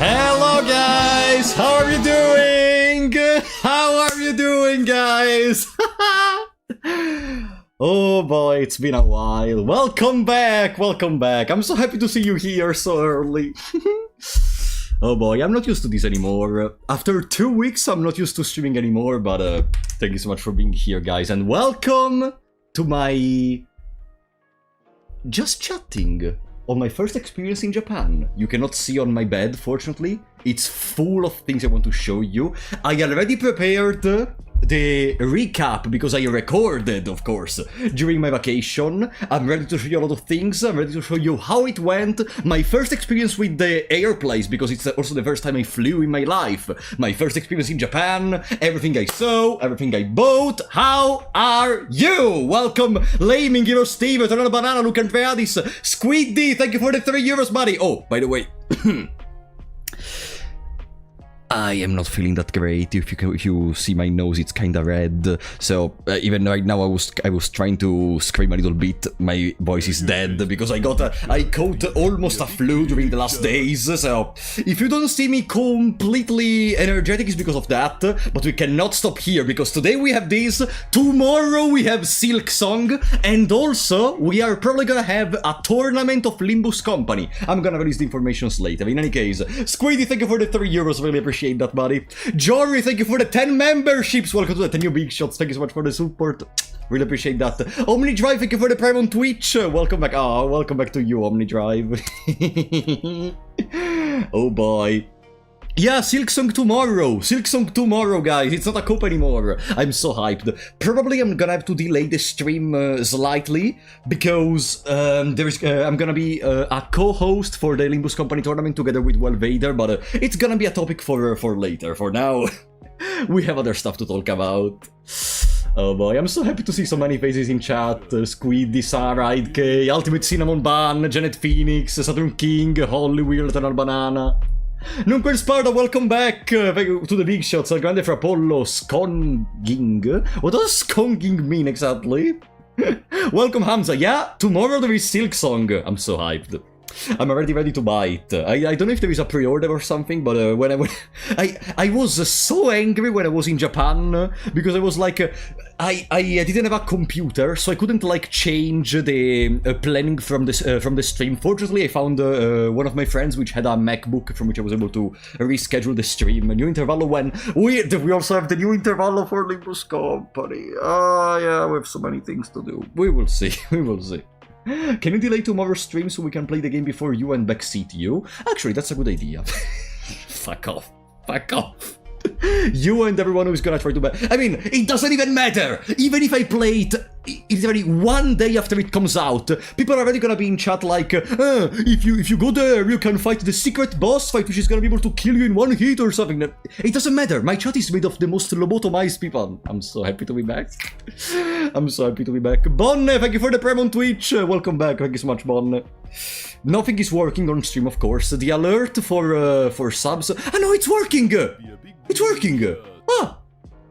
Hello guys, how are you doing? How are you doing, guys? Oh boy, it's been a while. Welcome back, welcome back. I'm so happy to see you here so early. Oh boy, I'm not used to this anymore. After 2 weeks, I'm not used to streaming anymore, but thank you so much for being here, guys. And welcome to my... just chatting on my first experience in Japan. You cannot see on my bed, fortunately. It's full of things I want to show you. I already prepared the recap because I recorded, of course, during my vacation. I'm ready to show you a lot of things. I'm ready to show you how it went. My first experience with the airplanes, because it's also the first time I flew in my life. My first experience in Japan, everything I saw, everything I bought. How are you? Welcome, Laming, Hero Steve, Eternal Banana, Luke and Dreadis, Squiddy, thank you for the €3, buddy. Oh, by the way... I am not feeling that great. If you see my nose, it's kinda red. So even right now, I was trying to scream a little bit. My voice is dead because I caught almost a flu during the last days. So if you don't see me completely energetic, it's because of that. But we cannot stop here because today we have this. Tomorrow we have Silk Song, and also we are probably gonna have a tournament of Limbus Company. I'm gonna release the informations later. In any case, Squiddy, thank you for the €3. Really appreciate that, buddy. Jory, thank you for the 10 memberships. Welcome to the 10 new big shots. Thank you so much for the support. Really appreciate that. OmniDrive, thank you for the Prime on Twitch. Welcome back. Oh, welcome back to you, OmniDrive. Oh boy. Yeah, Silk Song tomorrow. Silk Song tomorrow, guys. It's not a cope anymore. I'm so hyped. Probably I'm gonna have to delay the stream slightly because I'm gonna be a co-host for the Limbus Company tournament together with Vader, but it's gonna be a topic for later. For now, we have other stuff to talk about. Oh boy, I'm so happy to see so many faces in chat. Squiddy, Sarah, IDK, Ultimate Cinnamon Bun, Janet Phoenix, Saturn King, Holly Wheel, Eternal Banana. Nunquer Sparta, welcome back to the big shots. Al Grande for Apollo, Skonging. What does Skonging mean exactly? Welcome, Hamza. Yeah, tomorrow there is Silk Song. I'm so hyped. I'm already ready to buy it. I don't know if there is a pre-order or something, but I was so angry when I was in Japan because I was like, I didn't have a computer, so I couldn't like change the planning from the stream. Fortunately, I found one of my friends which had a MacBook from which I was able to reschedule the stream. A new intervallo when we also have the new intervallo for Limbus Company. Oh yeah, we have so many things to do. We will see. We will see. Can you delay tomorrow's stream so we can play the game before you and backseat you? Actually, that's a good idea. Fuck off. Fuck off. You and everyone who's gonna try to I mean, it doesn't even matter! Even if I play it literally 1 day after it comes out, people are already gonna be in chat like, if you go there, you can fight the secret boss fight, which is gonna be able to kill you in 1 hit or something. It doesn't matter. My chat is made of the most lobotomized people. I'm so happy to be back. I'm so happy to be back. Bonne, thank you for the Prime on Twitch. Welcome back. Thank you so much, Bonne. Nothing is working on stream, of course. The alert for subs. Ah, no, it's working! It's working! Ah!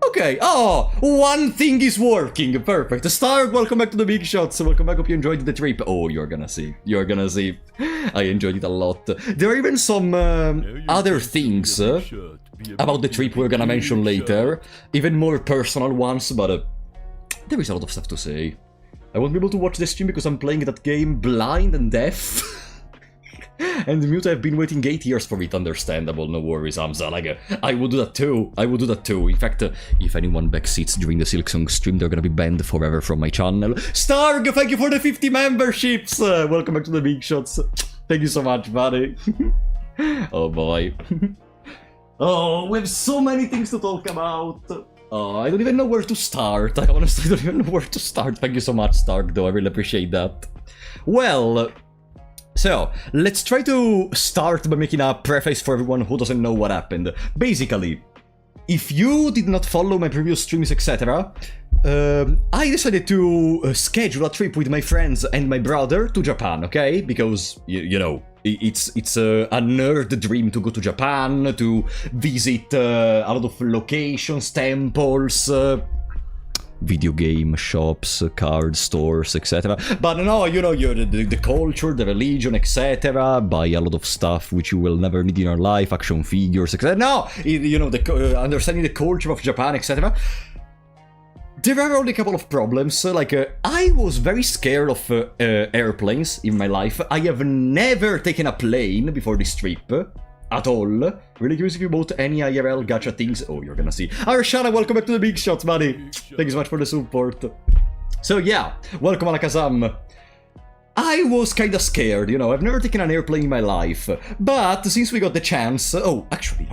Okay, oh! One thing is working! Perfect. Stark, welcome back to the big shots. Welcome back, hope you enjoyed the trip. Oh, you're gonna see. You're gonna see. I enjoyed it a lot. There are even some other things about the trip we're gonna mention later. Even more personal ones, but there is a lot of stuff to say. I won't be able to watch the stream because I'm playing that game blind and deaf. And mute, I've been waiting 8 years for it, understandable, no worries, Hamza. Like, I would do that too, I would do that too. In fact, if anyone backseats during the Silk Song stream, they're gonna be banned forever from my channel. Starg, thank you for the 50 memberships! Welcome back to the big shots. Thank you so much, buddy. Oh boy. Oh, we have so many things to talk about. Oh, I don't even know where to start. I honestly don't even know where to start. Thank you so much, Stark, though. I really appreciate that. Well... so, let's try to start by making a preface for everyone who doesn't know what happened. Basically, if you did not follow my previous streams, etc., I decided to schedule a trip with my friends and my brother to Japan, okay? Because, you know, it's a nerd dream to go to Japan, to visit a lot of locations, temples, video game shops, card stores, etc. But no, you know, the culture, the religion, etc. Buy a lot of stuff which you will never need in your life, action figures, etc. No, you know, understanding the culture of Japan, etc. There are only a couple of problems, like, I was very scared of airplanes in my life. I have never taken a plane before this trip, at all. Really curious if you bought any IRL gacha things. Oh, you're gonna see. Arshana, welcome back to the Big Shots, buddy. Thank you so much for the support. So yeah, welcome Alakazam. I was kinda scared, you know, I've never taken an airplane in my life. But since we got the chance... Oh, actually.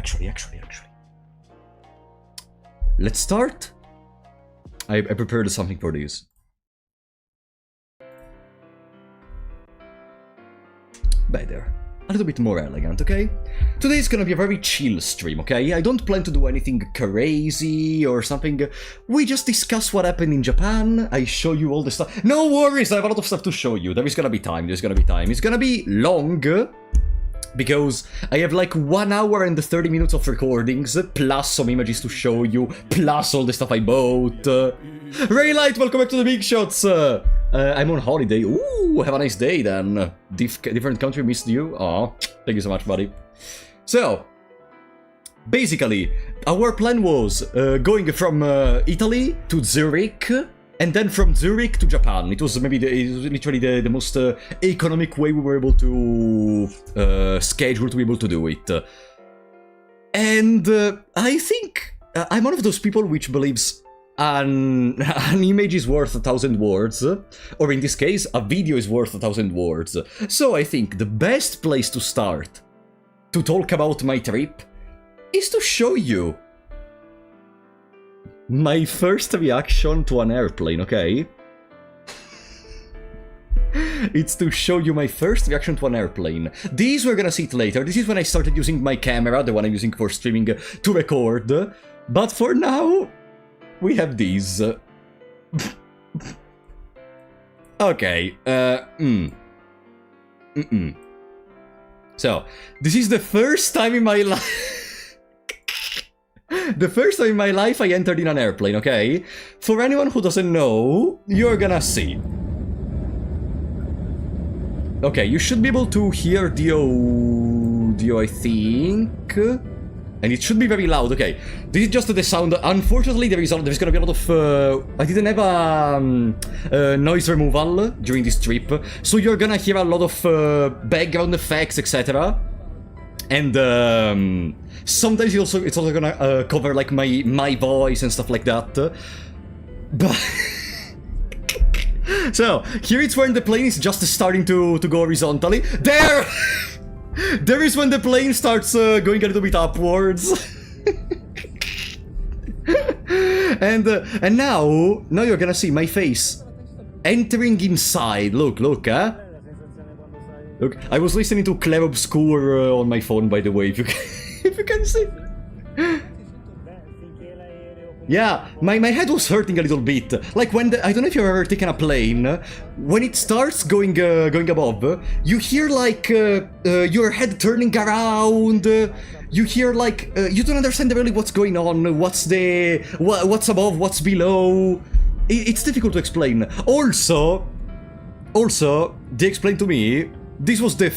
Let's start. I prepared something for this. Better. A little bit more elegant, okay? Today's gonna be a very chill stream, okay? I don't plan to do anything crazy or something. We just discuss what happened in Japan. I show you all the stuff. No worries, I have a lot of stuff to show you. There is gonna be time, It's gonna be long, because I have like 1 hour and 30 minutes of recordings, plus some images to show you, plus all the stuff I bought. Raylight, welcome back to the Big Shots! I'm on holiday. Ooh, have a nice day then. Different country missed you. Aw, thank you so much, buddy. So, basically, our plan was going from Italy to Zurich, and then from Zurich to Japan. It was literally the most economic way we were able to schedule to be able to do it. And I think I'm one of those people which believes an image is worth 1,000 words, or in this case, a video is worth 1,000 words. So I think the best place to start to talk about my trip is to show you my first reaction to an airplane, okay? It's to show you my first reaction to an airplane. These we're gonna see it later. This is when I started using my camera, the one I'm using for streaming, to record. But for now, we have these. Okay, So, this is the first time in my life... The first time in my life I entered in an airplane, okay? For anyone who doesn't know, you're gonna see. Okay, you should be able to hear the audio, I think. And it should be very loud, okay. This is just the sound. Unfortunately, there's gonna be a lot of... I didn't have a noise removal during this trip, so you're gonna hear a lot of background effects, etc. And sometimes it's also gonna cover like my voice and stuff like that. But so here it's when the plane is just starting to go horizontally. There is when the plane starts going a little bit upwards. and now you're gonna see my face entering inside. Look, Look, I was listening to Clair Obscur on my phone, by the way, if you can see. Yeah, my head was hurting a little bit. Like when I don't know if you've ever taken a plane. When it starts going above, you hear like your head turning around. You hear like you don't understand really what's going on. What's above? What's below? It's difficult to explain. Also, they explained to me. This was the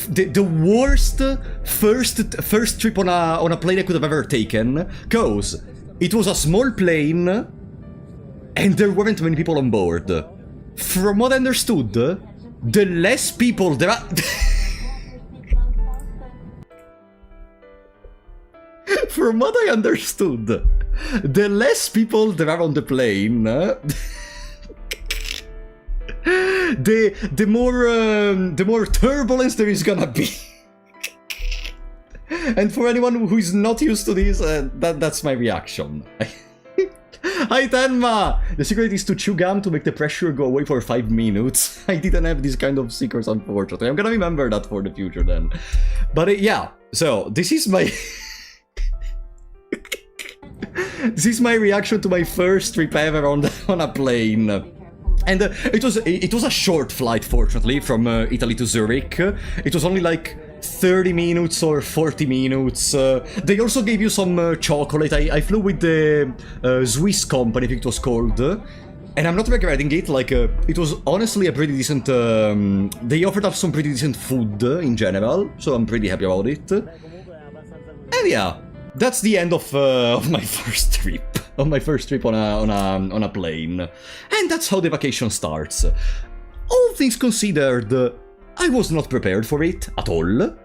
worst first trip on a plane I could have ever taken, cause it was a small plane and there weren't many people on board. From what I understood, the less people there are... From what I understood, the less people there are on the plane, the more turbulence there is gonna be. And for anyone who is not used to this, that's my reaction. Hi Tenma! The secret is to chew gum to make the pressure go away for 5 minutes. I didn't have these kind of secrets, unfortunately. I'm gonna remember that for the future then. But yeah, so this is my... This is my reaction to my first trip ever on a plane. And it was a short flight, fortunately, from Italy to Zurich. It was only like 30 minutes or 40 minutes. They also gave you some chocolate. I flew with the Swiss company, I think it was called. And I'm not regretting it, like, it was honestly a pretty decent, they offered up some pretty decent food in general, so I'm pretty happy about it. And yeah, that's the end of my first trip, on a plane. And that's how the vacation starts. All things considered, I was not prepared for it at all.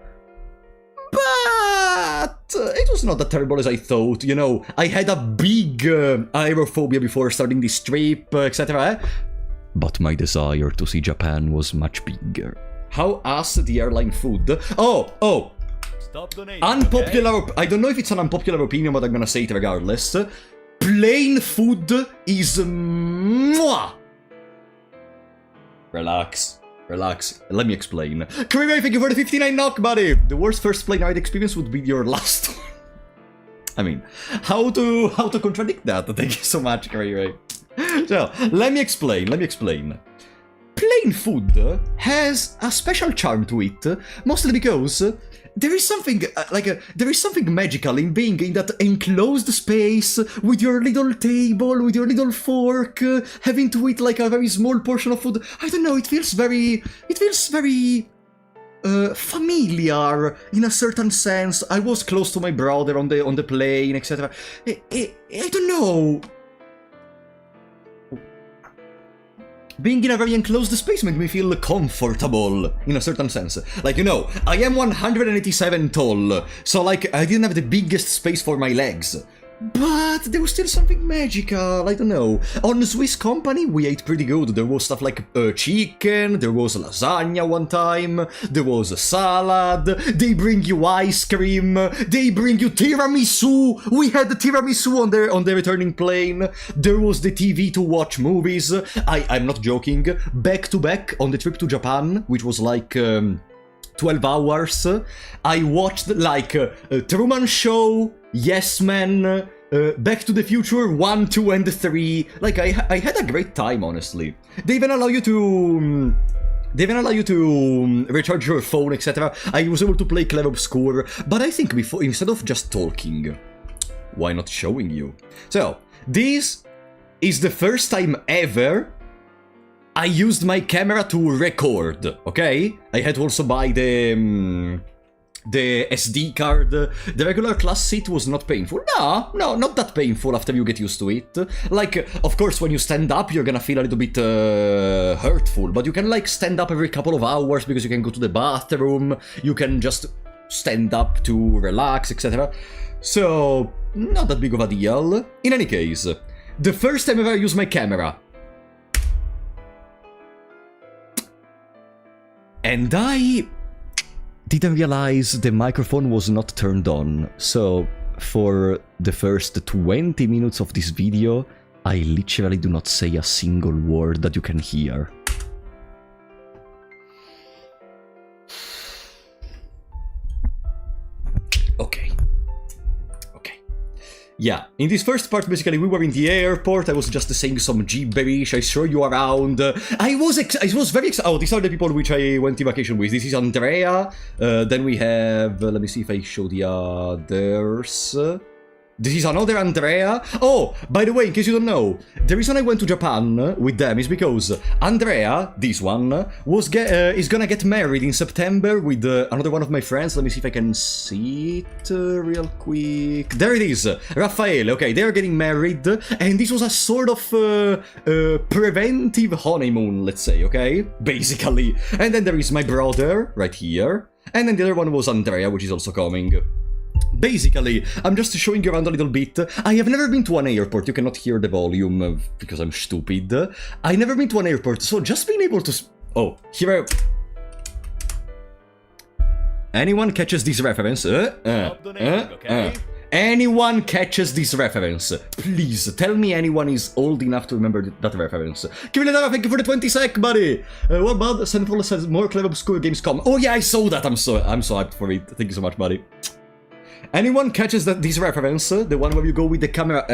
But it was not that terrible as I thought, you know. I had a big aerophobia before starting this trip, etc. But my desire to see Japan was much bigger. How asked the airline food? Oh! Stop donating, Unpopular, okay? I don't know if it's an unpopular opinion, but I'm gonna say it regardless. Plain food is mwah! Relax. Let me explain. Curry, thank you for the 59 knock, buddy! The worst first plane ride experience would be your last one. I mean, how to contradict that? Thank you so much, Curry. So, let me explain. Plain food has a special charm to it, mostly because there is something there is something magical in being in that enclosed space with your little table, with your little fork, having to eat like a very small portion of food. I don't know. It feels very familiar in a certain sense. I was close to my brother on the plane, etc. I don't know. Being in a very enclosed space made me feel comfortable, in a certain sense. Like, you know, I am 187 tall, so like, I didn't have the biggest space for my legs. But there was still something magical, I don't know. On Swiss Company, we ate pretty good. There was stuff like chicken, there was lasagna one time, there was a salad, they bring you ice cream, they bring you tiramisu. We had the tiramisu on the returning plane. There was the TV to watch movies. I'm not joking. Back to back on the trip to Japan, which was like 12 hours, I watched like Truman Show, Yes Man, Back to the Future 1, 2, and 3. Like, I had a great time, honestly. They even allow you to recharge your phone, etc. I was able to play Clever Obscure, but I think before, instead of just talking, why not showing you? So, this is the first time ever I used my camera to record, okay? I had to also buy the SD card. The regular class seat was not painful. No, not that painful after you get used to it. Like, of course, when you stand up, you're gonna feel a little bit hurtful, but you can, like, stand up every couple of hours because you can go to the bathroom, you can just stand up to relax, etc. So, not that big of a deal. In any case, the first time ever I used my camera, and I didn't realize the microphone was not turned on, so for the first 20 minutes of this video, I literally do not say a single word that you can hear. Okay. Yeah, in this first part, basically, we were in the airport, I was just saying some gibberish, I saw you around, I was very excited. Oh, these are the people which I went to vacation with. This is Andrea, then we have, let me see if I show the others. This is another Andrea. Oh, by the way, in case you don't know, the reason I went to Japan with them is because Andrea, this one, is gonna get married in September with another one of my friends. Let me see if I can see it real quick. There it is, Raffaele. Okay, they're getting married, and this was a sort of preventive honeymoon, let's say, okay? Basically. And then there is my brother, right here. And then the other one was Andrea, which is also coming. Basically, I'm just showing you around a little bit. I have never been to an airport. You cannot hear the volume because I'm stupid. I've never been to an airport, so just being able to... Oh, here Anyone catches this reference? Anyone catches this reference? Please, tell me anyone is old enough to remember that reference. Kiviladara, thank you for the 20 sec, buddy! What about Senful says more clever obscure games come? Oh yeah, I saw that! I'm so hyped for it. Thank you so much, buddy. Anyone catches this reference? The one where you go with the camera?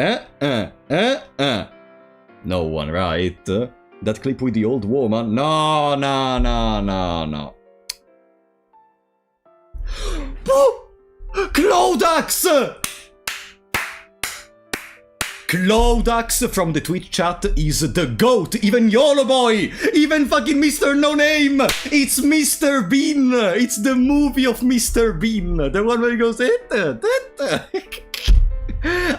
No one, right? That clip with the old woman? No. Clodax! Clodax from the Twitch chat is the GOAT. Even YOLO Boy. Even fucking Mr. No Name. It's Mr. Bean. It's the movie of Mr. Bean. The one where he goes...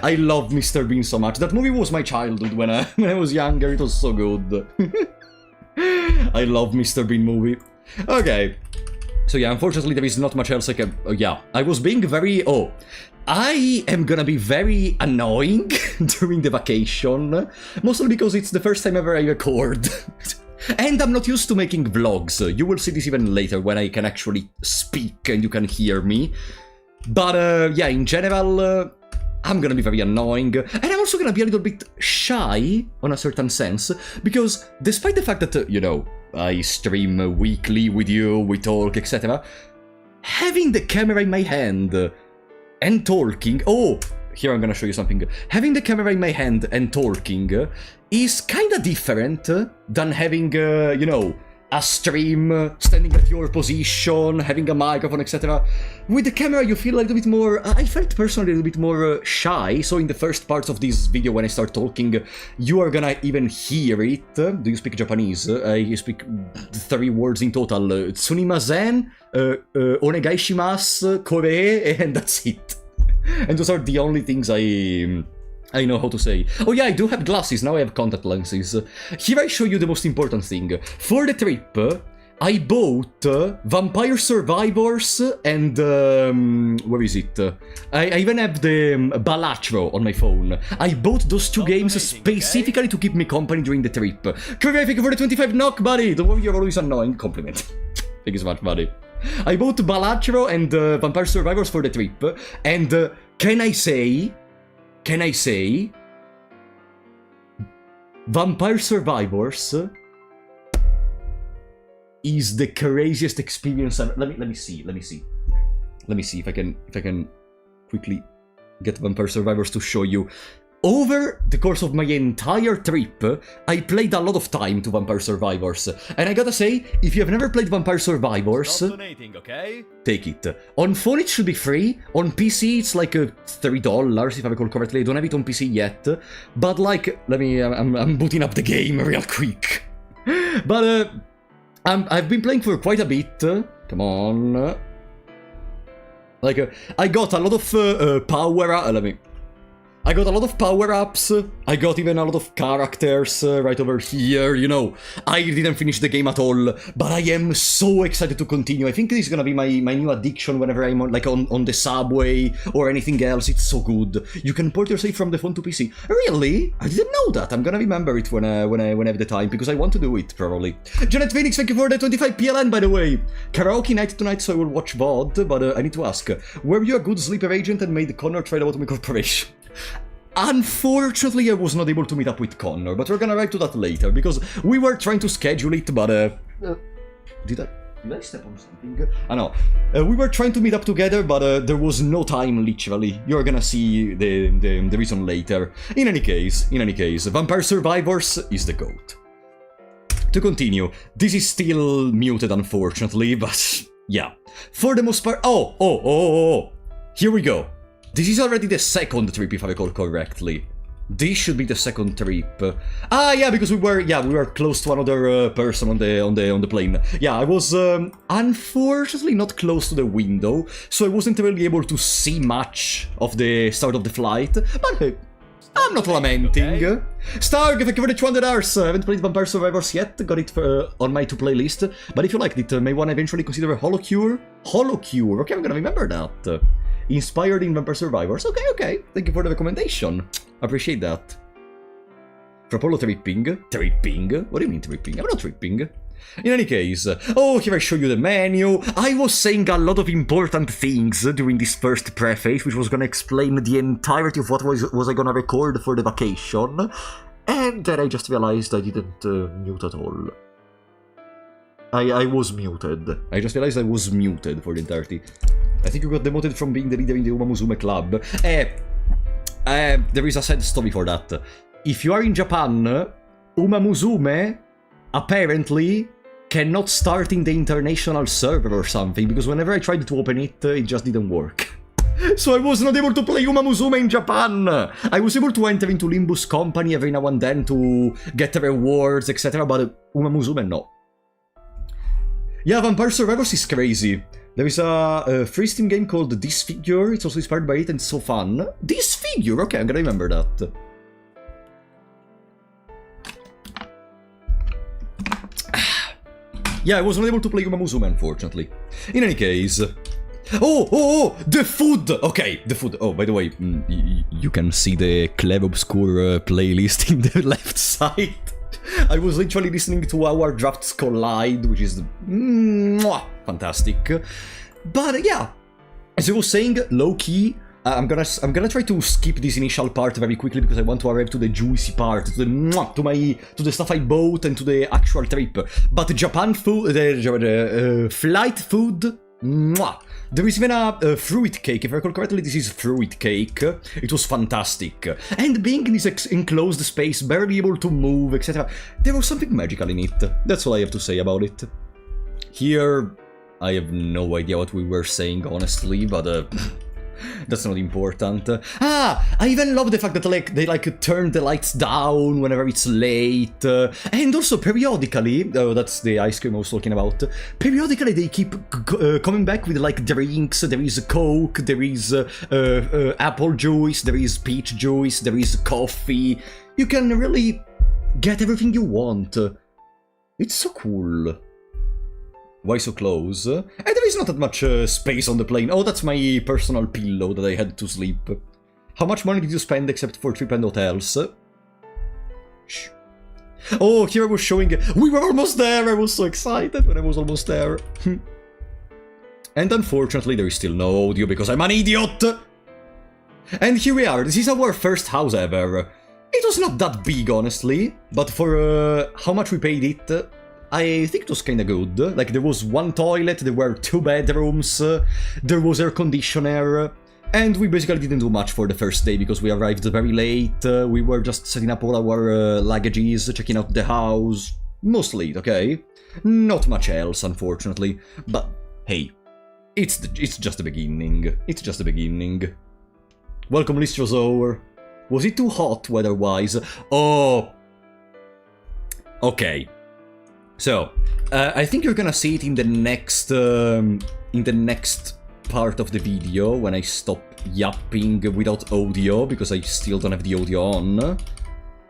I love Mr. Bean so much. That movie was my childhood when I was younger. It was so good. I love Mr. Bean movie. Okay. So yeah, unfortunately there is not much else I can... yeah, I was being very... I am gonna be very annoying during the vacation. Mostly because it's the first time ever I record. And I'm not used to making vlogs. You will see this even later when I can actually speak and you can hear me. But yeah, in general... I'm gonna be very annoying, and I'm also gonna be a little bit shy, on a certain sense, because despite the fact that, you know, I stream weekly with you, we talk, etc., having the camera in my hand and talking... Oh, here I'm gonna show you something. Having the camera in my hand and talking is kinda different than having, you know, a stream, standing at your position, having a microphone, etc. With the camera you feel a little bit more... I felt personally a little bit more shy, so in the first parts of this video when I start talking, you are gonna even hear it. Do you speak Japanese? I speak 3 words in total. Tsunimasen, onegai shimasu, kore, and that's it. And those are the only things I know how to say. Oh yeah, I do have glasses, now I have contact lenses. Here I show you the most important thing. For the trip, I bought Vampire Survivors and... where is it? I even have the Balatro on my phone. I bought those 2 games specifically to keep me company during the trip. Thank you for the 25 knock, buddy! Don't worry, you're always annoying. Compliment. Thank you so much, buddy. I bought Balatro and Vampire Survivors for the trip, and can I say... Vampire Survivors is the craziest experience ever. Let me see if I can quickly get Vampire Survivors to show you. Over the course of my entire trip, I played a lot of time to Vampire Survivors, and I gotta say, if you have never played Vampire Survivors, okay? Take it. On phone it should be free, on PC it's like $3, if I recall correctly. I don't have it on PC yet, but like, I'm booting up the game real quick. But I've been playing for quite a bit. Come on. Like, I got a lot of power... I got a lot of power-ups, I got even a lot of characters right over here, you know. I didn't finish the game at all, but I am so excited to continue. I think this is gonna be my new addiction whenever I'm on the subway or anything else. It's so good. You can port your save from the phone to PC. Really? I didn't know that. I'm gonna remember it when I have the time, because I want to do it, probably. Janet Phoenix, thank you for the 25 PLN, by the way. Karaoke night tonight, so I will watch VOD, but I need to ask. Were you a good sleeper agent and made Connor try about my corporation? Unfortunately, I was not able to meet up with Connor, but we're gonna write to that later, because we were trying to schedule it, but did I step on something? I know. We were trying to meet up together, but there was no time, literally. You're gonna see the reason later. In any case, Vampire Survivors is the GOAT. To continue, this is still muted, unfortunately, but yeah. For the most part... Oh! Here we go. This is already the second trip, if I recall correctly. This should be the second trip. Ah, yeah, because we were close to another person on the plane. Yeah, I was unfortunately not close to the window, so I wasn't really able to see much of the start of the flight. But I'm not lamenting. Okay. Starg, thank you for the 200 hours. I haven't played Vampire Survivors yet. Got it on my to-play list. But if you liked it, may one eventually consider a Holocure? Holocure. Okay, I'm gonna remember that. Inspired in Vampire Survivors. Okay. Thank you for the recommendation. Appreciate that. For Apollo tripping? Tripping? What do you mean tripping? I'm not tripping. In any case, oh, here I show you the menu. I was saying a lot of important things during this first preface, which was gonna explain the entirety of what was I gonna record for the vacation. And then I just realized I didn't mute at all. I was muted. I just realized I was muted for the entirety. I think you got demoted from being the leader in the Uma Musume club. There is a sad story for that. If you are in Japan, Uma Musume apparently cannot start in the international server or something, because whenever I tried to open it, it just didn't work. So I was not able to play Uma Musume in Japan. I was able to enter into Limbus Company every now and then to get rewards, etc. But Uma Musume, no. Yeah, Vampire Survivors is crazy. There is a free Steam game called Disfigure. It's also inspired by it and it's so fun. Disfigure? Okay, I'm gonna remember that. Yeah, I was not able to play Uma Musume, unfortunately. In any case... Oh, the food! Okay, the food. Oh, by the way, you can see the Clever Obscure playlist in the left side. I was literally listening to Our Drafts Collide, which is fantastic. But yeah, as I was saying, low-key, I'm gonna try to skip this initial part very quickly because I want to arrive to the juicy part, to the stuff I bought and to the actual trip. But Japan food, the flight food, there is even a fruit cake. If I recall correctly, this is fruit cake. It was fantastic. And being in this enclosed space, barely able to move, etc. There was something magical in it. That's all I have to say about it. Here, I have no idea what we were saying, honestly, but that's not important. I even love the fact that they turn the lights down whenever it's late. And also periodically, that's the ice cream I was talking about. Periodically they keep coming back with like drinks. There is Coke, there is apple juice, there is peach juice, there is coffee. You can really get everything you want. It's so cool. Why so close? And there is not that much space on the plane. Oh, that's my personal pillow that I had to sleep. How much money did you spend except for trip and hotels? Shh. Oh, here I was showing... We were almost there! I was so excited when I was almost there. And unfortunately there is still no audio because I'm an idiot! And here we are. This is our first house ever. It was not that big, honestly. But for how much we paid it... I think it was kinda good. Like, there was one toilet, there were 2 bedrooms, there was air conditioner, and we basically didn't do much for the first day because we arrived very late. We were just setting up all our luggages, checking out the house. Mostly late, okay? Not much else, unfortunately. But, hey, it's just the beginning. It's just the beginning. Welcome, Listrozoer. Was it too hot weather-wise? Oh! Okay. So, I think you're gonna see it in the next part of the video when I stop yapping without audio because I still don't have the audio on.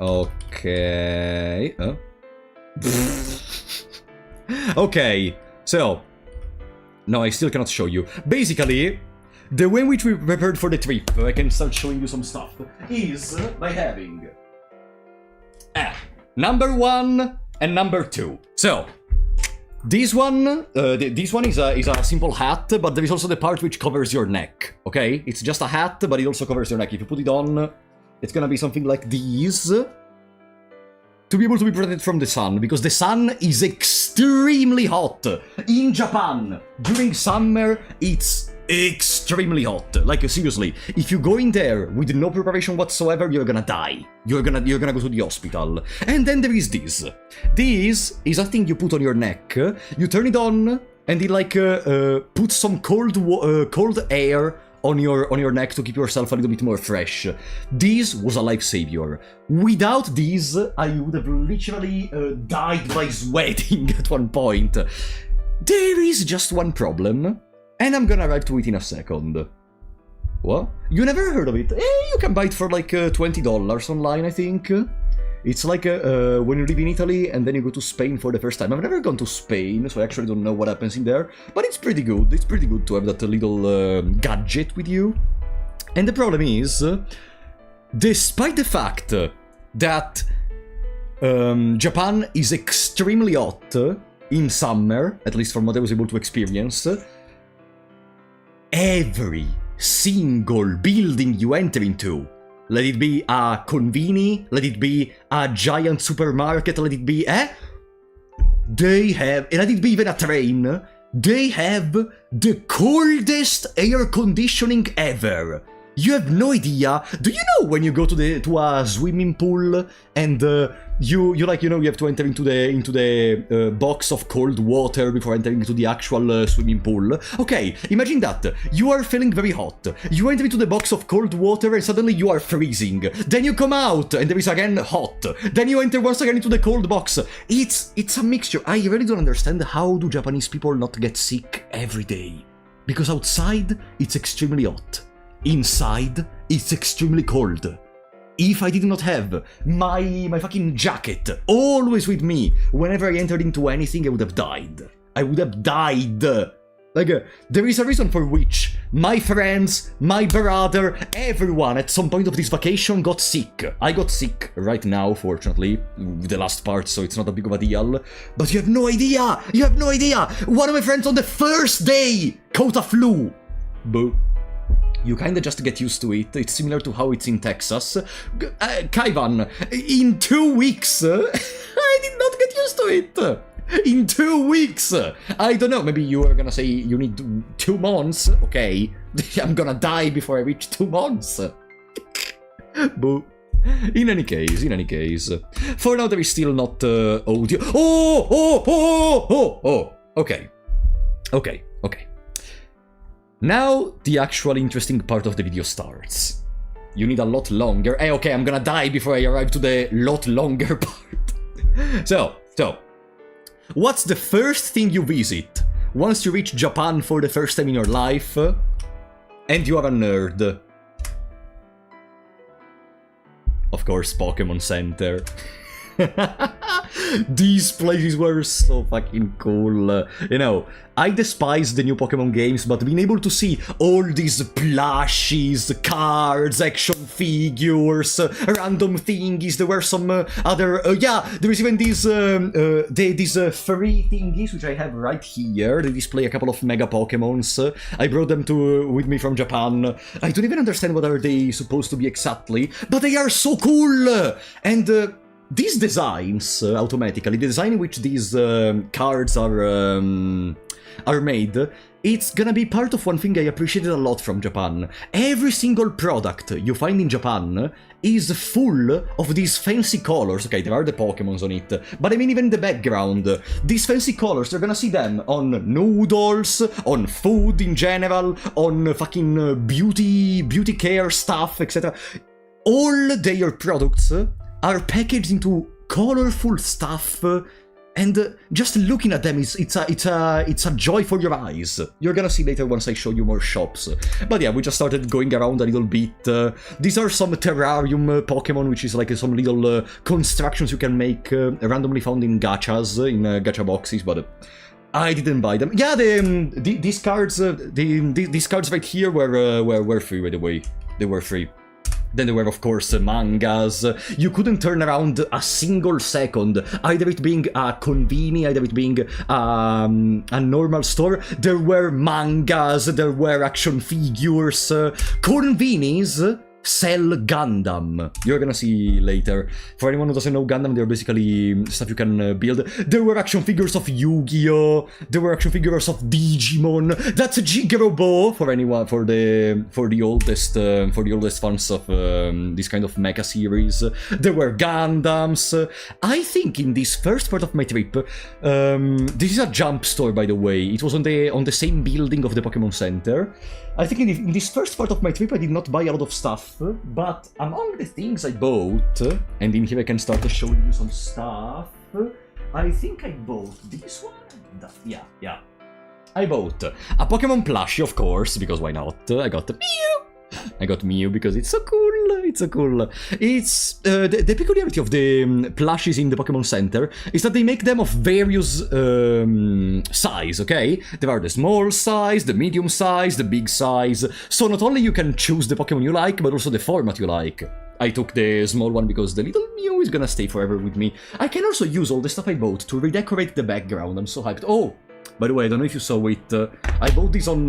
Okay. Okay. So, no, I still cannot show you. Basically, the way in which we prepared for the trip, I can start showing you some stuff, is by having number 1. And number 2. So, this one is a simple hat, but there is also the part which covers your neck, okay? It's just a hat, but it also covers your neck. If you put it on, it's gonna be something like these. To be able to be protected from the sun, because the sun is extremely hot. In Japan, during summer, it's extremely hot. Like, seriously, if you go in there with no preparation whatsoever, you're gonna die. You're gonna go to the hospital. And then there is this. This is a thing you put on your neck. You turn it on, and it like puts some cold air on your neck to keep yourself a little bit more fresh. This was a lifesaver. Without this, I would have literally died by sweating at one point. There is just one problem. And I'm gonna arrive to it in a second. What? You never heard of it? You can buy it for like $20 online, I think. It's like when you live in Italy and then you go to Spain for the first time. I've never gone to Spain, so I actually don't know what happens in there. But it's pretty good. It's pretty good to have that little gadget with you. And the problem is, despite the fact that Japan is extremely hot in summer, at least from what I was able to experience, every single building you enter into, let it be a Konbini, let it be a giant supermarket, let it be, they have, let it be even a train, they have the coldest air conditioning ever. You have no idea. Do you know when you go to a swimming pool and you like, you know, you have to enter into the box of cold water before entering into the actual swimming pool? Okay, imagine that. You are feeling very hot. You enter into the box of cold water and suddenly you are freezing. Then you come out and there is again hot. Then you enter once again into the cold box. It's a mixture. I really don't understand how do Japanese people not get sick every day. Because outside, it's extremely hot. Inside, it's extremely cold. If I did not have my fucking jacket always with me, whenever I entered into anything, I would have died. I would have died. Like, there is a reason for which my friends, my brother, everyone at some point of this vacation got sick. I got sick right now, fortunately, with the last part, so it's not a big of a deal. But you have no idea! You have no idea! One of my friends on the first day caught a flu! Boo. You kinda just get used to it. It's similar to how it's in Texas. Kaivan, in 2 weeks, I did not get used to it. In 2 weeks. I don't know, maybe you are gonna say you need 2 months. Okay, I'm gonna die before I reach 2 months. Boo. In any case. For now there is still not audio. Okay. Now, the actual interesting part of the video starts. You need a lot longer. Okay, I'm gonna die before I arrive to the lot longer part. So, what's the first thing you visit once you reach Japan for the first time in your life and you are a nerd? Of course, Pokemon Center. These places were so fucking cool. You know, I despise the new Pokemon games, but being able to see all these plushies, cards, action figures, random thingies, there were some other... there is even these free thingies, which I have right here. They display a couple of Mega Pokemons. I brought them with me from Japan. I don't even understand what are they supposed to be exactly, but they are so cool! And... these designs, automatically, the design in which these cards are made, it's gonna be part of one thing I appreciated a lot from Japan. Every single product you find in Japan is full of these fancy colors. Okay, there are the Pokemons on it, but I mean even the background. These fancy colors, you're gonna see them on noodles, on food in general, on fucking beauty care stuff, etc. All their products are packaged into colorful stuff, and just looking at them it's a joy for your eyes. You're gonna see later once I show you more shops. But yeah, we just started going around a little bit. These are some terrarium Pokemon, which is like some little constructions you can make randomly found in gachas, in gacha boxes, but I didn't buy them. Yeah, these cards, these cards right here were free, by the way. They were free. Then there were, of course, mangas. You couldn't turn around a single second, either it being a Konbini, either it being a normal store. There were mangas, there were action figures. Konbinis sell Gundam. You're gonna see later. For anyone who doesn't know Gundam, they're basically stuff you can build. There were action figures of Yu-Gi-Oh! There were action figures of Digimon. That's a Jigerobo for anyone, for the oldest fans of this kind of mecha series. There were Gundams. I think in this first part of my trip, this is a jump store, by the way. It was on the same building of the Pokemon Center. I think in this first part of my trip I did not buy a lot of stuff, but among the things I bought, and in here I can start showing you some stuff, I think I bought this one? Yeah. I bought a Pokemon plushie, of course, because why not? I got Mew! I got Mew because it's so cool. It's so cool. It's the peculiarity of the plushies in the Pokemon Center is that they make them of various size. Okay, there are the small size, the medium size, the big size. So not only you can choose the Pokemon you like, but also the format you like. I took the small one because the little Mew is gonna stay forever with me. I can also use all the stuff I bought to redecorate the background. I'm so hyped. Oh, by the way, I don't know if you saw it. I bought this on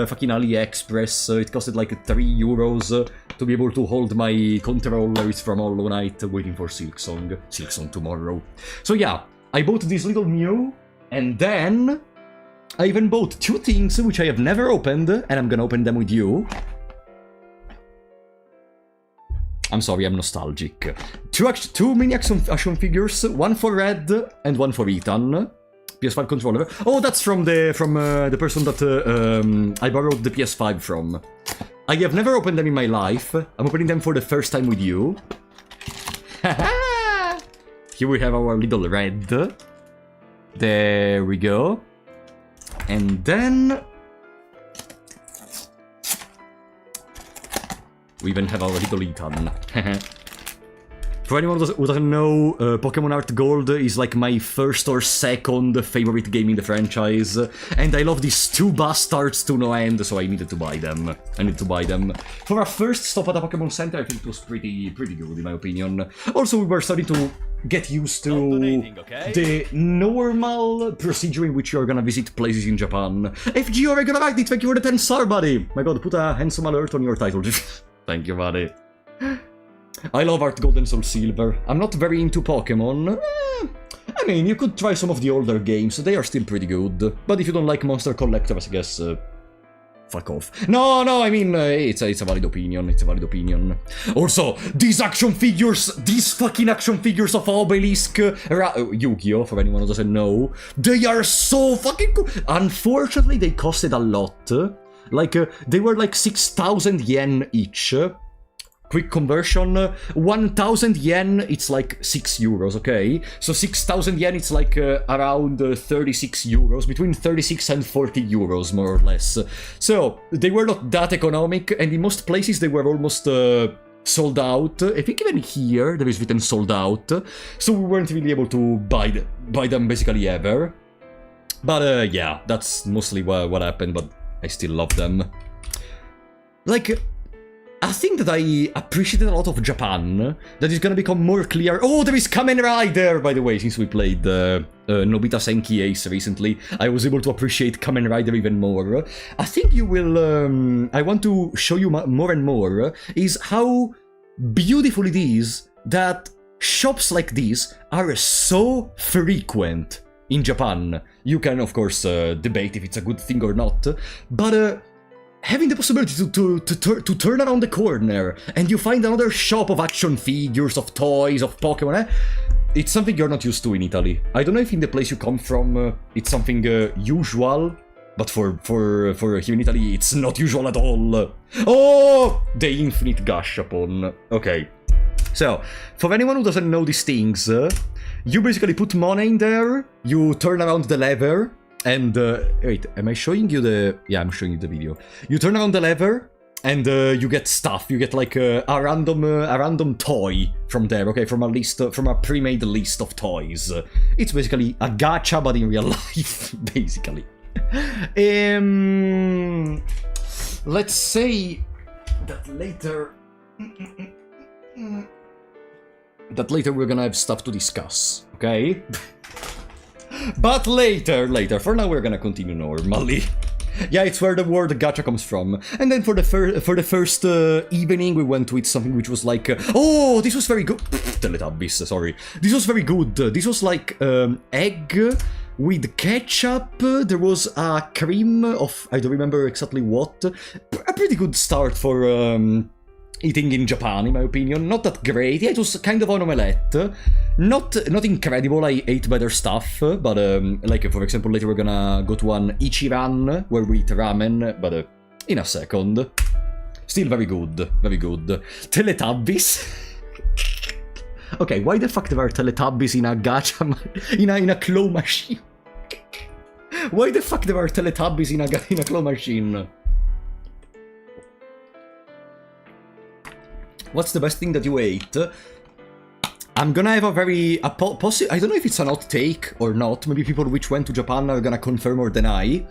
fucking AliExpress. It costed like €3 to be able to hold my controller. It's from Hollow Knight, waiting for Silksong tomorrow. So yeah, I bought this little Mew, and then I even bought 2 things which I have never opened, and I'm gonna open them with you. I'm sorry, I'm nostalgic. Two mini action figures, one for Red and one for Ethan. PS5 controller. Oh, that's from the person that I borrowed the PS5 from. I have never opened them in my life. I'm opening them for the first time with you. Here we have our little Red. There we go. And then we even have our little Ethan. For anyone who doesn't know, Pokemon Heart Gold is like my first or second favorite game in the franchise, and I love these two bastards to no end, so I needed to buy them. For our first stop at a Pokemon Center, I think it was pretty good in my opinion. Also, we were starting to get used to the normal procedure in which you're gonna visit places in Japan. FG, you're gonna like it, thank you for the 10 star, buddy! My god, put a handsome alert on your title. Thank you, buddy. I love Heart Gold and Soul Silver. I'm not very into Pokemon. I mean, you could try some of the older games, they are still pretty good. But if you don't like Monster Collectors, I guess... fuck off. No, I mean, it's a valid opinion, Also, these fucking action figures of Obelisk, Yu-Gi-Oh, for anyone who doesn't know, they are so fucking cool. Unfortunately, they costed a lot. Like, they were like 6,000 yen each. Quick conversion, 1,000 yen, it's like 6 euros, okay? So 6,000 yen, it's like around 36 euros, between 36 and 40 euros, more or less. So, they were not that economic, and in most places they were almost sold out. I think even here there is written sold out, so we weren't really able to buy them basically ever. But yeah, that's mostly what happened, but I still love them. Like... I think that I appreciated a lot of Japan, that is gonna become more clear. Oh, there is Kamen Rider, by the way, since we played Nobita Senki Ace recently, I was able to appreciate Kamen Rider even more. I think you will, I want to show you more and more, is how beautiful it is that shops like these are so frequent in Japan. You can, of course, debate if it's a good thing or not, but... having the possibility to turn around the corner and you find another shop of action figures, of toys, of Pokemon, it's something you're not used to in Italy. I don't know if in the place you come from it's something usual, but for here in Italy it's not usual at all. Oh! The infinite gashapon. Okay. So, for anyone who doesn't know these things, you basically put money in there, you turn around the lever, and, wait, am I showing you the... Yeah, I'm showing you the video. You turn around the lever, and you get stuff. You get, like, a random toy from there, okay? From a pre-made list of toys. It's basically a gacha, but in real life, basically. Let's say that later... that later we're gonna have stuff to discuss, okay? But later, for now we're gonna continue normally. Yeah, it's where the word gacha comes from. And then for the first evening, we went with something which was like, oh, this was very good. Teletubbies, sorry. This was very good. This was like egg with ketchup. There was a cream of, I don't remember exactly what. A pretty good start for eating in Japan, in my opinion. Not that great. Yeah, it was kind of an omelette. Not incredible. I ate better stuff, but like, for example, later we're gonna go to an Ichiran where we eat ramen, but in a second. Still very good, very good. Teletubbies. Okay, why the fuck there are Teletubbies in a gacha, in a claw machine? Why the fuck there are Teletubbies in a claw machine? What's the best thing that you ate? I'm gonna have a very... I don't know if it's an hot take or not. Maybe people which went to Japan are gonna confirm or deny.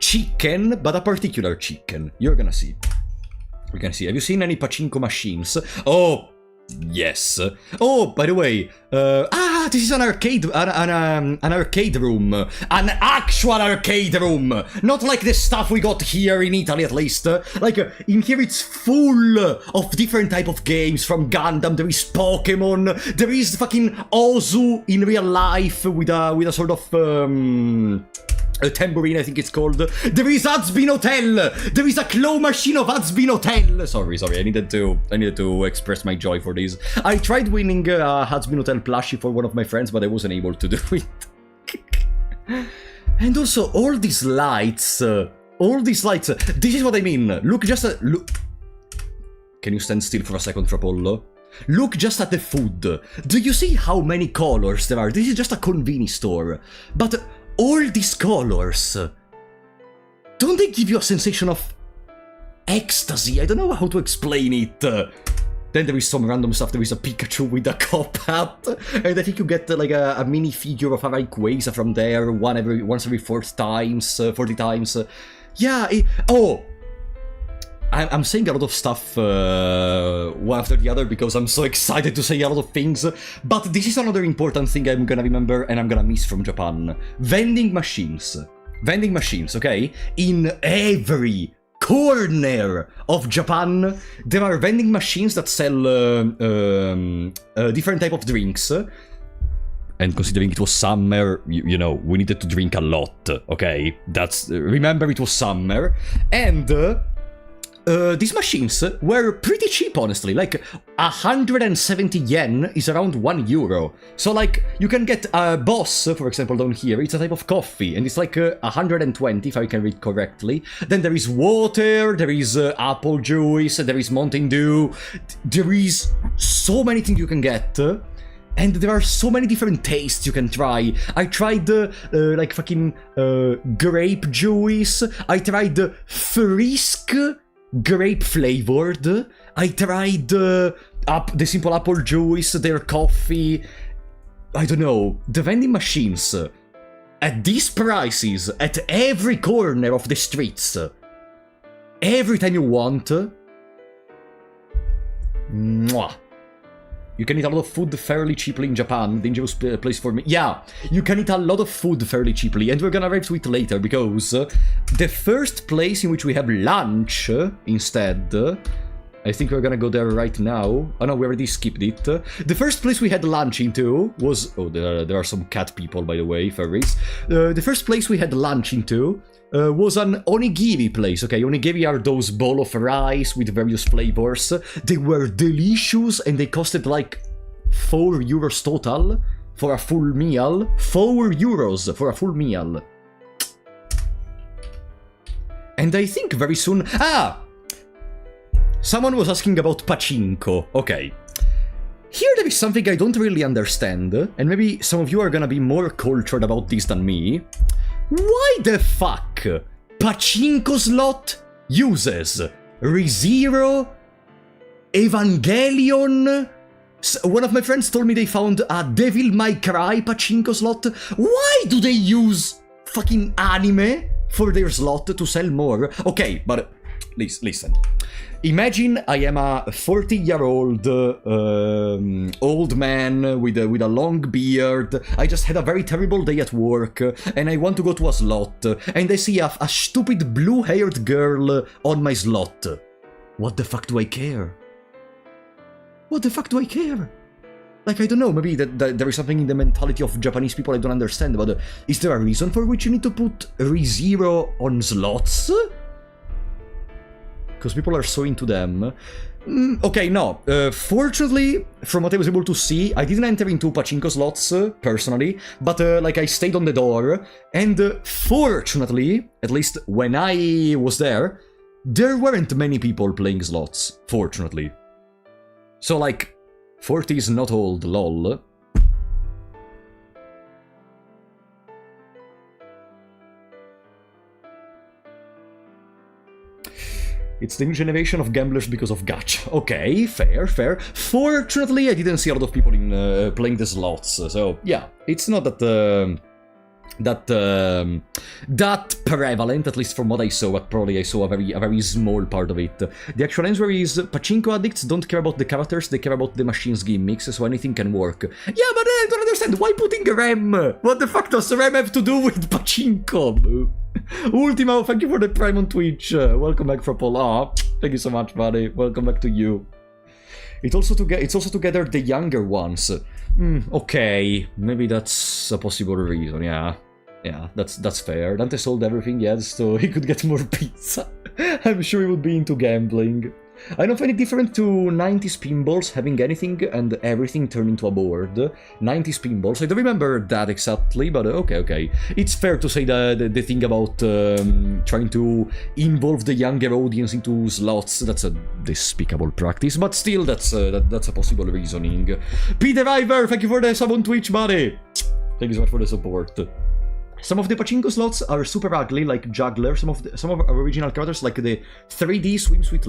Chicken, but a particular chicken. You're gonna see. We're gonna see. Have you seen any pachinko machines? Oh, yes. Oh, by the way, this is an arcade, an arcade room, an actual arcade room, not like the stuff we got here in Italy, at least. Like, in here it's full of different type of games, from Gundam, there is Pokemon, there is fucking Ozu in real life with a sort of, a tambourine, I think it's called. There is Hatsbin Hotel! There is a claw machine of Hatsbin Hotel! Sorry, I needed to express my joy for this. I tried winning a Hatsbin Hotel plushie for one of my friends, but I wasn't able to do it. And also, all these lights, this is what I mean. Look, look. Can you stand still for a second, Trapollo? Look just at the food. Do you see how many colors there are? This is just a Konbini store. But all these colors, don't they give you a sensation of ecstasy? I don't know how to explain it. Then there is some random stuff. There is a Pikachu with a cop hat. And I think you get like a mini figure of a Rayquaza from there once every 40 times. Yeah, I'm saying a lot of stuff one after the other because I'm so excited to say a lot of things, but this is another important thing I'm gonna remember and I'm gonna miss from Japan. Vending machines. Vending machines, okay? In every corner of Japan, there are vending machines that sell different type of drinks. And considering it was summer, you know, we needed to drink a lot, okay? Remember it was summer, and these machines were pretty cheap, honestly. Like, 170 yen is around €1. So, like, you can get a Boss, for example, down here. It's a type of coffee, and it's like 120, if I can read correctly. Then there is water, there is apple juice, there is Mountain Dew. There is so many things you can get. And there are so many different tastes you can try. I tried, like, fucking grape juice. I tried Frisk grape flavored. I tried the simple apple juice, their coffee. I don't know. The vending machines at these prices at every corner of the streets. Every time you want. Mwah. You can eat a lot of food fairly cheaply in Japan. Dangerous place for me. Yeah, you can eat a lot of food fairly cheaply. And we're gonna arrive to it later, because the first place in which we have lunch instead... I think we're gonna go there right now. Oh no, we already skipped it. The first place we had lunch into was... Oh, there are some cat people, by the way, furries. The first place we had lunch into... was an onigiri place, okay? Onigiri are those bowl of rice with various flavors. They were delicious and they costed like €4 total for a full meal. €4 for a full meal. And I think very soon... Someone was asking about Pachinko. Okay. Here there is something I don't really understand, and maybe some of you are gonna be more cultured about this than me. Why the fuck Pachinko slot uses ReZero, Evangelion? One of my friends told me they found a Devil May Cry Pachinko slot. Why do they use fucking anime for their slot to sell more? Okay, but listen. Imagine I am a 40-year-old old man with a long beard. I just had a very terrible day at work, and I want to go to a slot, and I see a stupid blue-haired girl on my slot. What the fuck do I care? What the fuck do I care? Like, I don't know, maybe that there is something in the mentality of Japanese people I don't understand, but is there a reason for which you need to put ReZero on slots? Because people are so into them. Okay, no. Fortunately, from what I was able to see, I didn't enter into Pachinko slots, personally, but, like, I stayed on the door, and fortunately, at least when I was there weren't many people playing slots, fortunately. So, like, 40 is not old, lol. It's the new generation of gamblers because of gacha. Okay, fair. Fortunately, I didn't see a lot of people in playing the slots, so yeah, it's not that prevalent, at least from what I saw, but probably I saw a very small part of it. The actual answer is Pachinko addicts don't care about the characters, they care about the machine's gimmicks, so anything can work. Yeah, but I don't understand, why putting Rem? What the fuck does Rem have to do with Pachinko? Ultimo, thank you for the Prime on Twitch. Welcome back from Pola. Thank you so much, buddy. Welcome back to you. It's also to gather the younger ones. Okay, maybe that's a possible reason, yeah. Yeah, that's fair. Dante sold everything, yes, so he could get more pizza. I'm sure he would be into gambling. I don't find it different to 90s pinballs having anything and everything turn into a board. 90s pinballs, I don't remember that exactly, but okay. It's fair to say that the thing about trying to involve the younger audience into slots, that's a despicable practice, but still that's a possible reasoning. Peter Iver, thank you for the sub on Twitch, buddy! Thank you so much for the support. Some of the Pachinko slots are super ugly, like Juggler. Some of our original characters, like the 3D Swimsuit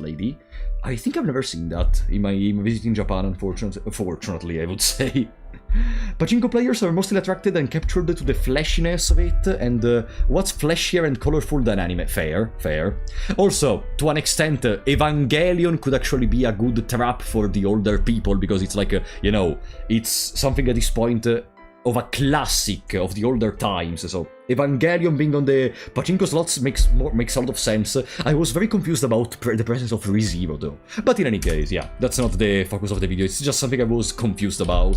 Lady. I think I've never seen that in my visit in Japan, unfortunately, I would say. Pachinko players are mostly attracted and captured to the fleshiness of it, and what's fleshier and colorful than anime? Fair. Also, to an extent, Evangelion could actually be a good trap for the older people, because it's like, it's something at this point of a classic of the older times, so Evangelion being on the Pachinko slots makes a lot of sense. I was very confused about the presence of ReZero though. But in any case, yeah, that's not the focus of the video, it's just something I was confused about.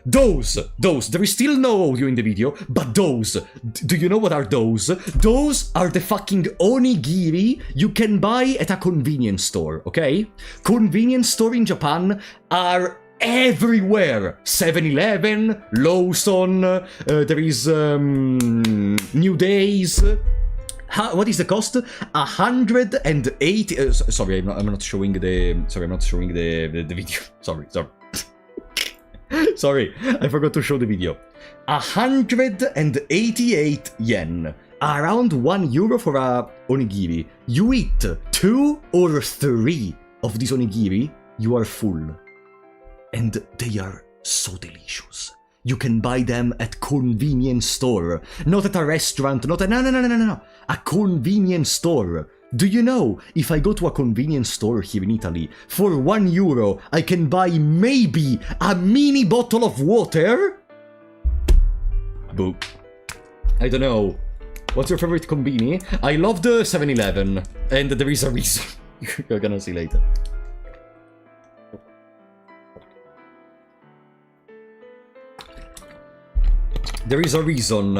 Those, there is still no audio in the video, but those, do you know what are those? Those are the fucking onigiri you can buy at a convenience store, okay? Convenience store in Japan are everywhere. 7-Eleven, Lawson, there is New Days. What is the cost? 180. Sorry, I'm not showing the. Sorry, I'm not showing the video. Sorry. Sorry, I forgot to show the video. 188 yen. Around €1 for a onigiri. You eat 2 or 3 of these onigiri, you are full. And they are so delicious. You can buy them at convenience store, not at a restaurant, not a no. A convenience store. Do you know, if I go to a convenience store here in Italy, for €1, I can buy maybe a mini bottle of water? Boo. I don't know. What's your favorite Konbini? I love the 7-Eleven, and there is a reason. You're gonna see later. There is a reason.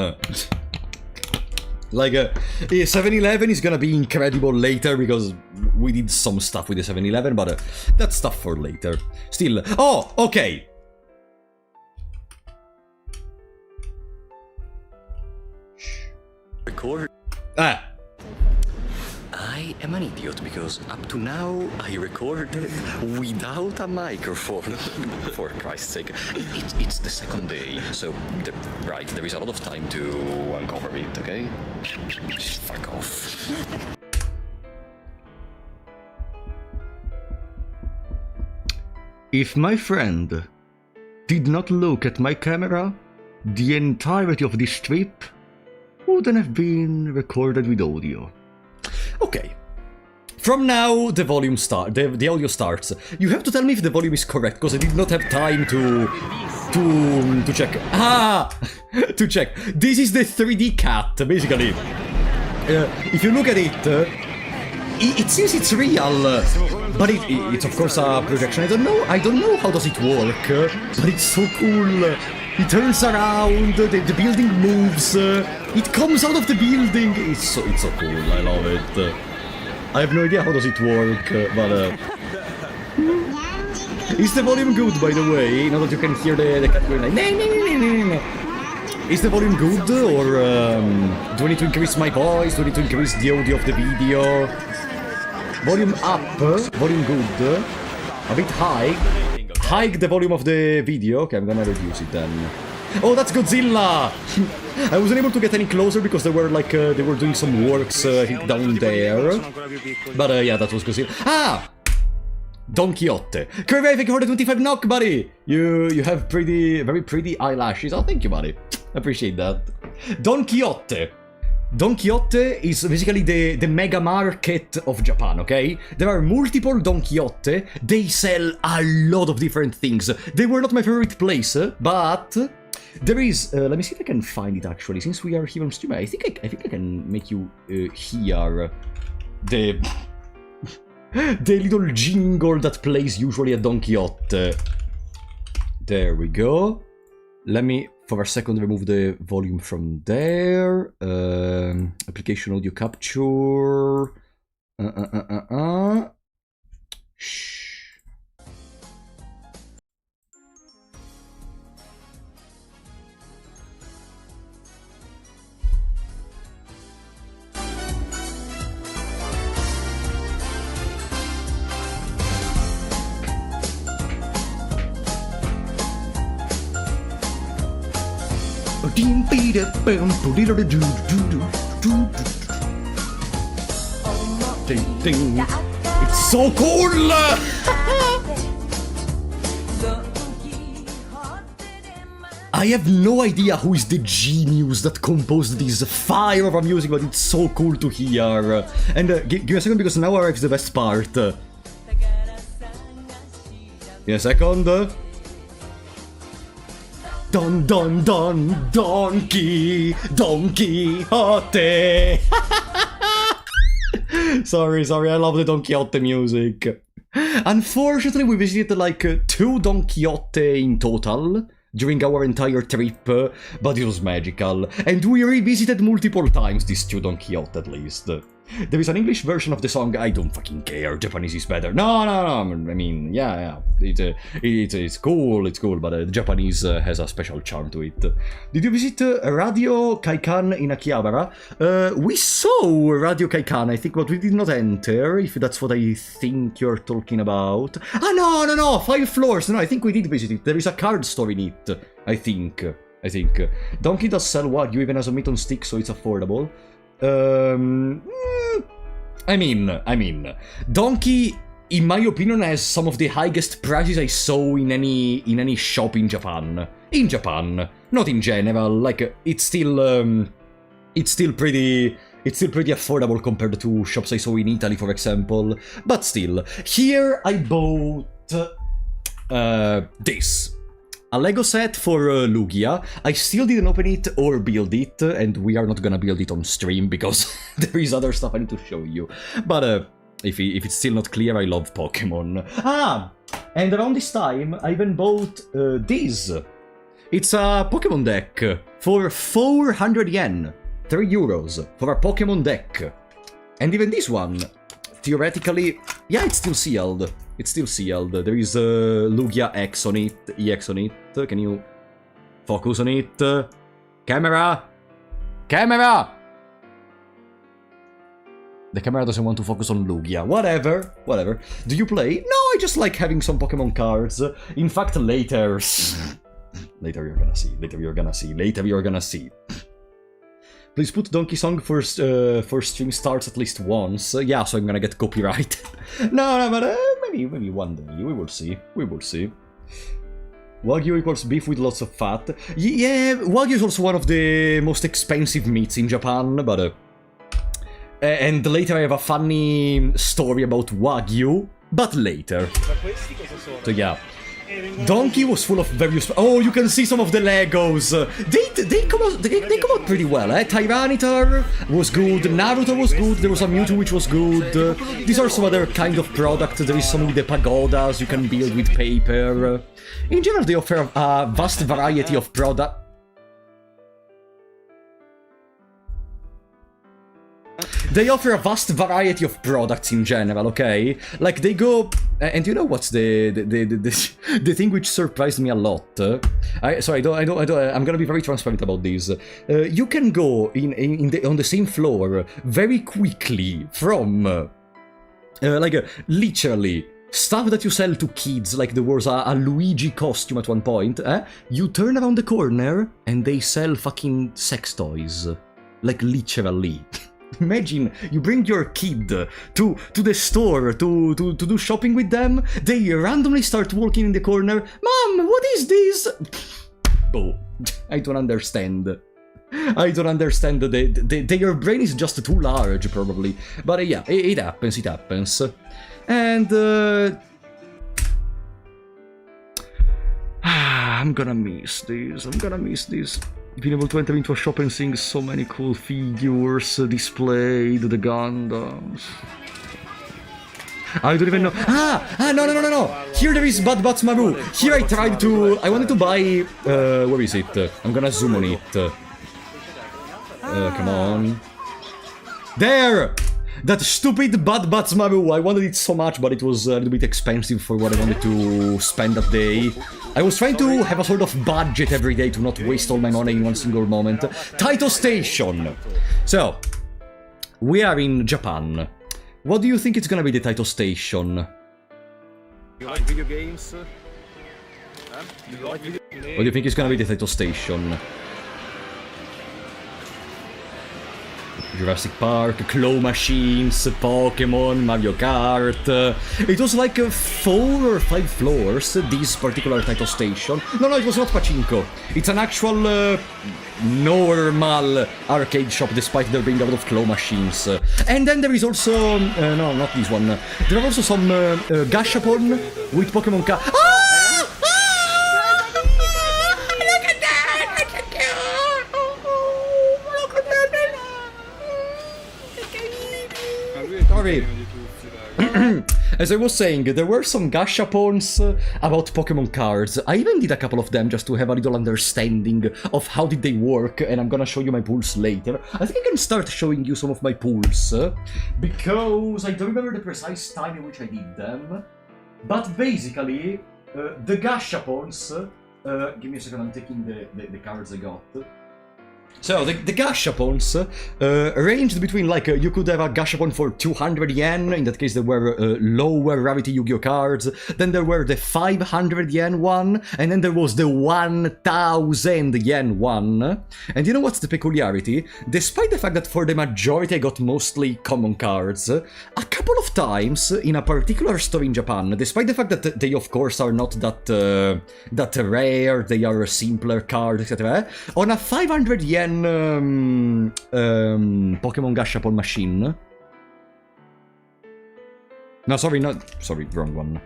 Like, 7-Eleven is gonna be incredible later, because we did some stuff with the 7-Eleven, but that's stuff for later. Still. Oh, okay. Record. I am an idiot because up to now I recorded without a microphone. For Christ's sake. It's the second day, so right, there is a lot of time to uncover it, okay? Fuck off. If my friend did not look at my camera, the entirety of this trip wouldn't have been recorded with audio. Okay. From now, the volume the audio starts. You have to tell me if the volume is correct, because I did not have time to check. To check. This is the 3D cat, basically. If you look at it, it seems it's real, but it's of course a projection. I don't know how does it work, but it's so cool. It turns around, the building moves, it comes out of the building. It's so cool, I love it. I have no idea how does it work, but is the volume good, by the way? Now that you can hear the cat going like, is the volume good, or do I need to increase my voice? Do I need to increase the audio of the video? Volume up, volume good, a bit high. Hike the volume of the video. Okay, I'm gonna reduce it then. Oh, that's Godzilla! I wasn't able to get any closer because they were like, they were doing some works down there. But yeah, that was Godzilla. Don Quijote. Kirby, thank you for the 25 knock, buddy! You have very pretty eyelashes. Oh, thank you, buddy. Appreciate that. Don Quijote. Don Quijote is basically the mega market of Japan, okay? There are multiple Don Quijote, they sell a lot of different things. They were not my favorite place, but there is, let me see if I can find it actually, since we are here on stream. I think I can make you hear the little jingle that plays usually at Don Quijote. There we go. Let me, for a second, remove the volume from there. Application audio capture. Shh. It's so cool! I have no idea who is the genius that composed this fire of a music, but it's so cool to hear. And give me a second, because now arrives the best part. Give me a second. Don Quixote. Sorry, I love the Don Quixote music. Unfortunately, we visited like 2 Don Quixote in total during our entire trip, but it was magical. And we revisited multiple times these 2 Don Quixote at least. There is an English version of the song, I don't fucking care, Japanese is better. No, I mean, yeah, it's cool, but the Japanese has a special charm to it. Did you visit Radio Kaikan in Akihabara? We saw Radio Kaikan, I think, but we did not enter, if that's what I think you're talking about. Ah, no, 5 floors, no, I think we did visit it. There is a card store in it, I think. Donkey does sell Wagyu even as a meat on stick, so it's affordable. I mean, Donkey, in my opinion, has some of the highest prices I saw in any shop in Japan. In Japan, not in general. Like, it's still pretty affordable compared to shops I saw in Italy, for example. But still, here I bought this. A Lego set for Lugia. I still didn't open it or build it, and we are not gonna build it on stream because there is other stuff I need to show you. But if it's still not clear, I love Pokemon. Ah! And around this time, I even bought this. It's a Pokemon deck for 400 yen. 3 euros for a Pokemon deck. And even this one, theoretically, yeah, it's still sealed. There is Lugia X on it, EX on it. Can you focus on it? Camera! The camera doesn't want to focus on Lugia. Whatever. Do you play? No, I just like having some Pokemon cards. In fact, later you're gonna see. Please put Donkey Song for stream starts at least once. Yeah, so I'm gonna get copyright. No, but maybe one day. We will see. Wagyu equals beef with lots of fat. Yeah, Wagyu is also one of the most expensive meats in Japan, but... and later I have a funny story about Wagyu, but later. So yeah. Donkey was full of various... Oh, you can see some of the Legos. They come out pretty well, eh? Tyranitar was good, Naruto was good, there was a Mewtwo which was good. These are some other kind of products. There is some with the pagodas you can build with paper. In general, they offer a vast variety of products. They offer a vast variety of products in general, okay? Like, they go... And you know what's the thing which surprised me a lot? I'm gonna be very transparent about this. You can go on the same floor very quickly from... literally, stuff that you sell to kids, like there was a Luigi costume at one point, you turn around the corner and they sell fucking sex toys. Like, literally. Imagine you bring your kid to the store to do shopping with them, they randomly start walking in the corner, Mom, what is this? Oh, I don't understand. Their brain is just too large, probably. But yeah, it happens. And... I'm gonna miss this. Being able to enter into a shop and seeing so many cool figures displayed, the Gundams. I don't even know. No. Here there is Bad Bats Maru. Here I tried to... I wanted to buy... where is it? I'm gonna zoom on it. Come on. There! That stupid Bad Bats Maru. I wanted it so much, but it was a little bit expensive for what I wanted to spend that day. I was trying to have a sort of budget every day to not waste all my money in one single moment. Taito Station! So, we are in Japan. What do you think it's gonna be the Taito Station? You like video games? What do you think is gonna be the Taito Station? Jurassic Park, claw machines, Pokemon, Mario Kart. It was like 4 or 5 floors, this particular Taito Station. No, it was not Pachinko. It's an actual normal arcade shop, despite there being a lot of claw machines. And then there is also... no, not this one. There are also some gashapon with Pokemon cards. Sorry. As I was saying, there were some gashapons about Pokemon cards. I even did a couple of them just to have a little understanding of how did they work, and I'm gonna show you my pulls later. I think I can start showing you some of my pulls, because I don't remember the precise time in which I did them. But basically, the gashapons... give me a second, I'm taking the cards I got. So, the gashapons ranged between, like, you could have a gashapon for 200 yen, in that case there were lower rarity Yu-Gi-Oh cards, then there were the 500 yen one, and then there was the 1000 yen one. And you know what's the peculiarity? Despite the fact that for the majority I got mostly common cards, a couple of times in a particular store in Japan, despite the fact that they of course are not that rare, they are simpler cards, etc., on a 500 yen Pokemon Gashapon machine. No, sorry, wrong one.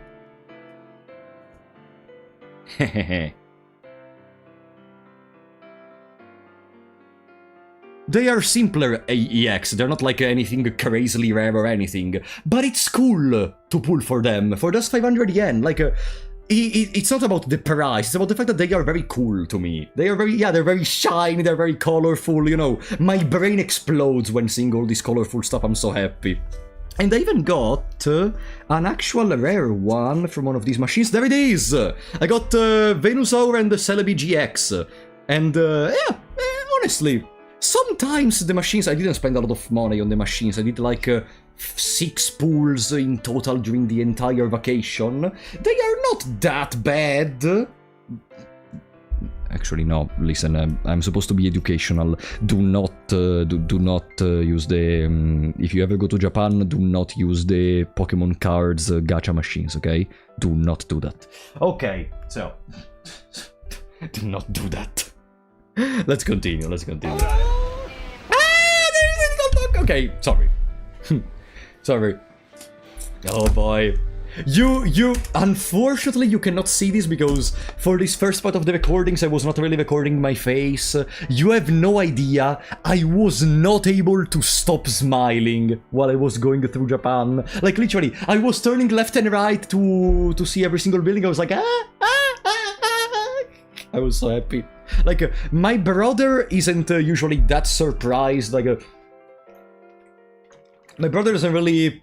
They are simpler EX, they're not like anything crazily rare or anything, but it's cool to pull for them, for just 500 yen, like... It's not about the price, it's about the fact that they are very cool to me. They are they're very shiny, they're very colorful, you know. My brain explodes when seeing all this colorful stuff, I'm so happy. And I even got an actual rare one from one of these machines. There it is! I got Venusaur and the Celebi GX. And honestly, sometimes the machines, I didn't spend a lot of money on the machines. I did like 6 pulls in total during the entire vacation. They are not that bad. Actually, no. Listen, I'm supposed to be educational. Do not use the. If you ever go to Japan, do not use the Pokemon cards gacha machines. Okay? Do not do that. Okay, so do not do that. Let's continue. There is a little dog. Okay, sorry. Sorry. Oh boy. You unfortunately you cannot see this because for this first part of the recordings I was not really recording my face. You have no idea, I was not able to stop smiling while I was going through Japan. Like literally, I was turning left and right to see every single building. I was like I was so happy. Like my brother isn't usually that surprised. Like my brother doesn't really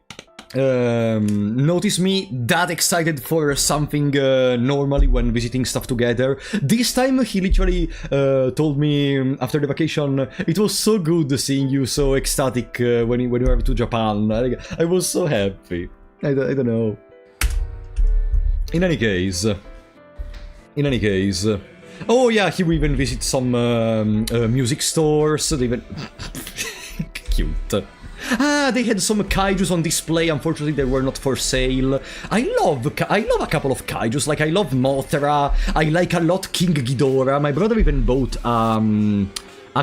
notice me that excited for something normally when visiting stuff together. This time he literally told me after the vacation, it was so good seeing you so ecstatic when you were to Japan. I was so happy. I don't know. In any case, oh yeah, he will even visit some music stores. They even cute. They had some kaijus on display. Unfortunately, they were not for sale. I love a couple of kaijus. Like I love Mothra. I like a lot King Ghidorah. My brother even bought a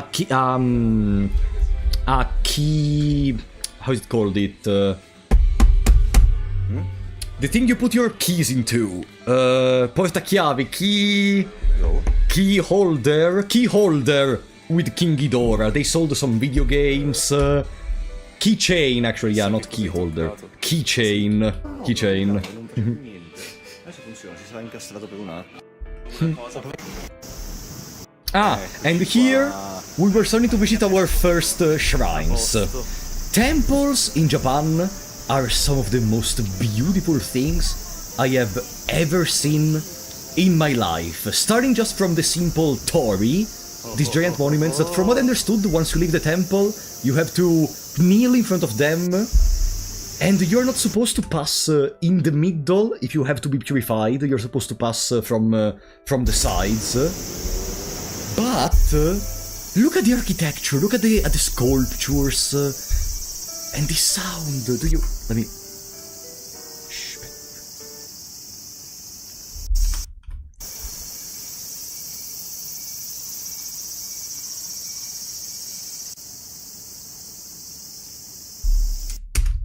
key. How is it called? The thing you put your keys into. Portachiavi. Key holder with King Ghidorah. They sold some video games. Keychain, actually, yeah, not key holder. Keychain. Keychain. Non più niente. Adesso funziona, si sarà incastrato per un attimo. And here we were starting to visit our first shrines. Temples in Japan are some of the most beautiful things I have ever seen in my life. Starting just from the simple torii, these giant monuments that, from what I understood, once you leave the temple, you have to kneel in front of them, and you're not supposed to pass in the middle if you have to be purified. You're supposed to pass from the sides. But look at the architecture, look at the sculptures, and the sound. Do you? Let me. Shh.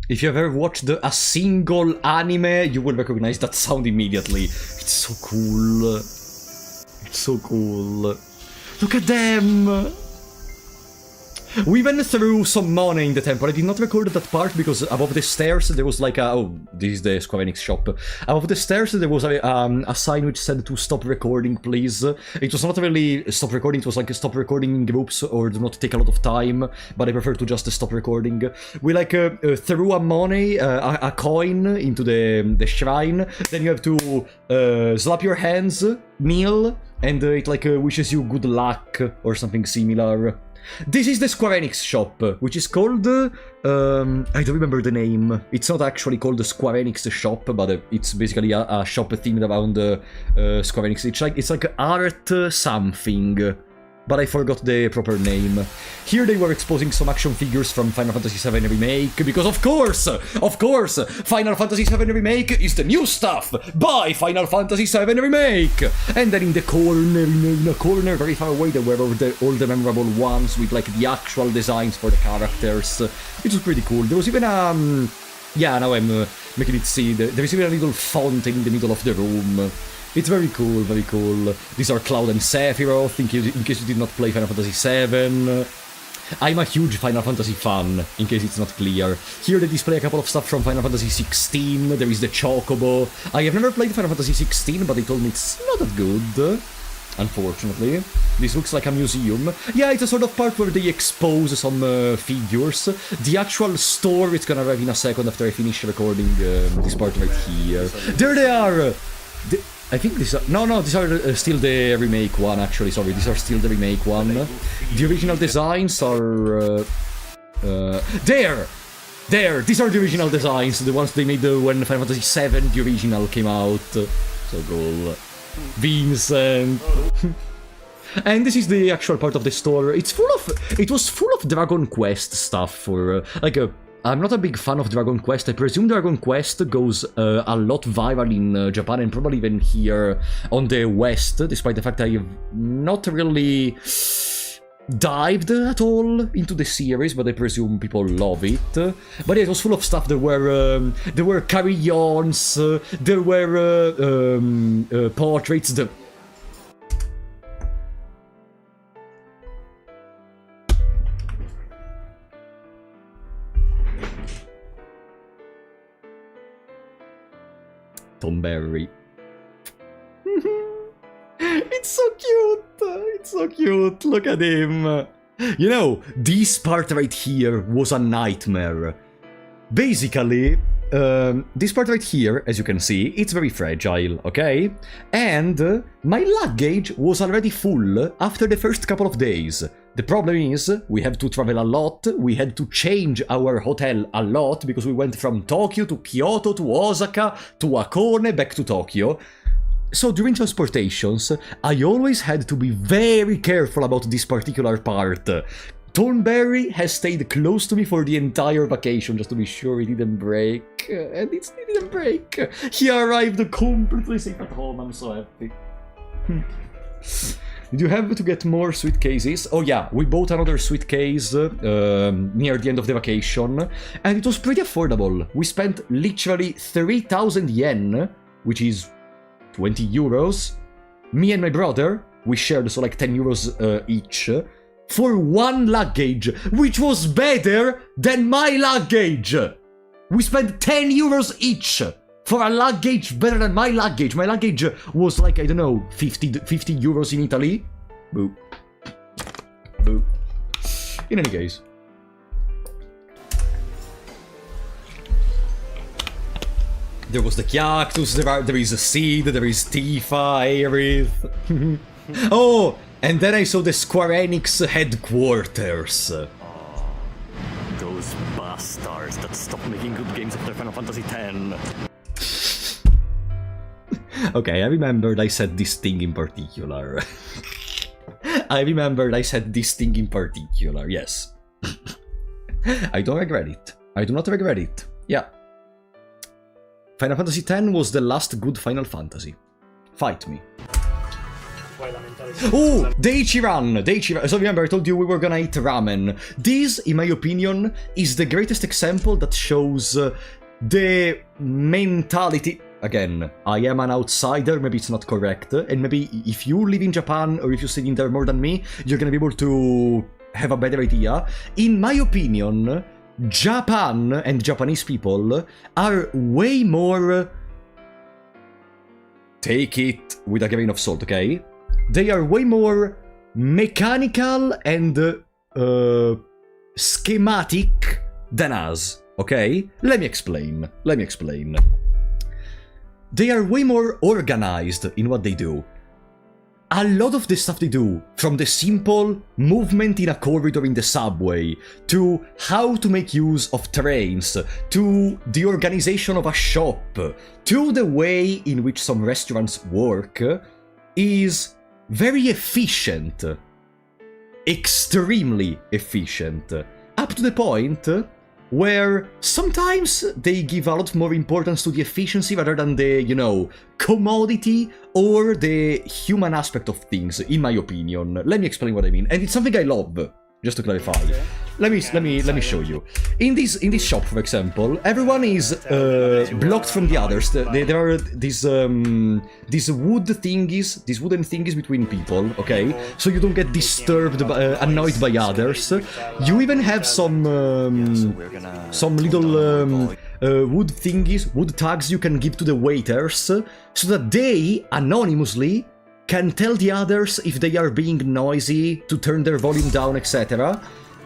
If you have ever watched a single anime, you will recognize that sound immediately. It's so cool. It's so cool. Look at them! We went through some money in the temple. I did not record that part because above the stairs there was like a... Oh, this is the Square Enix shop. Above the stairs there was a sign which said to stop recording, please. It was not really stop recording, it was like stop recording in groups or do not take a lot of time, but I prefer to just stop recording. We like threw a money, a coin into the shrine, then you have to slap your hands, kneel, and it like wishes you good luck or something similar. This is the Square Enix shop, which is called... I don't remember the name. It's not actually called the Square Enix shop, but it's basically a shop themed around Square Enix. It's like art something, but I forgot the proper name. Here they were exposing some action figures from Final Fantasy VII Remake, because of course, Final Fantasy VII Remake is the new stuff by Final Fantasy VII Remake! And then in the corner, in a corner very far away, there were all the memorable ones with like the actual designs for the characters. It was pretty cool. There was even a... yeah, now I'm making it see. There is even a little font in the middle of the room. It's very cool, very cool. These are Cloud and Sephiroth, in case you did not play Final Fantasy VII. I'm a huge Final Fantasy fan, in case it's not clear. Here they display a couple of stuff from Final Fantasy XVI, there is the Chocobo. I have never played Final Fantasy XVI, but they told me it's not that good, unfortunately. This looks like a museum. Yeah, it's a sort of part where they expose some figures. The actual store it's gonna arrive in a second after I finish recording this part right here. There they are! I think these are... No, these are still the remake one, actually, sorry. These are still the remake one. The original designs are... There! These are the original designs, the ones they made when Final Fantasy VII, the original, came out. So cool. Vincent. And this is the actual part of the store. It was full of Dragon Quest stuff for, I'm not a big fan of Dragon Quest. I presume Dragon Quest goes a lot viral in Japan and probably even here on the West, despite the fact I have not really dived at all into the series, but I presume people love it. But yeah, it was full of stuff. There were carry-ons, there were portraits. Berry. It's so cute! It's so cute! Look at him! You know, this part right here was a nightmare. Basically, this part right here, as you can see, it's very fragile, okay? And my luggage was already full after the first couple of days. The problem is, we have to travel a lot, we had to change our hotel a lot, because we went from Tokyo to Kyoto to Osaka to Hakone back to Tokyo. So during transportations, I always had to be very careful about this particular part. Thornberry has stayed close to me for the entire vacation, just to be sure it didn't break. And it didn't break. He arrived completely safe at home, I'm so happy. Did you have to get more suitcases? Oh yeah, we bought another suitcase near the end of the vacation, and it was pretty affordable. We spent literally 3,000 yen, which is 20 euros. Me and my brother, we shared, so like 10 euros each. for one luggage, which was better than my luggage. We spent 10 euros each for a luggage better than my luggage. My luggage was like, I don't know, 50 euros in Italy. Boo. Boo. In any case. There was the cactus, there is a seed, there is Tifa, Aerith. Oh, and then I saw the Square Enix headquarters. Those bastards that stopped making good games after Final Fantasy X. Okay, I remembered I said this thing in particular. Yes. I don't regret it. I do not regret it. Yeah. Final Fantasy X was the last good Final Fantasy. Fight me. Oh, Daichi Run. So remember, I told you we were gonna eat ramen. This, in my opinion, is the greatest example that shows the mentality. Again, I am an outsider, maybe it's not correct, and maybe if you live in Japan or if you stay in there more than me, you're gonna be able to have a better idea. In my opinion, Japan and Japanese people are way more... Take it with a grain of salt, okay? They are way more mechanical and schematic than us, okay? Let me explain. They are way more organized in what they do. A lot of the stuff they do, from the simple movement in a corridor in the subway, to how to make use of trains, to the organization of a shop, to the way in which some restaurants work, is very efficient. Extremely efficient. Up to the point where sometimes they give a lot more importance to the efficiency rather than the, you know, commodity or the human aspect of things, in my opinion. Let me explain what I mean. And it's something I love, just to clarify. Let me show you. In this shop, for example, everyone is blocked from the others. There are these wooden thingies between people, okay? So you don't get disturbed, annoyed by others. You even have some little wood thingies, wood tags you can give to the waiters, so that they, anonymously, can tell the others if they are being noisy, to turn their volume down, etc.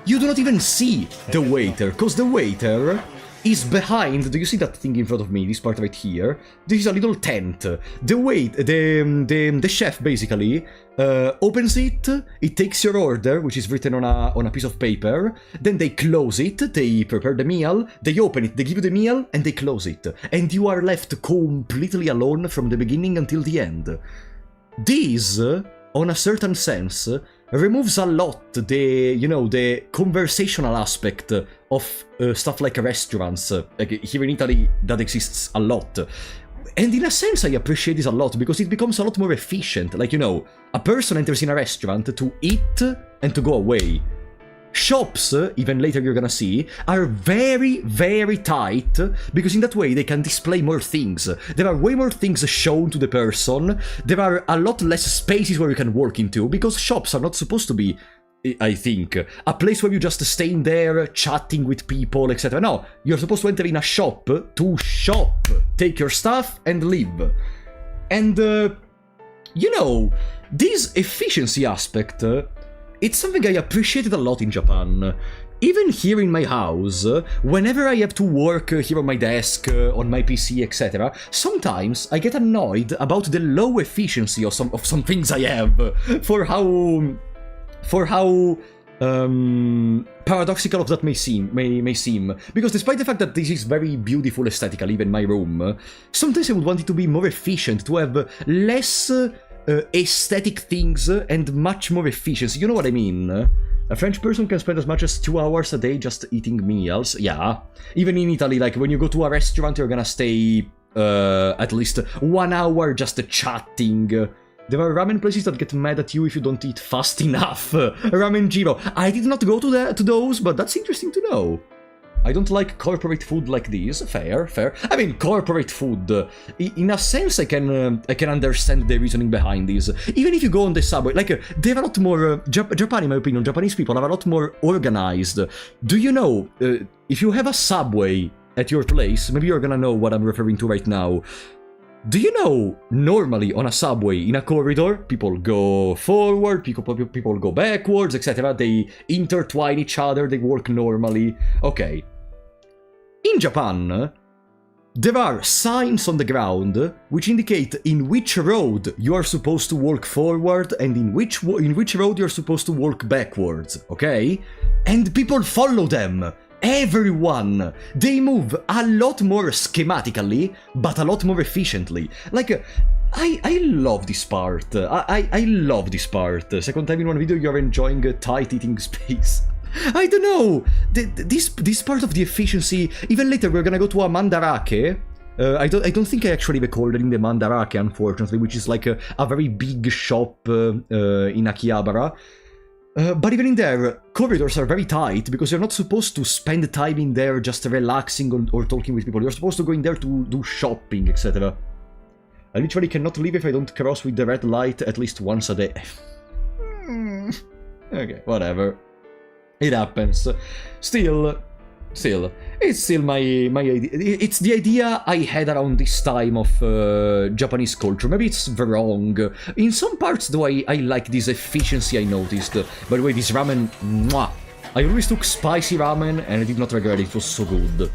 You do not even see the waiter, because the waiter is behind. Do you see that thing in front of me, this part right here? This is a little tent. The chef basically opens it, it takes your order, which is written on a piece of paper, then they close it, they prepare the meal, they open it, they give you the meal, and they close it. And you are left completely alone from the beginning until the end. This, on a certain sense, removes a lot the conversational aspect of stuff like restaurants. Like here in Italy, that exists a lot. And in a sense, I appreciate this a lot, because it becomes a lot more efficient. Like, a person enters in a restaurant to eat and to go away. Shops, even later you're gonna see, are very, very tight, because in that way they can display more things. There are way more things shown to the person, there are a lot less spaces where you can walk into, because shops are not supposed to be, I think, a place where you just stay in there, chatting with people, etc. No, you're supposed to enter in a shop to shop, take your stuff and leave. And, this efficiency aspect... it's something I appreciated a lot in Japan. Even here in my house, whenever I have to work here on my desk, on my PC, etc., sometimes I get annoyed about the low efficiency of some things I have, for how paradoxical of that may seem. Because despite the fact that this is very beautiful aesthetically, even my room, sometimes I would want it to be more efficient, to have less aesthetic things and much more efficiency. You know what I mean? A French person can spend as much as 2 hours a day just eating meals. Yeah. Even in Italy, like when you go to a restaurant, you're gonna stay at least 1 hour just chatting. There are ramen places that get mad at you if you don't eat fast enough. Ramen Jiro. I did not go to those, but that's interesting to know. I don't like corporate food like this. Fair, fair. I mean, corporate food. In a sense, I can understand the reasoning behind this. Even if you go on the subway, like they have a lot more. Japan, in my opinion, Japanese people are a lot more organized. Do you know if you have a subway at your place? Maybe you're gonna know what I'm referring to right now. Do you know, normally on a subway, in a corridor, people go forward, people go backwards, etc. They intertwine each other, they work normally. Okay. In Japan, there are signs on the ground which indicate in which road you are supposed to walk forward and in which road you're supposed to walk backwards, okay? And people follow them. Everyone! They move a lot more schematically, but a lot more efficiently. Like, I love this part. I love this part. Second time in one video, you're enjoying a tight eating space. I don't know! This part of the efficiency... Even later, we're gonna go to a Mandarak. I don't think I actually recorded in the Mandarak, unfortunately, which is like a very big shop in Akihabara. But even in there, corridors are very tight because you're not supposed to spend time in there just relaxing or talking with people. You're supposed to go in there to do shopping, etc. I literally cannot leave if I don't cross with the red light at least once a day. Okay, whatever. It happens. Still, it's still my idea. It's the idea I had around this time of Japanese culture. Maybe it's wrong. In some parts, though, I like this efficiency I noticed. By the way, this ramen, mwah. I always took spicy ramen and I did not regret it. It was so good.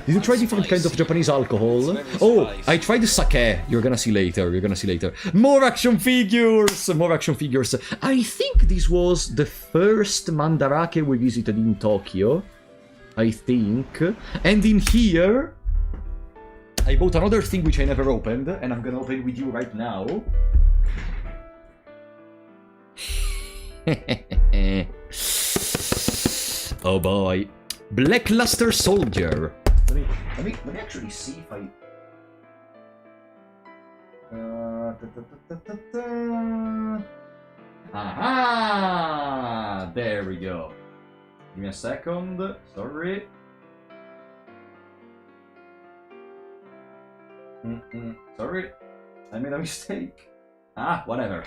Did you try different kinds of Japanese alcohol? Oh, I tried sake. You're gonna see later. More action figures! More action figures. I think this was the first Mandarake we visited in Tokyo. I think. And in here, I bought another thing which I never opened, and I'm gonna open it with you right now. Oh boy. Blackluster Soldier. Let me actually see if I... Aha! There we go. Give me a second. Sorry. Sorry. I made a mistake. Whatever.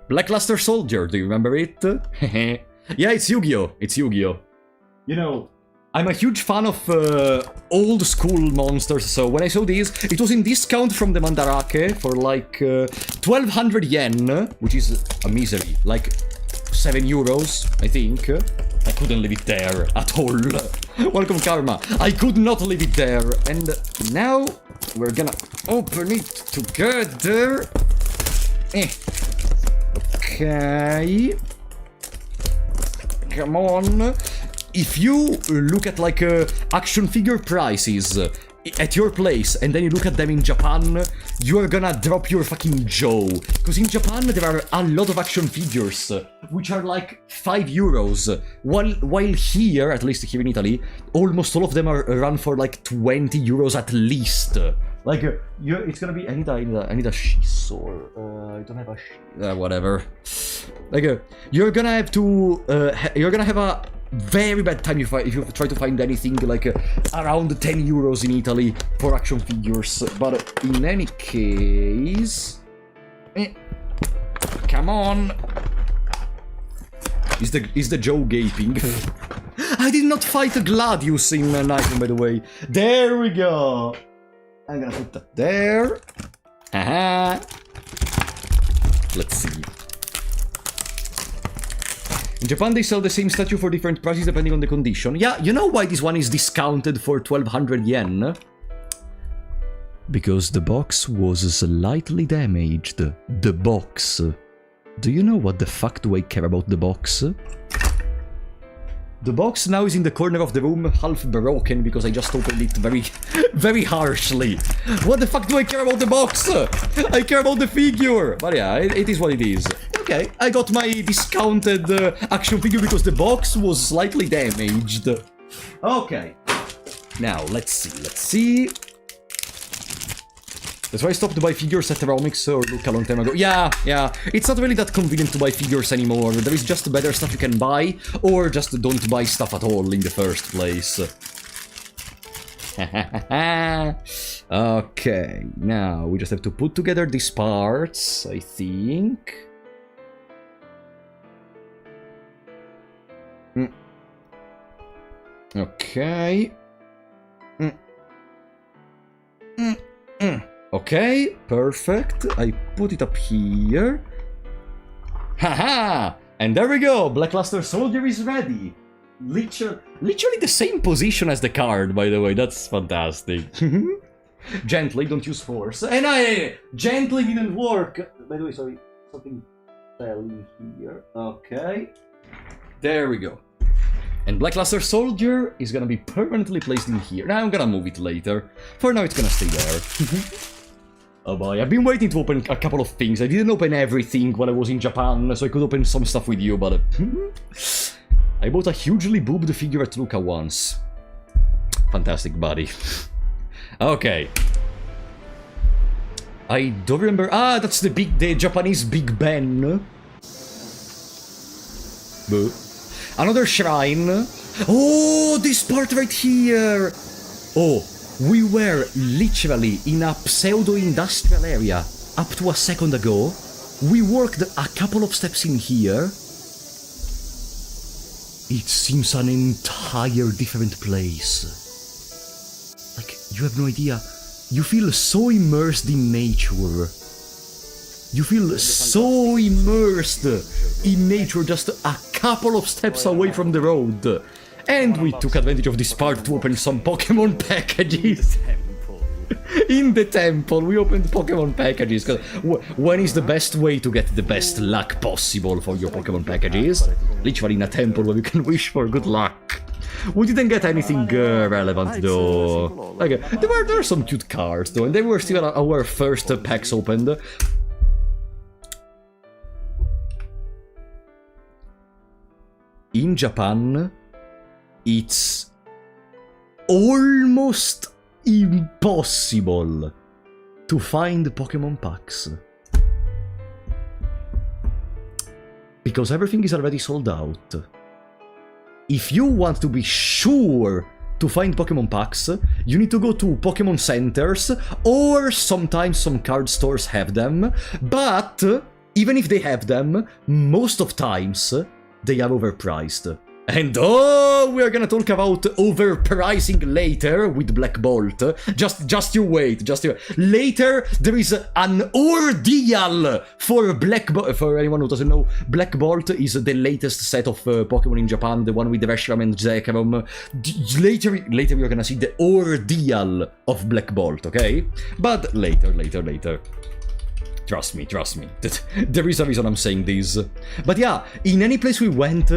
Blackluster Soldier, do you remember it? Yeah, it's Yu-Gi-Oh! You know, I'm a huge fan of old school monsters, so when I saw this, it was in discount from the Mandarake for like 1200 yen, which is a misery, like 7 euros, I think. I couldn't leave it there at all. Welcome, Karma. I could not leave it there. And now we're gonna open it together. Okay. Come on. If you look at like action figure prices at your place and then you look at them in Japan, you are gonna drop your fucking jaw. Because in Japan there are a lot of action figures which are like 5 euros, while here, at least here in Italy, almost all of them are run for like 20 euros at least. Like, it's gonna be... I need a shiso. I don't have a whatever. Like, you're gonna have to... you're gonna have a very bad time if you try to find anything like around 10 euros in Italy for action figures. But in any case... come on! Is the Joe gaping? I did not fight a Gladius in an item, by the way. There we go! I'm gonna put that there. Haha. Let's see. In Japan, they sell the same statue for different prices depending on the condition. Yeah, you know why this one is discounted for 1200 yen? Because the box was slightly damaged. The box. Do you know what the fuck do I care about the box? The box now is in the corner of the room, half broken, because I just opened it very harshly. What the fuck do I care about the box? I care about the figure! But yeah, it is what it is. Okay, I got my discounted action figure because the box was slightly damaged. Okay. Now, let's see. That's why I stopped to buy figures at Romix or Luca a long time ago. Yeah, it's not really that convenient to buy figures anymore. There is just better stuff you can buy, or just don't buy stuff at all in the first place. Okay, now we just have to put together these parts, I think. Okay. Okay, perfect. I put it up here. Haha! And there we go! Blackluster Soldier is ready! Literally the same position as the card, by the way. That's fantastic. Gently, don't use force. And gently didn't work! By the way, sorry, something fell in here. Okay. There we go. And Blackluster Soldier is gonna be permanently placed in here. Now I'm gonna move it later. For now, it's gonna stay there. Oh boy, I've been waiting to open a couple of things. I didn't open everything while I was in Japan, so I could open some stuff with you, but... I bought a hugely boobed figure at Luca once. Fantastic, buddy. Okay. I don't remember... Ah, that's the Japanese Big Ben. Boo. Another shrine. Oh, this part right here. Oh, we were literally in a pseudo-industrial area up to a second ago. We worked a couple of steps in here. It seems an entire different place. Like, you have no idea. You feel so immersed in nature. You feel so immersed in nature just a couple of steps away from the road. And we took advantage of this part to open some Pokemon packages. In the temple, we opened Pokemon packages. Because when is the best way to get the best luck possible for your Pokemon packages? Literally in a temple where you can wish for good luck. We didn't get anything relevant though. Okay, there were some cute cards though, and they were still our first packs opened. In Japan, it's almost impossible to find Pokemon packs. Because everything is already sold out. If you want to be sure to find Pokemon packs, you need to go to Pokemon centers, or sometimes some card stores have them, but even if they have them, most of times they are overpriced. And oh, we are gonna talk about overpricing later with Black Bolt. Just you wait, Later, there is an ordeal for Black Bolt. For anyone who doesn't know, Black Bolt is the latest set of Pokemon in Japan, the one with the Reshiram and Zekrom. Later you're gonna see the ordeal of Black Bolt, okay? But later. Trust me. There is a reason I'm saying this. But yeah, in any place we went,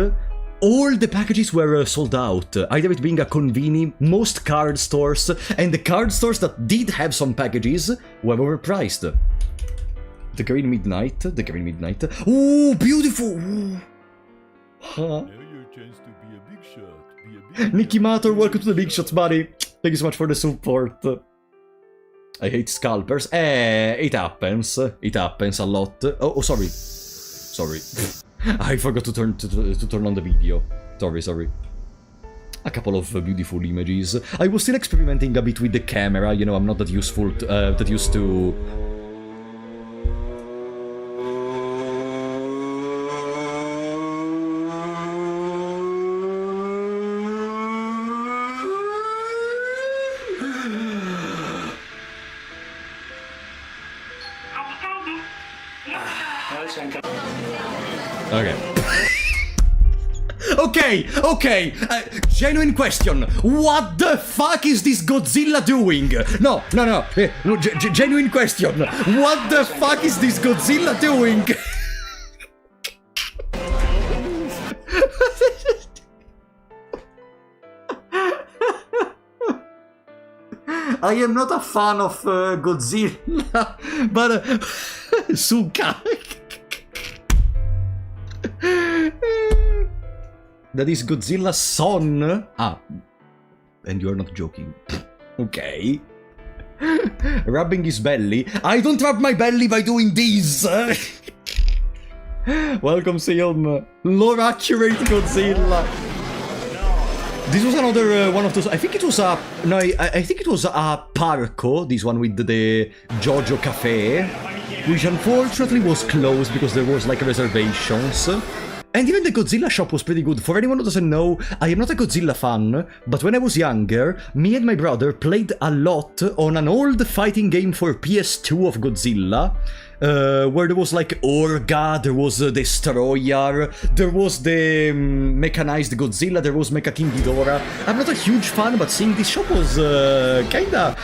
all the packages were sold out, either it being a Konbini, most card stores, and the card stores that did have some packages were overpriced. The Green Midnight. Ooh, beautiful! Ooh. Huh. Now your chance to be a big shot. Nicky Mator, welcome to the Big Shots, buddy. Thank you so much for the support. I hate scalpers. It happens a lot. Oh, sorry. I forgot to turn on the video. Sorry. A couple of beautiful images. I was still experimenting a bit with the camera, you know, I'm not that used to... Okay. Genuine question. What the fuck is this Godzilla doing? No. Genuine question. What the fuck is this Godzilla doing? I am not a fan of Godzilla, but Suka. That is Godzilla's son. Ah, and you're not joking. Okay. Rubbing his belly. I don't rub my belly by doing this! Welcome, Sion. Lore accurate Godzilla. This was another one of those. I think it was a. No, I think it was a Parco, this one with the Jojo Cafe, which unfortunately was closed because there was like reservations. And even the Godzilla shop was pretty good. For anyone who doesn't know, I am not a Godzilla fan, but when I was younger, me and my brother played a lot on an old fighting game for PS2 of Godzilla, where there was like Orga, there was Destroyer, there was the mechanized Godzilla, there was Mecha King Ghidorah. I'm not a huge fan, but seeing this shop was kinda...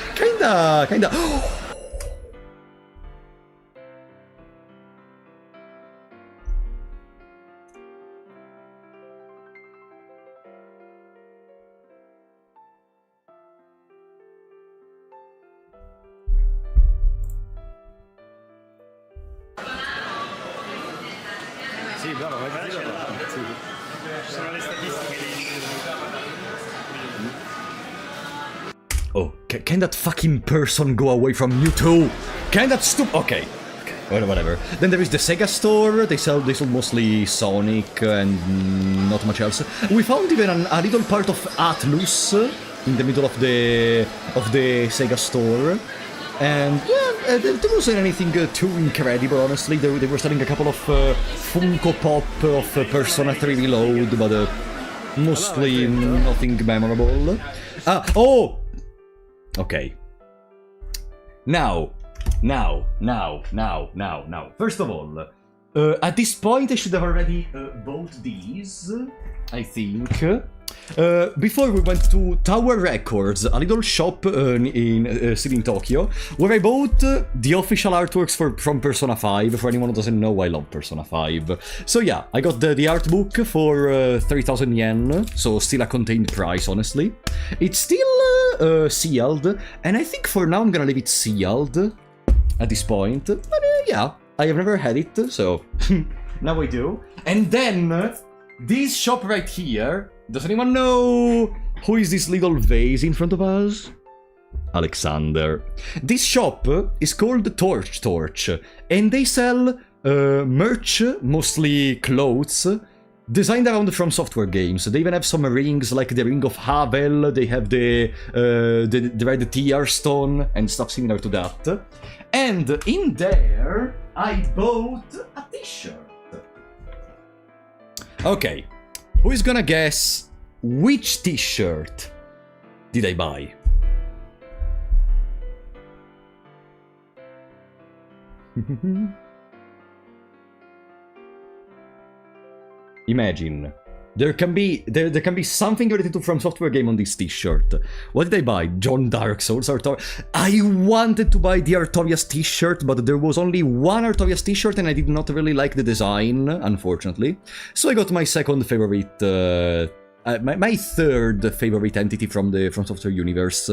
Sì, bravo, vai a dire. Sono le statistiche di... Oh, can that fucking person go away from you too? Can that Okay. Well, whatever. Then there is the Sega store. They sell mostly Sonic and not much else. We found even a little part of Atlus in the middle of the Sega store. And yeah, there wasn't anything too incredible, honestly. They were selling a couple of Funko Pop of Persona 3 Reload, but mostly nothing memorable. Oh! Okay. Now. First of all, at this point I should have already bought these, I think. Before we went to Tower Records, a little shop still in Tokyo, where I bought the official artworks from Persona 5. For anyone who doesn't know, I love Persona 5. So yeah, I got the art book for 3,000 yen, so still a contained price, honestly. It's still sealed, and I think for now I'm gonna leave it sealed at this point. But yeah, I have never had it, so now I do. And then, this shop right here. Does anyone know who is this little vase in front of us? Alexander. This shop is called Torch, and they sell merch, mostly clothes, designed around From Software games. They even have some rings, like the Ring of Havel, they have the Red Tear Stone, and stuff similar to that. And in there, I bought a t-shirt. Okay. Who is gonna guess which t-shirt did I buy? Imagine. There can be something related to From Software game on this t-shirt. What did I buy? John Dark Souls Artorias. I wanted to buy the Artorias t-shirt, but there was only one Artorias t-shirt and I did not really like the design, unfortunately. So I got my second favorite, my third favorite entity from the From Software universe.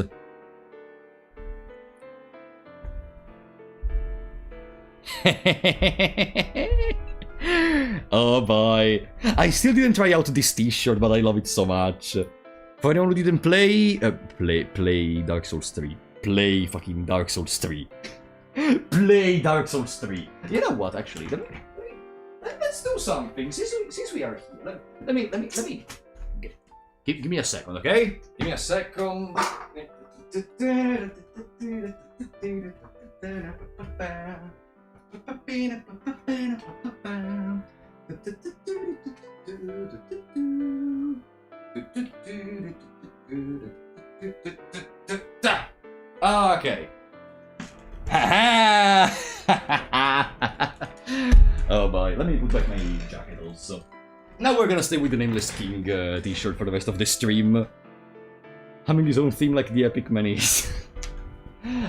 Oh boy. I still didn't try out this t-shirt, but I love it so much. For anyone who didn't play Dark Souls 3. Play fucking Dark Souls 3. Play Dark Souls 3. You know what, actually? Let's do something. Since we are here, let me give me a second, okay? Give me a second. Okay. Oh boy, let me put back my jacket also. Now we're gonna stay with the Nameless King t-shirt for the rest of the stream. Having his own theme like the Epic Man is.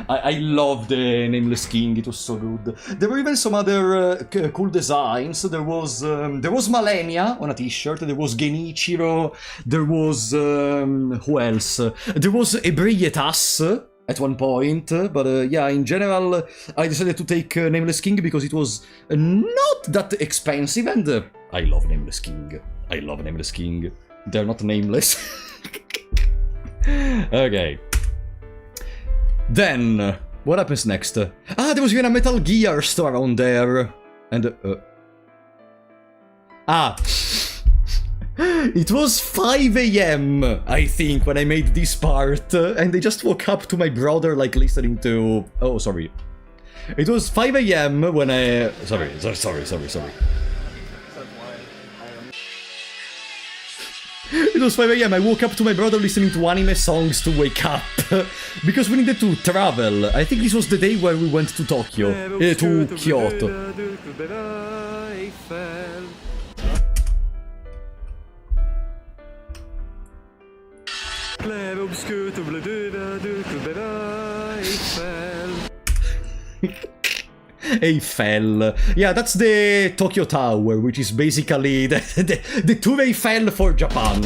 I love the Nameless King, it was so good. There were even some other cool designs. There was Malenia on a t-shirt, there was Genichiro, there was... who else? There was Ebrietas at one point, but yeah, in general, I decided to take Nameless King because it was not that expensive, and I love Nameless King. I love Nameless King. They're not nameless. Okay. Then, what happens next? Ah, there was even a Metal Gear store around there. And, it was 5 AM, I think, when I made this part, and I just woke up to my brother, like, listening to... Oh, sorry. It was 5 AM when I... Sorry. It was 5 AM, I woke up to my brother listening to anime songs to wake up, because we needed to travel. I think this was the day where we went to Tokyo, to Kyoto. Eiffel. Yeah, that's the Tokyo Tower, which is basically the Tour Eiffel for Japan,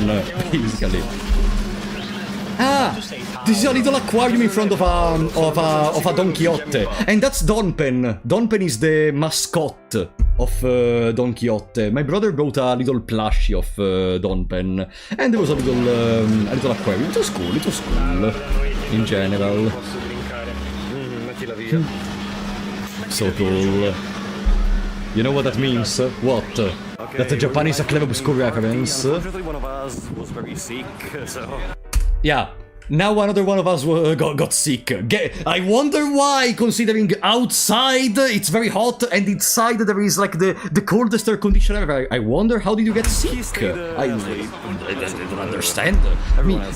basically. Ah, this is a little aquarium in front of a Don Quijote, and that's Donpen. Donpen is the mascot of Don Quixote. My brother brought a little plushie of Donpen, and there was a little aquarium. It was cool. In general. So cool. You know what that means? What? Okay, That the Japanese are clever obscure reference. Unfortunately, one of us was very sick, so... Yeah. Now another one of us got sick. I wonder why, considering outside it's very hot and inside there is like the coldest air conditioner ever. I wonder, how did you get sick? I don't understand.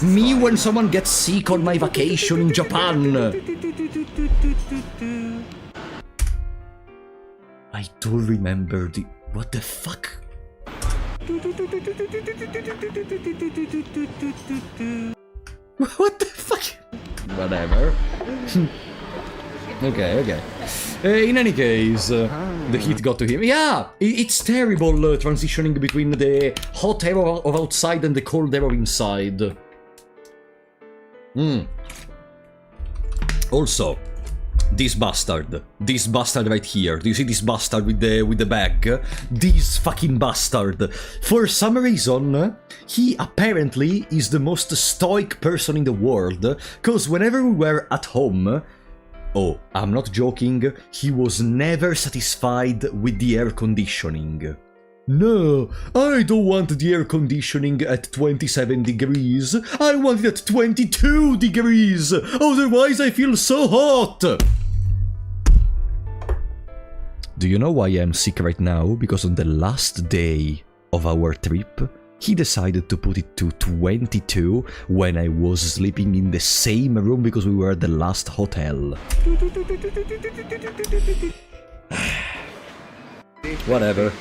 Me when someone gets sick on my vacation in Japan. I do remember the... What the fuck? What the fuck? Whatever. Okay. In any case, the heat got to him. Yeah, it's terrible transitioning between the hot air of outside and the cold air of inside. Also, this bastard right here. Do you see this bastard with the bag? This fucking bastard. For some reason, he apparently is the most stoic person in the world, cause whenever we were at home, oh, I'm not joking, he was never satisfied with the air conditioning. No, I don't want the air conditioning at 27 degrees. I want it at 22 degrees. Otherwise I feel so hot. Do you know why I'm sick right now? Because on the last day of our trip, he decided to put it to 22 when I was sleeping in the same room because we were at the last hotel. Whatever.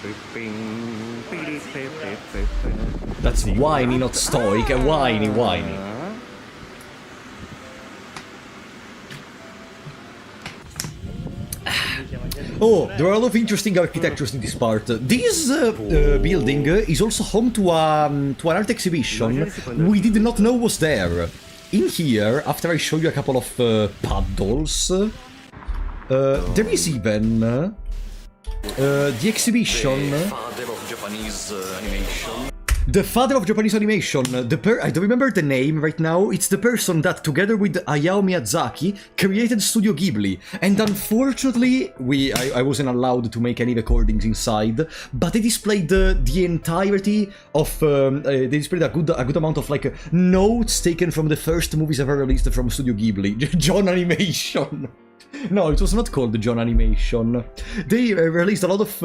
That's whiny, not stoic. Whiny. Oh, there are a lot of interesting architectures in this part. This building is also home to an art exhibition we did not know was there. In here, after I show you a couple of paddles, there is even the exhibition. Father of Japanese animation. The father of Japanese animation, I don't remember the name right now, it's the person that, together with Hayao Miyazaki, created Studio Ghibli. And unfortunately, I wasn't allowed to make any recordings inside, but they displayed the entirety of, they displayed a good amount of, like, notes taken from the first movies ever released from Studio Ghibli. John Animation. No, it was not called John Animation. They released a lot of...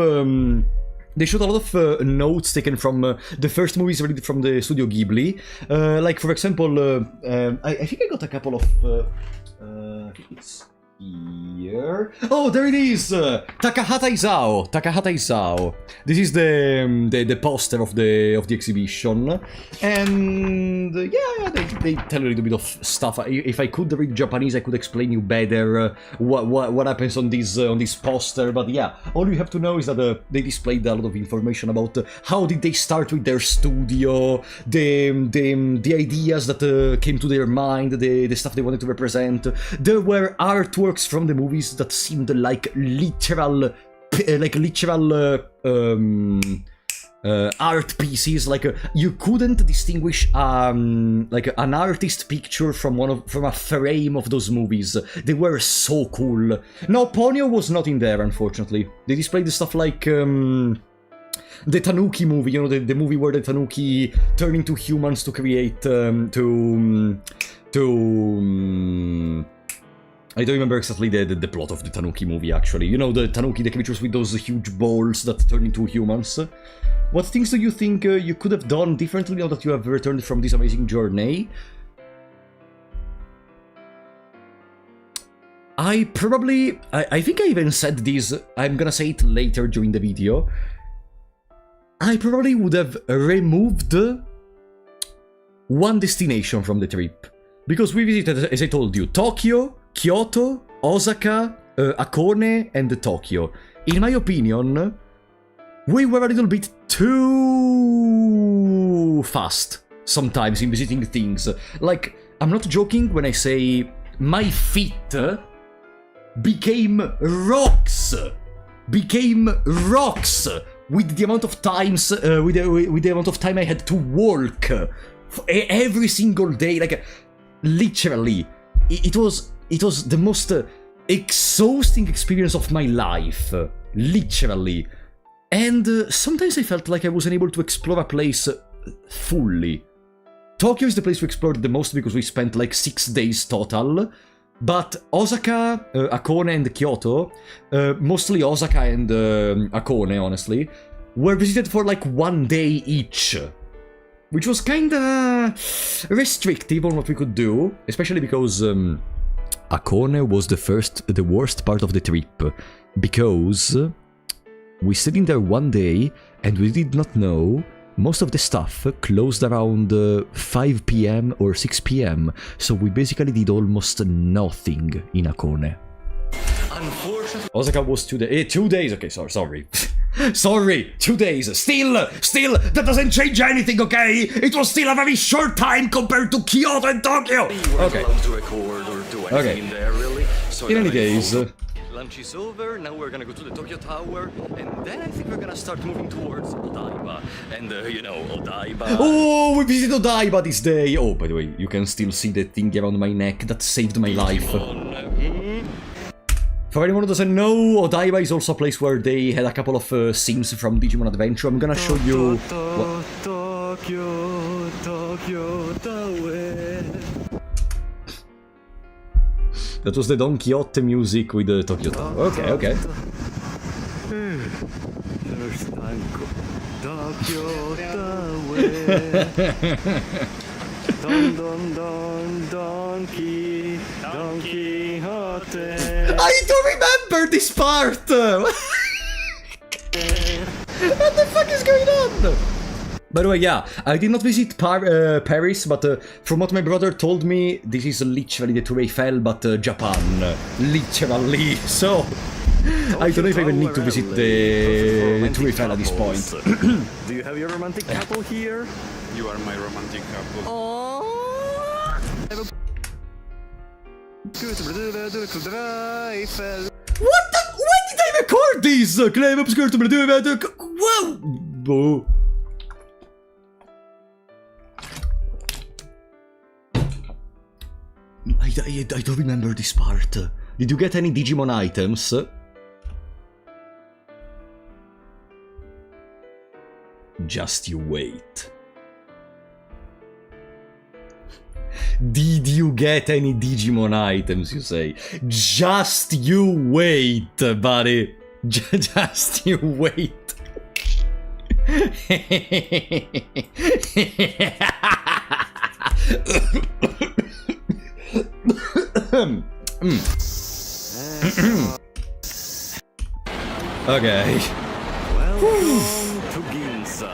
They showed a lot of notes taken from the first movies released from the Studio Ghibli. Like, for example, I think I got a couple of... I think it's here... Oh, there it is! Takahata Isao. This is the poster of the exhibition. And yeah, they tell a little bit of stuff. If I could read Japanese, I could explain you better what happens on this poster. But yeah, all you have to know is that they displayed a lot of information about how did they start with their studio, the ideas that came to their mind, the stuff they wanted to represent. There were artworks from the movies that seemed like literal art pieces. Like you couldn't distinguish like an artist picture from from a frame of those movies. They were so cool. No, Ponyo was not in there, unfortunately. They displayed the stuff like the Tanuki movie, you know, the movie where the Tanuki turn into humans to create I don't remember exactly the plot of the Tanuki movie, actually. You know, the Tanuki, the creatures with those huge balls that turn into humans. What things do you think you could have done differently now that you have returned from this amazing journey? I think I even said this, I'm gonna say it later during the video. I probably would have removed one destination from the trip. Because we visited, as I told you, Tokyo, Kyoto, Osaka, Hakone, and Tokyo. In my opinion, we were a little bit too fast sometimes in visiting things. Like, I'm not joking when I say my feet became rocks! With the amount of times, with the amount of time I had to walk every single day, like literally, it was the most exhausting experience of my life, literally. And sometimes I felt like I wasn't able to explore a place fully. Tokyo is the place we explored the most because we spent like 6 days total. But Osaka, Hakone, and Kyoto, mostly Osaka and Hakone, honestly, were visited for like 1 day each. Which was kinda restrictive on what we could do, especially because Hakone was the worst part of the trip. Because we stayed in there 1 day and we did not know most of the stuff closed around 5 PM or 6 PM, so we basically did almost nothing in Hakone. Unfortunately, Osaka was 2 days. 2 days, okay, sorry. Sorry, 2 days. Still, that doesn't change anything, okay? It was still a very short time compared to Kyoto and Tokyo! you weren't Okay. allowed to record or do anything Okay. in there, really. So In any then I case, followed. Lunch is over, now we're gonna go to the Tokyo Tower, and then I think we're gonna start moving towards Odiva. And, you know, Odiva... oh, we visited Odiva this day! Oh, by the way, you can still see the thing around my neck that saved my life. For anyone who doesn't know, Odiva is also a place where they had a couple of scenes from Digimon Adventure. I'm gonna show you... Tokyo Tower. That was the Don Quijote music with the Tokyo Tower. Okay. First time Tokyo Tower. Don Quixote. I don't remember this part! What the fuck is going on? By the way, yeah, I did not visit Paris, but from what my brother told me, this is literally the Tour Eiffel, but Japan. Literally. So, I don't know if I even need to visit the Tour Eiffel at this point. Do you have your romantic couple here? You are my romantic couple. What the? When did I record this? Climb up skirt to Whoa! I don't remember this part. Did you get any Digimon items? Just you wait. Did you get any Digimon items, you say? Just you wait, buddy. Just you wait. Okay. Welcome to Ginza.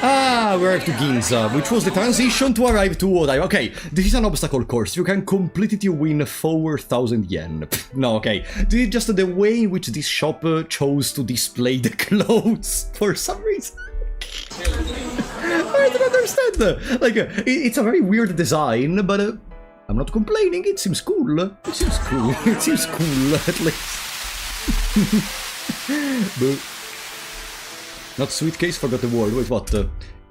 Ah, we're to Ginza, which was the transition to arrive to Odiva. Okay, this is an obstacle course. You can complete it, you win 4,000 yen. No, okay. This is just the way in which this shop chose to display the clothes for some reason. I don't understand. Like, it's a very weird design, but I'm not complaining. It seems cool. It seems cool. It seems cool, at least. But Not suitcase, forgot the word. Wait, what?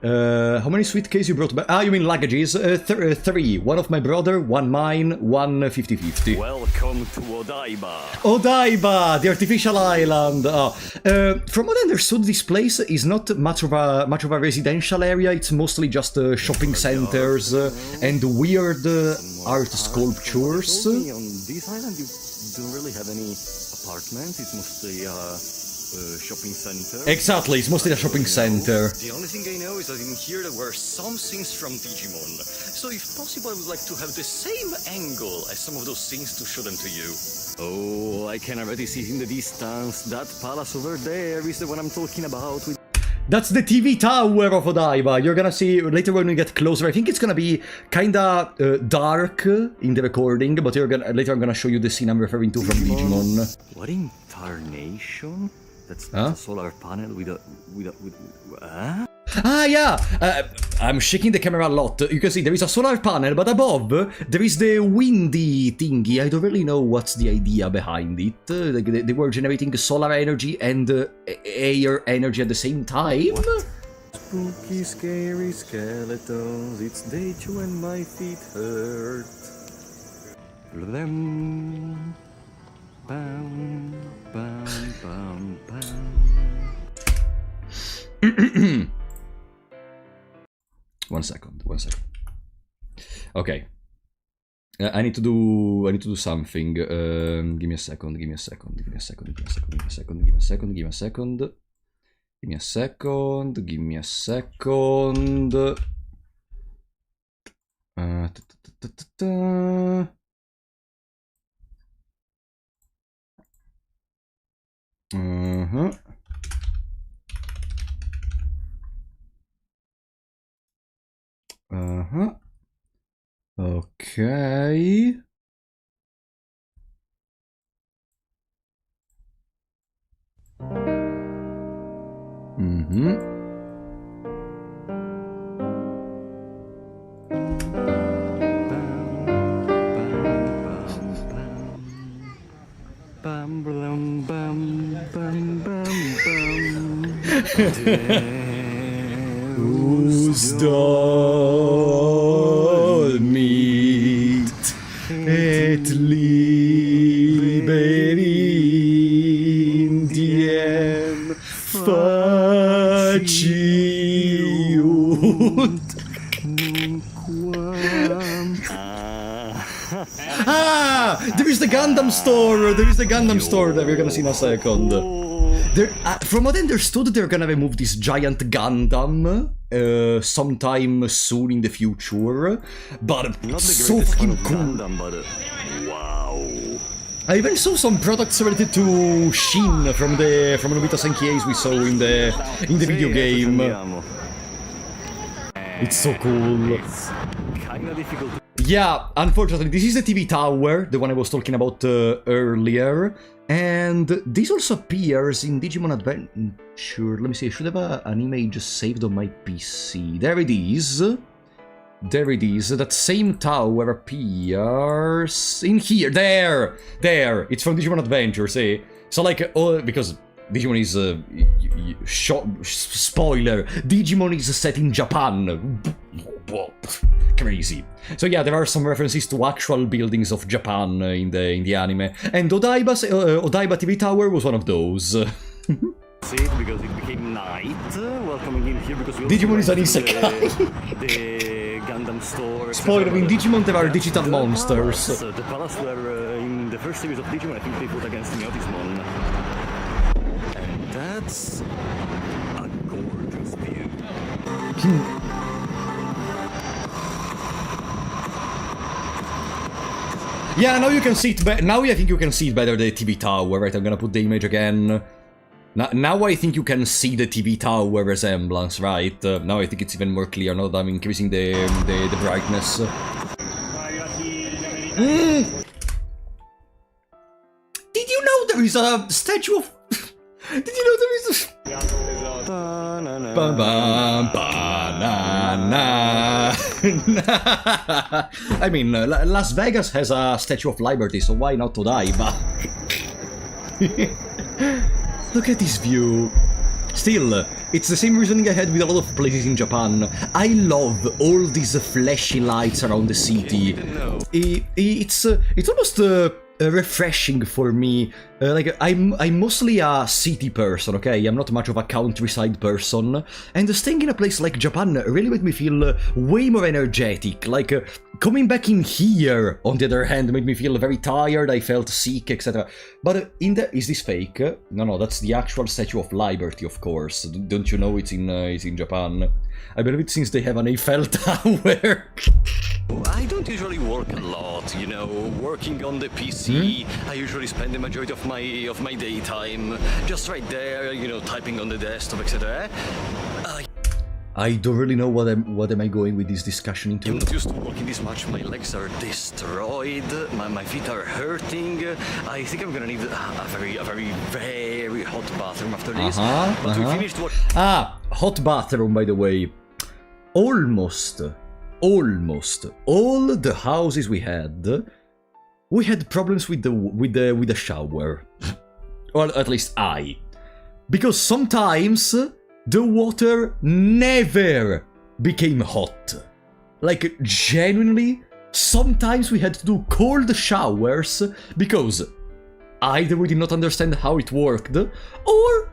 How many suitcases you brought back? Ah, you mean luggages? 3. One of my brother, one mine, one 50-50. Welcome to Odiva. Odaiba, the artificial island. From what I understood, this place is not much of a residential area. It's mostly just shopping centers and weird art sculptures. On this island, you don't really have any apartments. It's mostly shopping center. Exactly, it's mostly a shopping center. The only thing I know is that in here there were some scenes from Digimon. So if possible, I would like to have the same angle as some of those scenes to show them to you. Oh, I can already see in the distance. That palace over there is the one I'm talking about. That's the TV tower of Odaiba. You're gonna see later when we get closer. I think it's gonna be kinda dark in the recording, but later I'm gonna show you the scene I'm referring to from Digimon. What in tarnation? That's a solar panel with Ah, yeah! I'm shaking the camera a lot. You can see there is a solar panel, but above there is the windy thingy. I don't really know what's the idea behind it. They were generating solar energy and air energy at the same time. What? Spooky, scary skeletons. It's day 2 and my feet hurt. Them. Bam, bam, bam, bam. One second. Okay. I need to do something. Give me a second. Okay. Who's dormit et liberindiem faciut. Ah! There is the Gundam store! There is the Gundam store that we're gonna see in a second. From what I understood, they're gonna remove this giant Gundam sometime soon in the future, but Not the so greatest fan fucking of cool. Gundam, but wow. I even saw some products related to Shin from the Nobita Senki's we saw in the video game. It's so cool. It's kinda difficult. Yeah, unfortunately, this is the TV tower, the one I was talking about earlier. And this also appears in Digimon Adventure. Let me see, I should have an image saved on my PC. There it is. There it is. That same tower appears in here. There! It's from Digimon Adventure, see? So like, because Digimon is... spoiler! Digimon is set in Japan. Crazy. So yeah, there are some references to actual buildings of Japan in the anime, and Odaiba TV Tower was one of those. See it because it became night. Welcoming in here because we Digimon is an isekai. The Gundam store. Spoiler, in Digimon there are digital monsters. The palace where in the first series of Digimon I think they fought against Niotismon. And that's a gorgeous view. Yeah, now you can see it now I think you can see it better, the TV tower, right? I'm gonna put the image again. Now I think you can see the TV tower resemblance, right? Now I think it's even more clear now that I'm increasing the brightness. Did you know there is a statue of... Did you know there is a... I mean, Las Vegas has a Statue of Liberty, so why not Odaiba? Look at this view. Still, it's the same reasoning I had with a lot of places in Japan. I love all these flashy lights around the city. It's almost refreshing for me. Like, I'm mostly a city person, okay? I'm not much of a countryside person. And staying in a place like Japan really made me feel way more energetic. Like, coming back in here, on the other hand, made me feel very tired, I felt sick, etc. But is this fake? No, that's the actual Statue of Liberty, of course. Don't you know it's in Japan? I believe it since they have an Eiffel Tower. I don't usually work a lot, you know, working on the PC. I usually spend the majority of my daytime just right there, you know, typing on the desktop, etc. I don't really know what am I going with this discussion into. I'm not used to working this much. My legs are destroyed. My feet are hurting. I think I'm gonna need a very hot bathroom after this. But we finished what? Hot bathroom, by the way. Almost all the houses we had problems with the shower. Well, at least because sometimes the water never became hot. Like, genuinely, sometimes we had to do cold showers because either we did not understand how it worked, or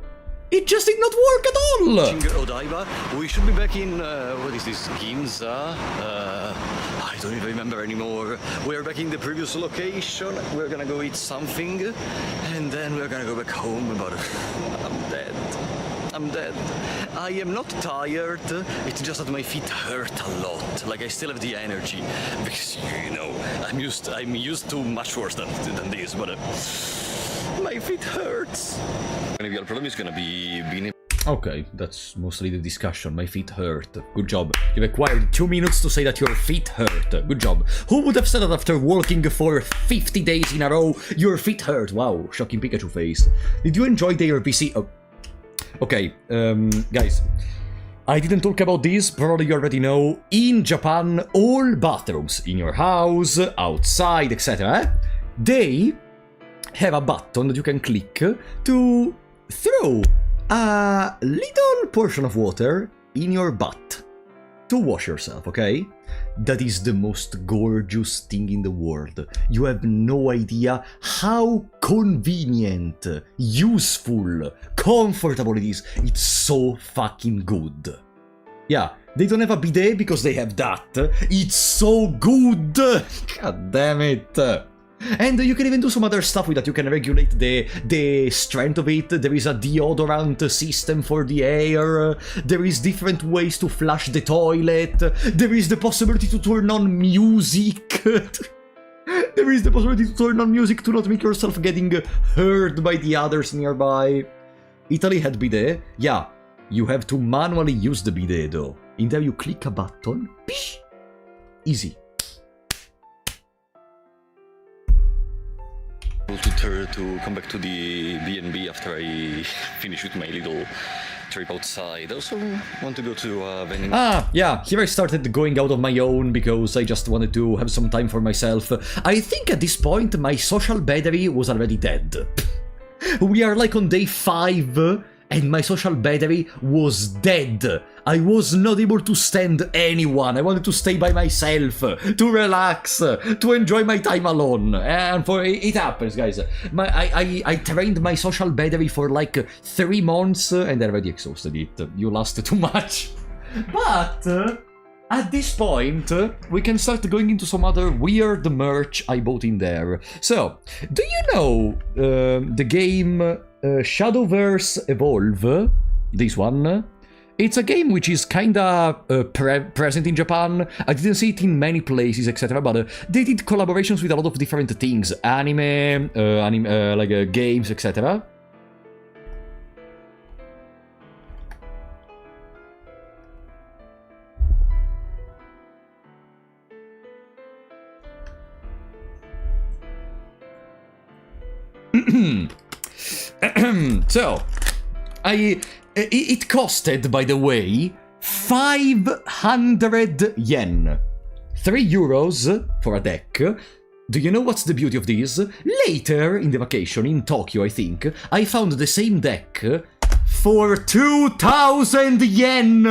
it just did not work at all! Odiva, we should be back in, what is this, Ginza? I don't even remember anymore. We're back in the previous location, we're gonna go eat something, and then we're gonna go back home, but I'm dead. I am not tired, it's just that my feet hurt a lot. Like, I still have the energy, because, you know, I'm used to much worse than this, but my feet hurts. Maybe our problem is gonna be being... Okay, that's mostly the discussion. My feet hurt. Good job. You've acquired 2 minutes to say that your feet hurt. Good job. Who would have said that after walking for 50 days in a row, your feet hurt? Wow, shocking Pikachu face. Did you enjoy their VC? Oh. Okay, guys. I didn't talk about this, probably you already know. In Japan, all bathrooms in your house, outside, etc., they have a button that you can click to throw a little portion of water in your butt to wash yourself, okay? That is the most gorgeous thing in the world. You have no idea how convenient, useful, comfortable it is. It's so fucking good. Yeah, they don't have a bidet because they have that. It's so good! God damn it! And you can even do some other stuff with that. You can regulate the strength of it. There is a deodorant system for the air. There is different ways to flush the toilet. There is the possibility to turn on music. There is the possibility to turn on music to not make yourself getting heard by the others nearby. Italy had bidet. Yeah, you have to manually use the bidet though. In there you click a button. Pish! Easy. To come back to the B&B after I finish with my little trip outside. I also want to go to Vending. Yeah, here I started going out on my own because I just wanted to have some time for myself. I think at this point my social battery was already dead. We are like on day 5 and my social battery was dead. I was not able to stand anyone. I wanted to stay by myself, to relax, to enjoy my time alone. And it happens, guys. I trained my social battery for like 3 months and I already exhausted it. You lasted too much. But at this point, we can start going into some other weird merch I bought in there. So, do you know the game Shadowverse Evolve? This one? It's a game which is kinda present in Japan. I didn't see it in many places, etc. But they did collaborations with a lot of different things. Anime, games, etc. So, it costed, by the way, 500 yen. 3 euros for a deck. Do you know what's the beauty of this? Later in the vacation, in Tokyo I think, I found the same deck for 2,000 yen!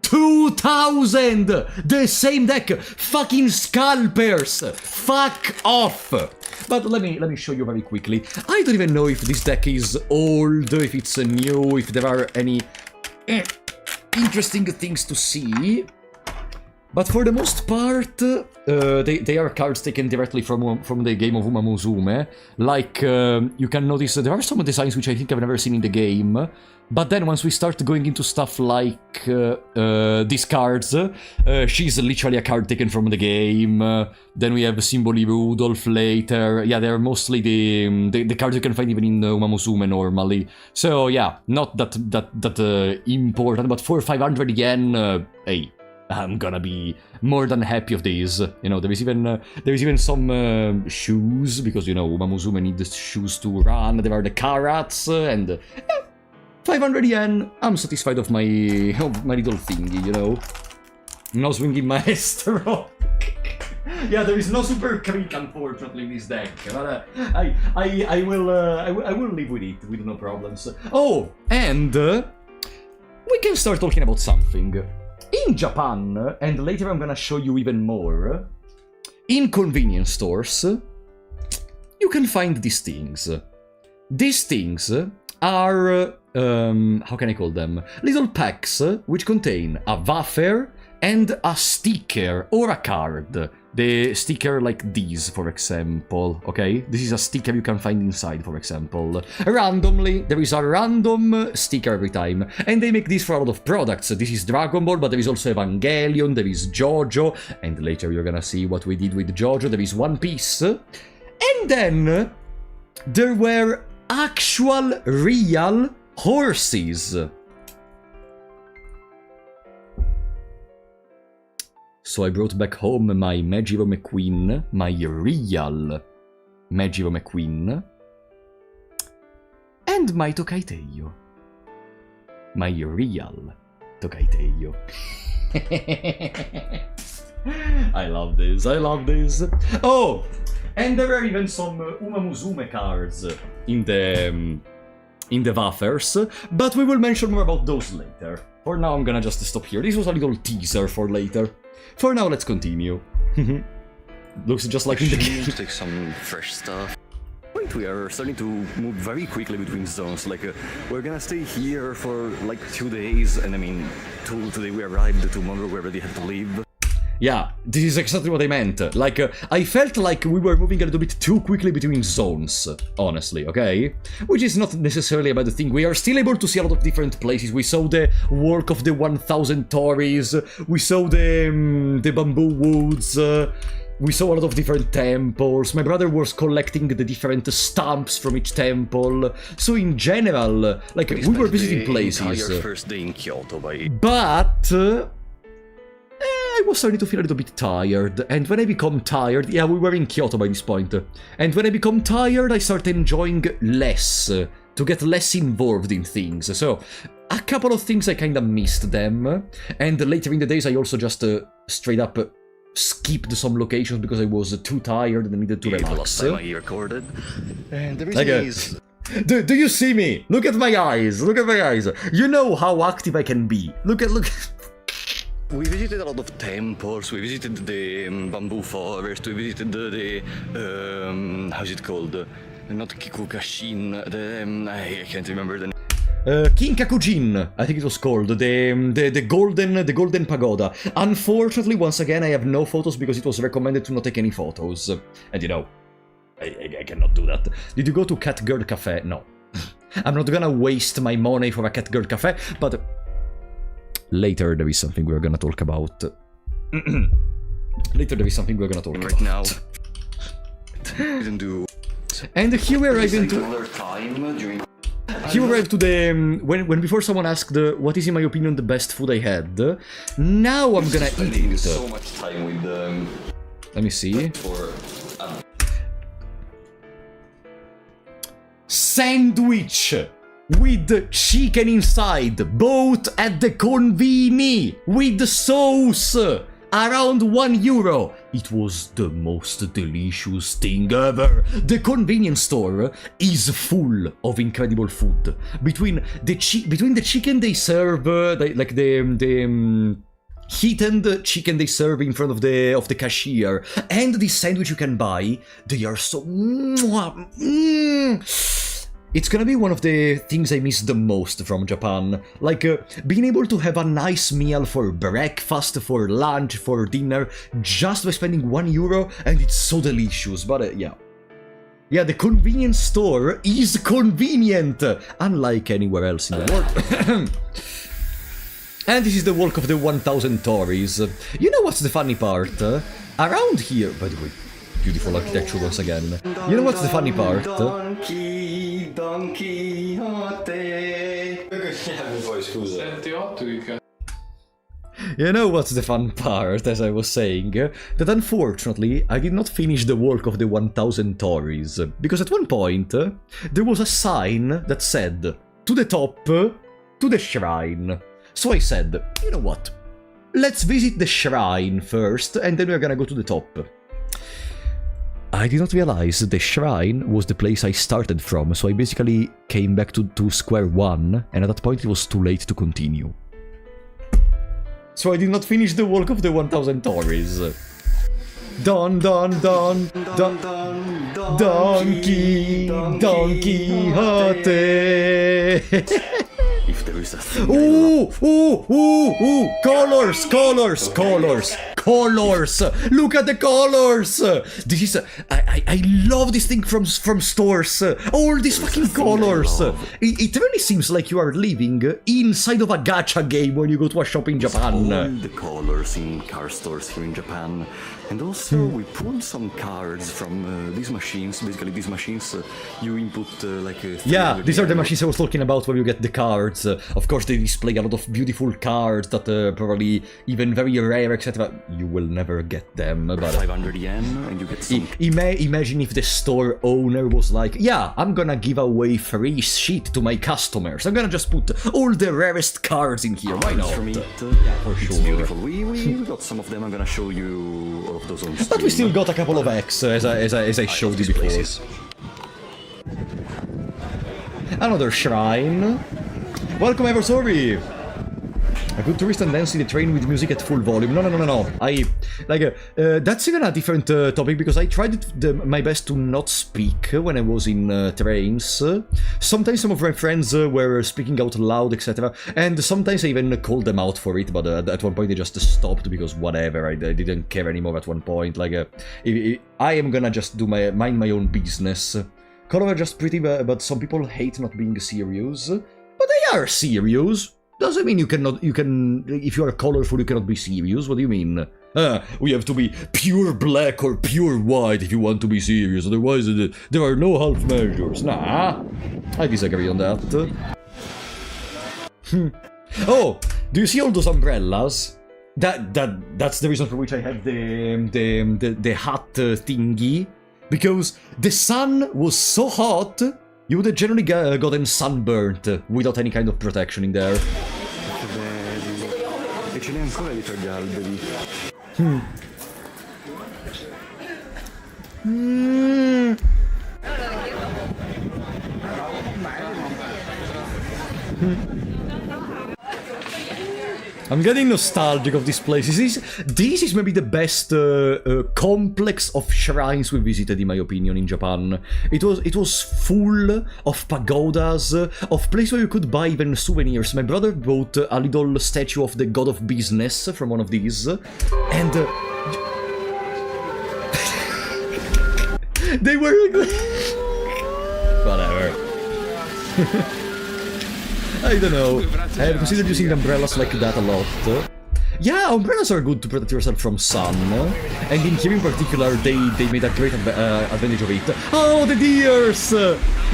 2,000! The same deck! Fucking scalpers! Fuck off! But let me show you very quickly. I don't even know if this deck is old, if it's new, if there are any interesting things to see. But for the most part, they are cards taken directly from the game of Uma Musume. Like, you can notice there are some designs which I think I've never seen in the game. But then once we start going into stuff like these cards, she's literally a card taken from the game. Then we have Symboli Rudolph later. Yeah, they're mostly the cards you can find even in Uma Musume normally. So yeah, not that important. But for 500 yen, hey, I'm gonna be more than happy of these. You know, there is even some shoes, because you know Uma Musume needs shoes to run. There are the carrots and 500 yen. I'm satisfied of my little thingy, you know. No swinging maestro. Yeah, there is no super crit unfortunately in this deck, but I will live with it with no problems. Oh, and we can start talking about something. In Japan, and later I'm gonna show you even more, in convenience stores, you can find these things. These things are, how can I call them? Little packs which contain a wafer and a sticker or a card. The sticker like these, for example, okay? This is a sticker you can find inside, for example. Randomly, there is a random sticker every time, and they make this for a lot of products. This is Dragon Ball, but there is also Evangelion, there is Jojo, and later you're gonna see what we did with Jojo. There is One Piece. And then there were actual, real horses. So I brought back home my Mejiro McQueen, my real Mejiro McQueen, and my Tokaiteyo. My real Tokaiteyo. I love this, I love this. Oh, and there are even some Uma Musume cards in the wafers, but we will mention more about those later. For now, I'm gonna just stop here. This was a little teaser for later. For now, let's continue. Looks just like in the game. Take some fresh stuff. Wait, we are starting to move very quickly between zones. Like, we're gonna stay here for like 2 days, and I mean, today we arrived, tomorrow we already have to leave. Yeah, this is exactly what I meant. Like, I felt like we were moving a little bit too quickly between zones, honestly, okay? Which is not necessarily a bad thing. We are still able to see a lot of different places. We saw the work of the 1,000 Tories, we saw the bamboo woods, we saw a lot of different temples. My brother was collecting the different stamps from each temple. So in general, like, we were visiting places. First day in Kyoto by... But... I was starting to feel a little bit tired, and when I become tired, yeah, we were in Kyoto by this point, and when I become tired, I start enjoying less, to get less involved in things, so a couple of things I kinda missed them, and later in the days I also just straight up skipped some locations because I was too tired and needed to relax. The last time I recorded, and the reason is... Do you see me? Look at my eyes, look at my eyes, you know how active I can be, look. We visited a lot of temples, we visited the bamboo forest, we visited the how's it called? Not Kikukashin, I can't remember the name. Kinkakujin, I think it was called, the golden pagoda. Unfortunately, once again, I have no photos because it was recommended to not take any photos. And you know, I cannot do that. Did you go to Catgirl Cafe? No. I'm not gonna waste my money for a Catgirl Cafe, but... Later there is something we're gonna talk about. Later there is something we're gonna talk about. Now. Didn't do. And here we arrive into... Here we arrive to the... When before someone asked what is in my opinion the best food I had, now I'm gonna eat it. So much time with Let me see. Sandwich! With chicken inside, both at the Konbini, with sauce, around €1. it was the most delicious thing ever. The convenience store is full of incredible food. Between the chicken they serve, the heated chicken they serve in front of the cashier, and the sandwich you can buy, they are so... It's gonna be one of the things I miss the most from Japan. Like, being able to have a nice meal for breakfast, for lunch, for dinner, just by spending €1, and it's so delicious, but yeah. Yeah, the convenience store is convenient, unlike anywhere else in the world. And this is the Walk of the 1000 Tories. You know what's the funny part? Around here, by the way, beautiful architecture once again. You know what's the funny part? Don Quijote. You know what's the fun part, as I was saying? That unfortunately, I did not finish the Walk of the 1000 Tories. Because at one point, there was a sign that said, to the top, to the shrine. So I said, you know what? Let's visit the shrine first, and then we're gonna go to the top. I did not realize the shrine was the place I started from, so I basically came back to square one, and at that point it was too late to continue. So I did not finish the Walk of the 1000 Tories. Don Quixote. If there is a thing I love. Ooh! Colors! Look at the colors! This is... I love this thing from stores. All these fucking colors. It really seems like you are living inside of a gacha game when you go to a shop in Japan. All the colors in car stores here in Japan. And also we pulled some cards from these machines. Basically these machines you input like a... Yeah, these are the machines I was talking about where you get the cards. Of course they display a lot of beautiful cards that probably even very rare, etc. You will never get them, but... 500 yen and you get some... Imagine if the store owner was like, yeah, I'm gonna give away free shit to my customers. I'm gonna just put all the rarest cards in here. Why not? From it, Yeah, for it's sure. beautiful. We got some of them. I'm gonna show you all of those on stream. But we still got a couple of X, as I showed you before. Places. Another shrine. Welcome, Eversori! A good tourist and dance in the train with music at full volume. No. That's even a different topic, because I tried my best to not speak when I was in trains. Sometimes some of my friends were speaking out loud, etc. And sometimes I even called them out for it, but at one point they just stopped, because whatever, I didn't care anymore at one point. Like, I am gonna just mind my own business. Color are just pretty, but some people hate not being serious. But they are serious. Doesn't mean if you are colorful, you cannot be serious. What do you mean? We have to be pure black or pure white if you want to be serious, otherwise there are no half measures. Nah, I disagree on that. Oh, do you see all those umbrellas? That's the reason for which I have the hat thingy. Because the sun was so hot, you would have generally gotten sunburnt without any kind of protection in there. E ce n'è ancora dietro gli alberi. I'm getting nostalgic of this place. This is maybe the best complex of shrines we visited, in my opinion, in Japan. It was full of pagodas, of places where you could buy even souvenirs. My brother bought a little statue of the god of business from one of these, and they were whatever. I don't know. I have considered using umbrellas like that a lot. Yeah, umbrellas are good to protect yourself from sun. And in here in particular, they made a great advantage of it. Oh, the deers!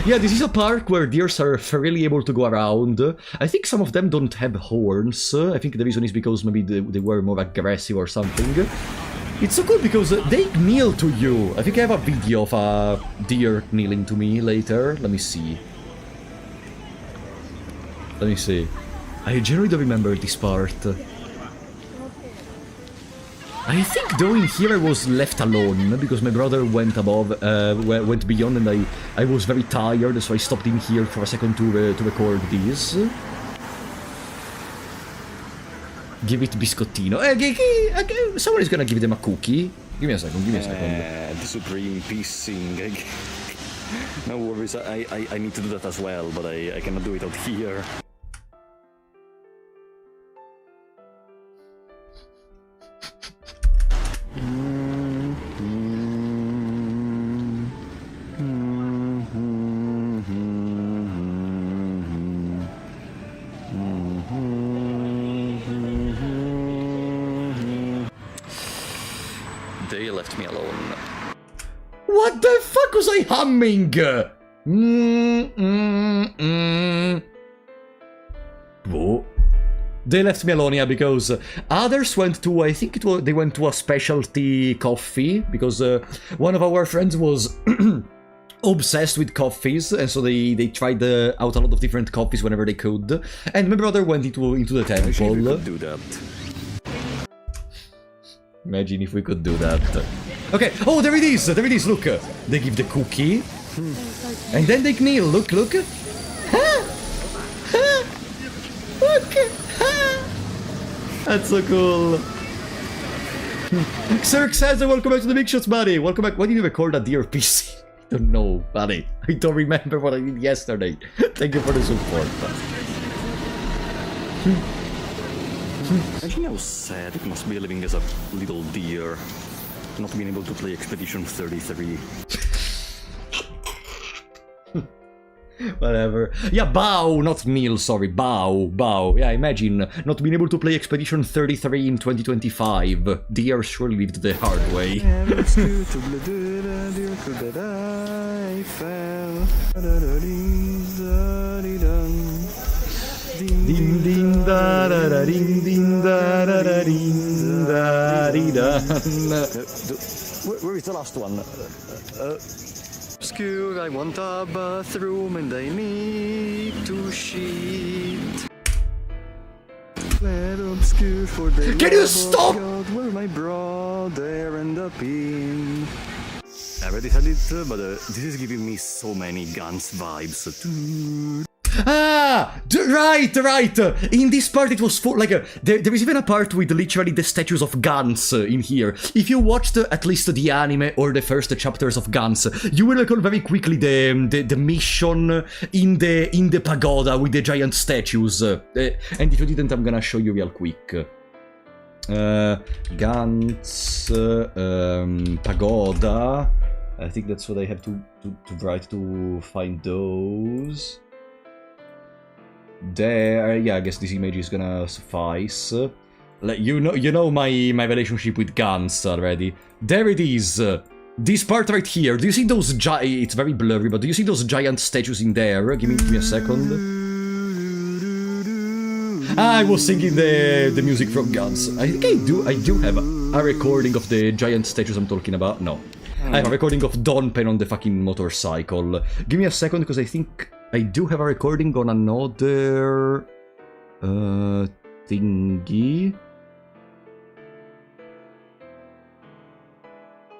Yeah, this is a park where deers are freely able to go around. I think some of them don't have horns. I think the reason is because maybe they were more aggressive or something. It's so cool because they kneel to you. I think I have a video of a deer kneeling to me later. Let me see. I generally don't remember this part. I think though in here I was left alone because my brother went above, went beyond, and I was very tired, so I stopped in here for a second to record this. Give it biscottino. Someone is gonna give them a cookie. Give me a second, give me a second. The supreme piecing. No worries, I need to do that as well, but I cannot do it out here. They left me alone. What the fuck was I humming? Whoa. They left me alone, yeah, because others went to, I think they went to a specialty coffee, because one of our friends was obsessed with coffees, and so they tried out a lot of different coffees whenever they could. And my brother went into the temple. Imagine if we could do that. Imagine if we could do that. Okay, oh, there it is, look. They give the cookie. And then they kneel, look. Look! That's so cool. Sir says, welcome back to the Big Shots, buddy. Welcome back. Why did you record a dear PC? I don't know, buddy. I don't remember what I did yesterday. Thank you for the support. Imagine how sad it must be living as a little deer, not being able to play Expedition 33. Whatever. Yeah, bow, not kneel, sorry. Bow. Yeah, imagine not being able to play Expedition 33 in 2025. Deer surely lived the hard way. Ding ding da da da ding ding da da da ding da dee da. Where is the last one? Obscure, I want a bathroom and I need to shit. Let obscure for the Can you stop? God, where my brother end up in. I already said it, but this is giving me so many Guns vibes. Ah, right. In this part, it was for like there is even a part with literally the statues of Guns in here. If you watched at least the anime or the first chapters of Guns, you will recall very quickly the mission in the pagoda with the giant statues. And if you didn't, I'm gonna show you real quick. Guns pagoda. I think that's what I have to write to find those. There, yeah, I guess this image is gonna suffice. Like, you know my relationship with Guns already. There it is. This part right here. Do you see those it's very blurry, but do you see those giant statues in there? Give me a second. I was singing the music from Guns. I think I do have a recording of the giant statues I'm talking about. No. I have a recording of Don Pen on the fucking motorcycle. Give me a second, because I think I do have a recording on another thingy.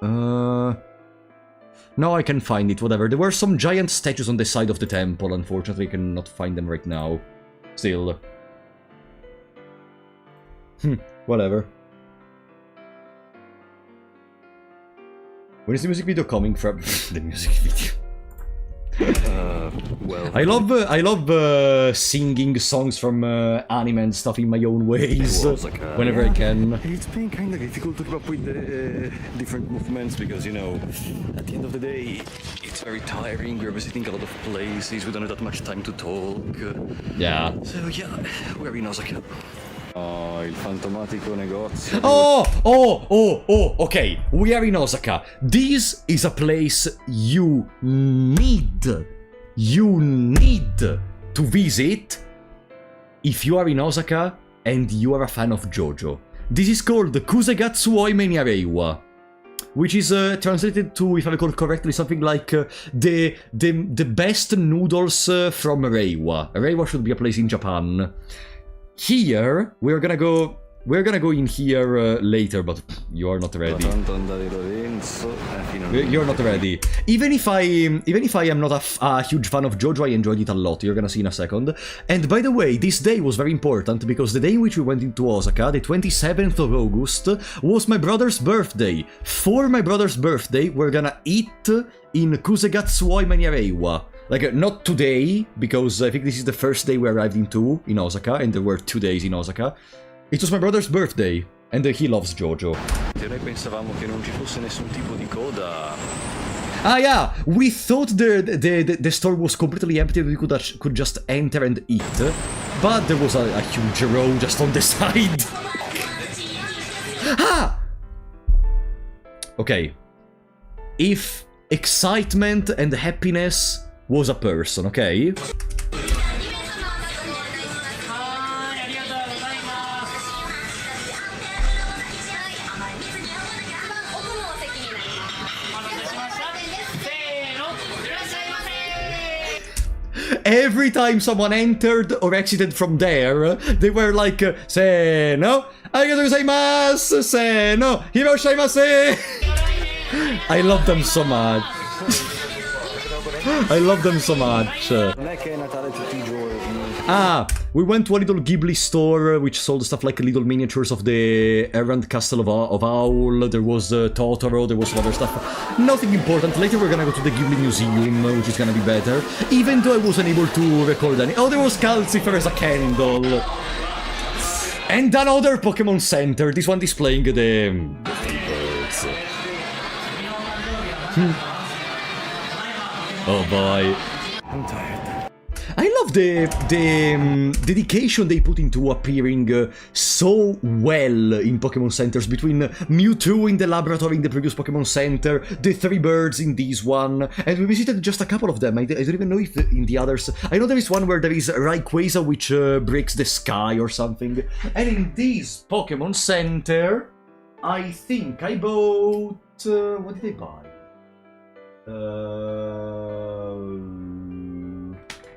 No, I can find it, whatever. There were some giant statues on the side of the temple. Unfortunately, I cannot find them right now. Still. Whatever. When is the music video coming from? The music video. Well, I love singing songs from anime and stuff in my own ways whenever I can. It's been kind of difficult to keep up with the different movements because, you know, at the end of the day, it's very tiring. We're visiting a lot of places. We don't have that much time to talk. Yeah. So yeah, we're in Osaka. Oh, il fantomatico negozio. Okay. We are in Osaka. This is a place you need to visit if you are in Osaka and you are a fan of Jojo. This is called Kusegatsu Oime ni Reiwa, which is translated to, if I recall correctly, something like the best noodles from Reiwa. Reiwa should be a place in Japan. Here, we're gonna go we're gonna go in here later, but you are not ready. You're not ready. Even if I am not a huge fan of Jojo, I enjoyed it a lot. You're gonna see in a second. And by the way, this day was very important because the day in which we went into Osaka, the 27th of August, was my brother's birthday. For my brother's birthday, we're gonna eat in Kusegatsuoi Maniareiwa. Like, not today, because I think this is the first day we arrived in Osaka, and there were 2 days in Osaka. It was my brother's birthday, and he loves Jojo. Noi pensavamo che non ci fosse nessun tipo di coda. Ah yeah, we thought the store was completely empty and we could just enter and eat, but there was a huge row just on the side. Ah! Okay. If excitement and happiness was a person, okay? Every time someone entered or exited from there, they were like, "Seno, arigatou gozaimasu, seno, hiroshimasu." I love them so much. I love them so much. Ah, we went to a little Ghibli store which sold stuff like little miniatures of the Errant Castle of Owl. There was Totoro, there was some other stuff. Nothing important. Later we're gonna go to the Ghibli Museum, which is gonna be better. Even though I wasn't able to record any. Oh, there was Calcifer as a candle. And another Pokemon Center. This one displaying the birds. Oh boy. I'm tired. I love the dedication they put into appearing so well in Pokemon Centers, between Mewtwo in the laboratory in the previous Pokemon Center, the 3 birds in this one, and we visited just a couple of them. I don't even know if in the others... I know there is one where there is Rayquaza which breaks the sky or something, and in this Pokemon Center, I think I bought... what did I buy?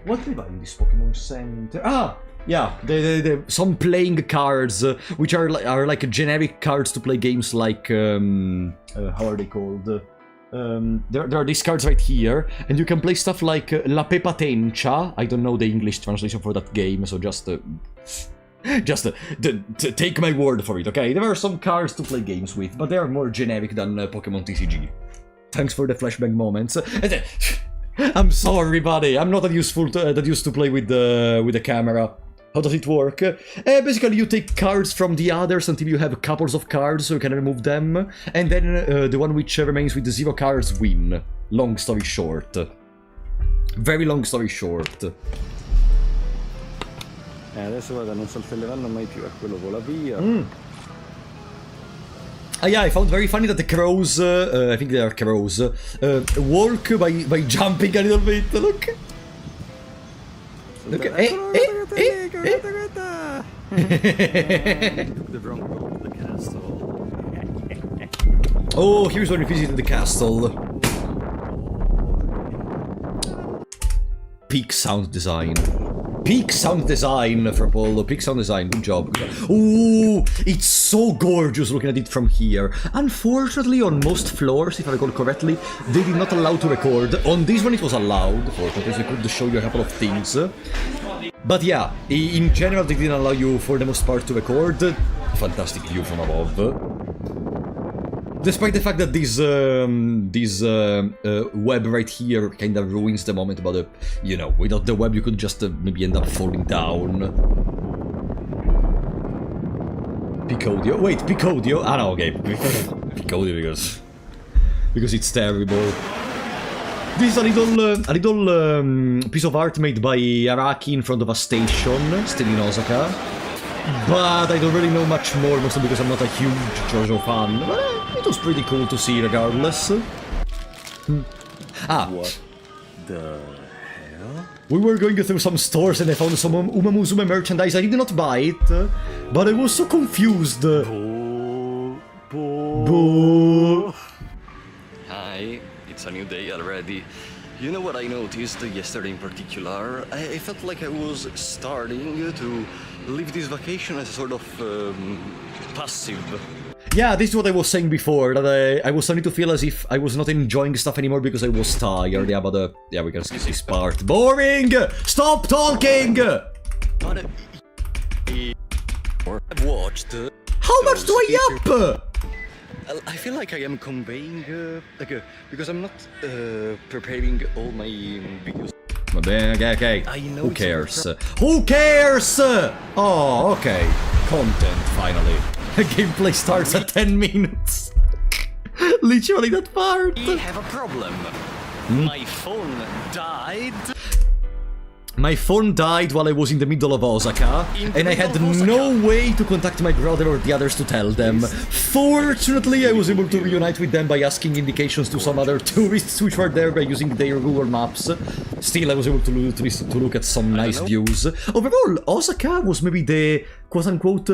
What did I buy in this Pokemon Center? Ah! Yeah, some playing cards, which are like generic cards to play games like... how are they called? There are these cards right here, and you can play stuff like La Pepa Tencha. I don't know the English translation for that game, so just take my word for it, okay? There are some cards to play games with, but they are more generic than Pokemon TCG. Thanks for the flashback moments. I'm sorry, buddy. I'm not that used to play with the camera. How does it work? Basically, you take cards from the others until you have couples of cards, so you can remove them, and then the one which remains with the 0 cards win. Long story short. Very long story short. Adesso guarda, non saltelleranno mai più, quello vola via. Yeah, I found very funny that the crows, I think they are crows, walk by jumping a little bit. Look. Look. The wrong road to the castle. Oh, here's when we visited the castle. Peak sound design. Peak sound design for Apollo. Peak sound design. Good job. Ooh, it's so gorgeous looking at it from here. Unfortunately, on most floors, if I recall correctly, they did not allow to record. On this one, it was allowed, fortunately, so I could show you a couple of things. But yeah, in general, they didn't allow you, for the most part, to record. Fantastic view from above. Despite the fact that this web right here kind of ruins the moment, but you know, without the web you could just maybe end up falling down. Picodio. Wait, Picodio? Ah no, okay. Picodio because it's terrible. This is a little piece of art made by Araki in front of a station, still in Osaka. But I don't really know much more, mostly because I'm not a huge Jojo fan. But it was pretty cool to see regardless. Ah. What the hell? We were going through some stores and I found some Umamusume merchandise. I did not buy it, but I was so confused. Boo. Hi, it's a new day already. You know what I noticed yesterday in particular? I felt like I was starting to live this vacation as a sort of passive. Yeah, this is what I was saying before, that I was starting to feel as if I was not enjoying stuff anymore because I was tired. Yeah, but yeah, we can skip this part. Boring! Stop talking! But I've watched. How much do I up? I feel like I am conveying, because I'm not preparing all my videos. Okay. I know Who it's cares? Who cares? Oh, okay. Content, finally. Gameplay starts at 10 minutes. Literally that part. I have a problem. My phone died. My phone died while I was in the middle of Osaka, and I had no way to contact my brother or the others to tell them. Fortunately, I was able to reunite with them by asking indications to some other tourists which were there by using their Google Maps. Still, I was able to look at some nice views. Overall, Osaka was maybe the quote-unquote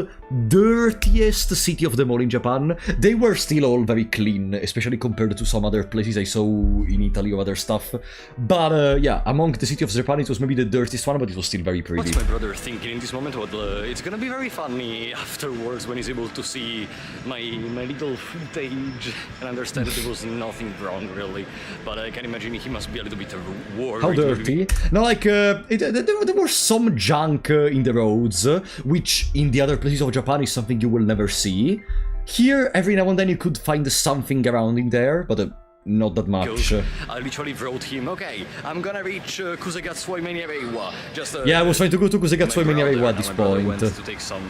dirtiest city of them all in Japan. They were still all very clean, especially compared to some other places I saw in Italy or other stuff. But yeah, among the city of Japan, it was maybe the dirtiest one, but it was still very pretty. What's my brother thinking in this moment? Well, it's gonna be very funny afterwards when he's able to see my little footage and understand that there was nothing wrong, really. But I can imagine he must be a little bit worried. How dirty? No, like, there were some junk in the roads, which in the other places of Japan is something you will never see. Here, every now and then you could find something around in there, but not that much. I literally wrote him, okay, I'm gonna reach Kusegatsui Reiwa. Just yeah, I was trying to go to Kusegatsui Reiwa at this point. Went to take some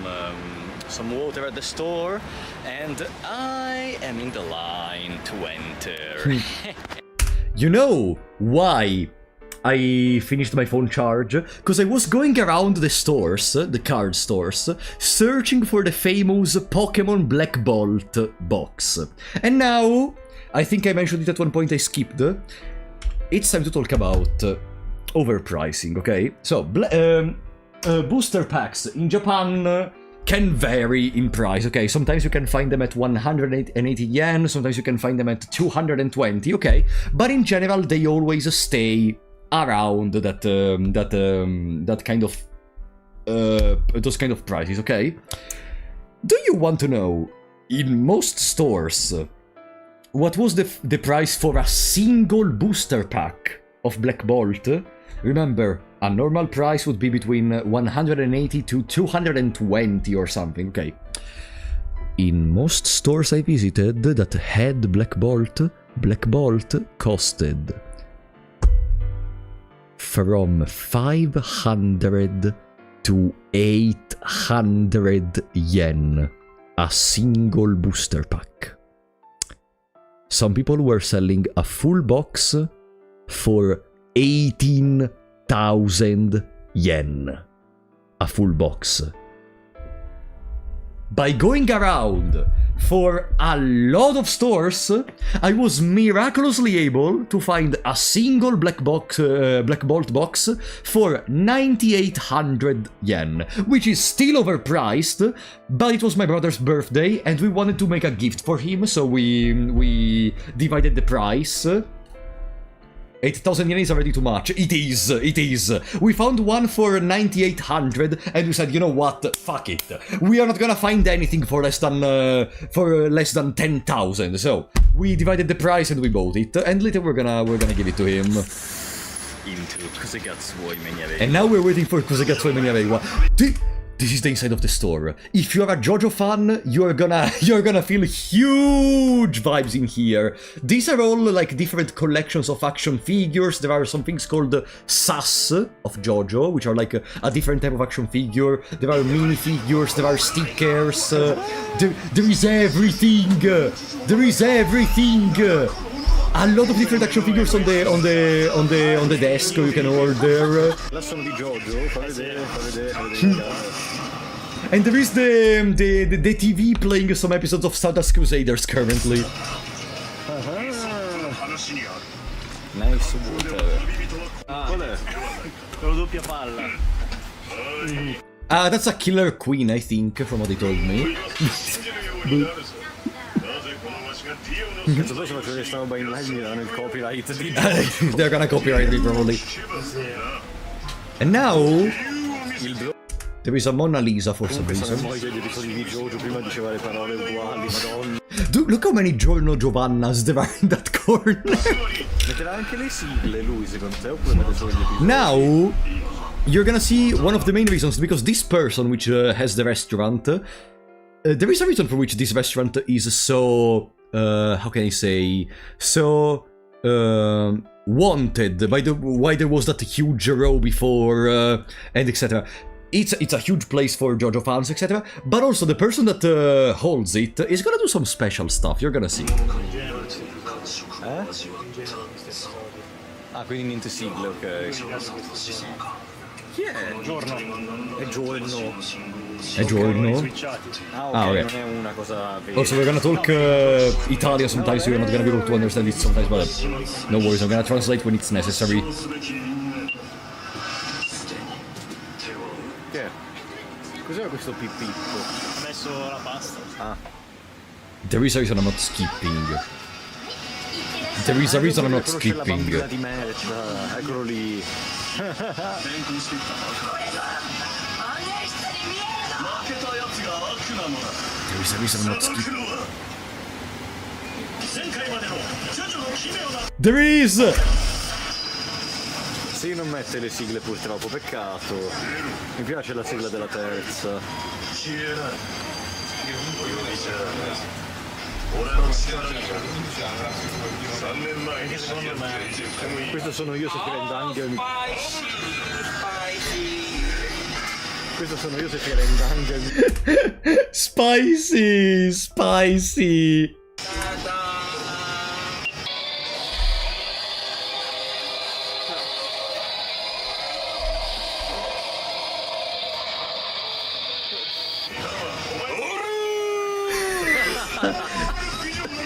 water at the store, and I am in the line to enter. You know why I finished my phone charge? Because I was going around the stores, the card stores, searching for the famous Pokemon Black Bolt box. And now, I think I mentioned it at one point, I skipped. It's time to talk about overpricing, okay? So, booster packs in Japan can vary in price, okay? Sometimes you can find them at 180 yen, sometimes you can find them at 220, okay? But in general, they always stay around that kind of those kind of prices, okay? Do you want to know, in most stores, what was the price for a single booster pack of Black Bolt? Remember, a normal price would be between 180 to 220 or something, okay? In most stores I visited that had Black Bolt costed from 500 to 800 yen a single booster pack. Some people were selling a full box for 18,000 yen. A full box. By going around for a lot of stores, I was miraculously able to find a single Black Bolt box for 9,800 yen, which is still overpriced, but it was my brother's birthday and we wanted to make a gift for him, so we divided the price. 8,000 yen is already too much. It is. We found one for 9,800 and we said, you know what, fuck it. We are not gonna find anything for less than 10,000. So we divided the price and we bought it, and later we're gonna give it to him. Into Kusegatsui Reiwa. And now we're waiting for Kusegatsui Reiwa. This is the inside of the store. If you're a Jojo fan, you're gonna feel huge vibes in here. These are all like different collections of action figures. There are some things called SAS of Jojo, which are like a different type of action figure. There are mini figures, there are stickers. There is everything. There is everything. A lot of different action figures on the desk you can order. And there is the TV playing some episodes of Stardust Crusaders currently. Nice water. That's a Killer Queen, I think, from what they told me. They're gonna copyright me probably. And now There is a Mona Lisa for some Comunque sono reason. moglie gli episodi di Jojo, prima diceva le parole uguali, madonna. Dude, look how many Giorno Giovannas there are in that corner. Metterà anche le sigle lui, secondo te, oppure mette solo gli episodi? Now, you're gonna see one of the main reasons, because this person which has the restaurant, there is a reason for which this restaurant is so, how can I say, so wanted by why there was that huge row before, and etc. It's a huge place for JoJo fans, etc. But also the person that holds it is gonna do some special stuff. You're gonna see. Ah, quindi niente sigle, ok. Chi è? Giorno. È Giorno. È Giorno? Ah, ok, Ah, ok. non è una cosa vera. Also, we're gonna talk Italian sometimes, so you're not gonna be able to understand it sometimes, but no worries, I'm gonna translate when it's necessary. Che è? Cos'era questo pipippo? Ha messo la pasta. Ah. There is a reason I'm not skipping. There is a reason I'm not Conosce la bambina skipping. di merda, eccolo lì. There is a reason I'm not skipping. There is! Sì, non mette le sigle purtroppo, peccato. Mi piace la sigla della terza. Questo sono io se Vending. Questo sono io se Vending. Spicy! Spicy!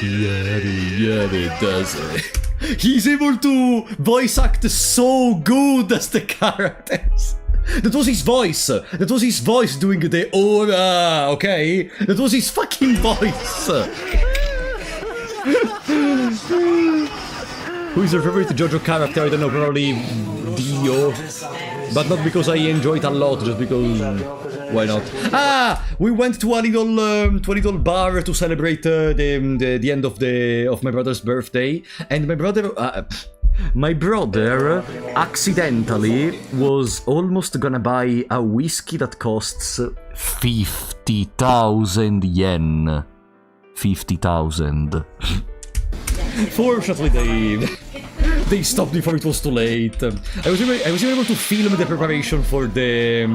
Yeah, it does it. He's able to voice act so good as the characters. That was his voice. That was his voice doing the aura, okay? That was his fucking voice. Who is your favorite JoJo character? I don't know, probably Dio. But not because I enjoy it a lot, just because... Why not? Ah! We went to a little bar to celebrate the end of my brother's birthday, and my brother accidentally was almost gonna buy a whiskey that costs 50,000 yen. 50,000. Fortunately, they stopped before it was too late. I was even able to film the preparation for the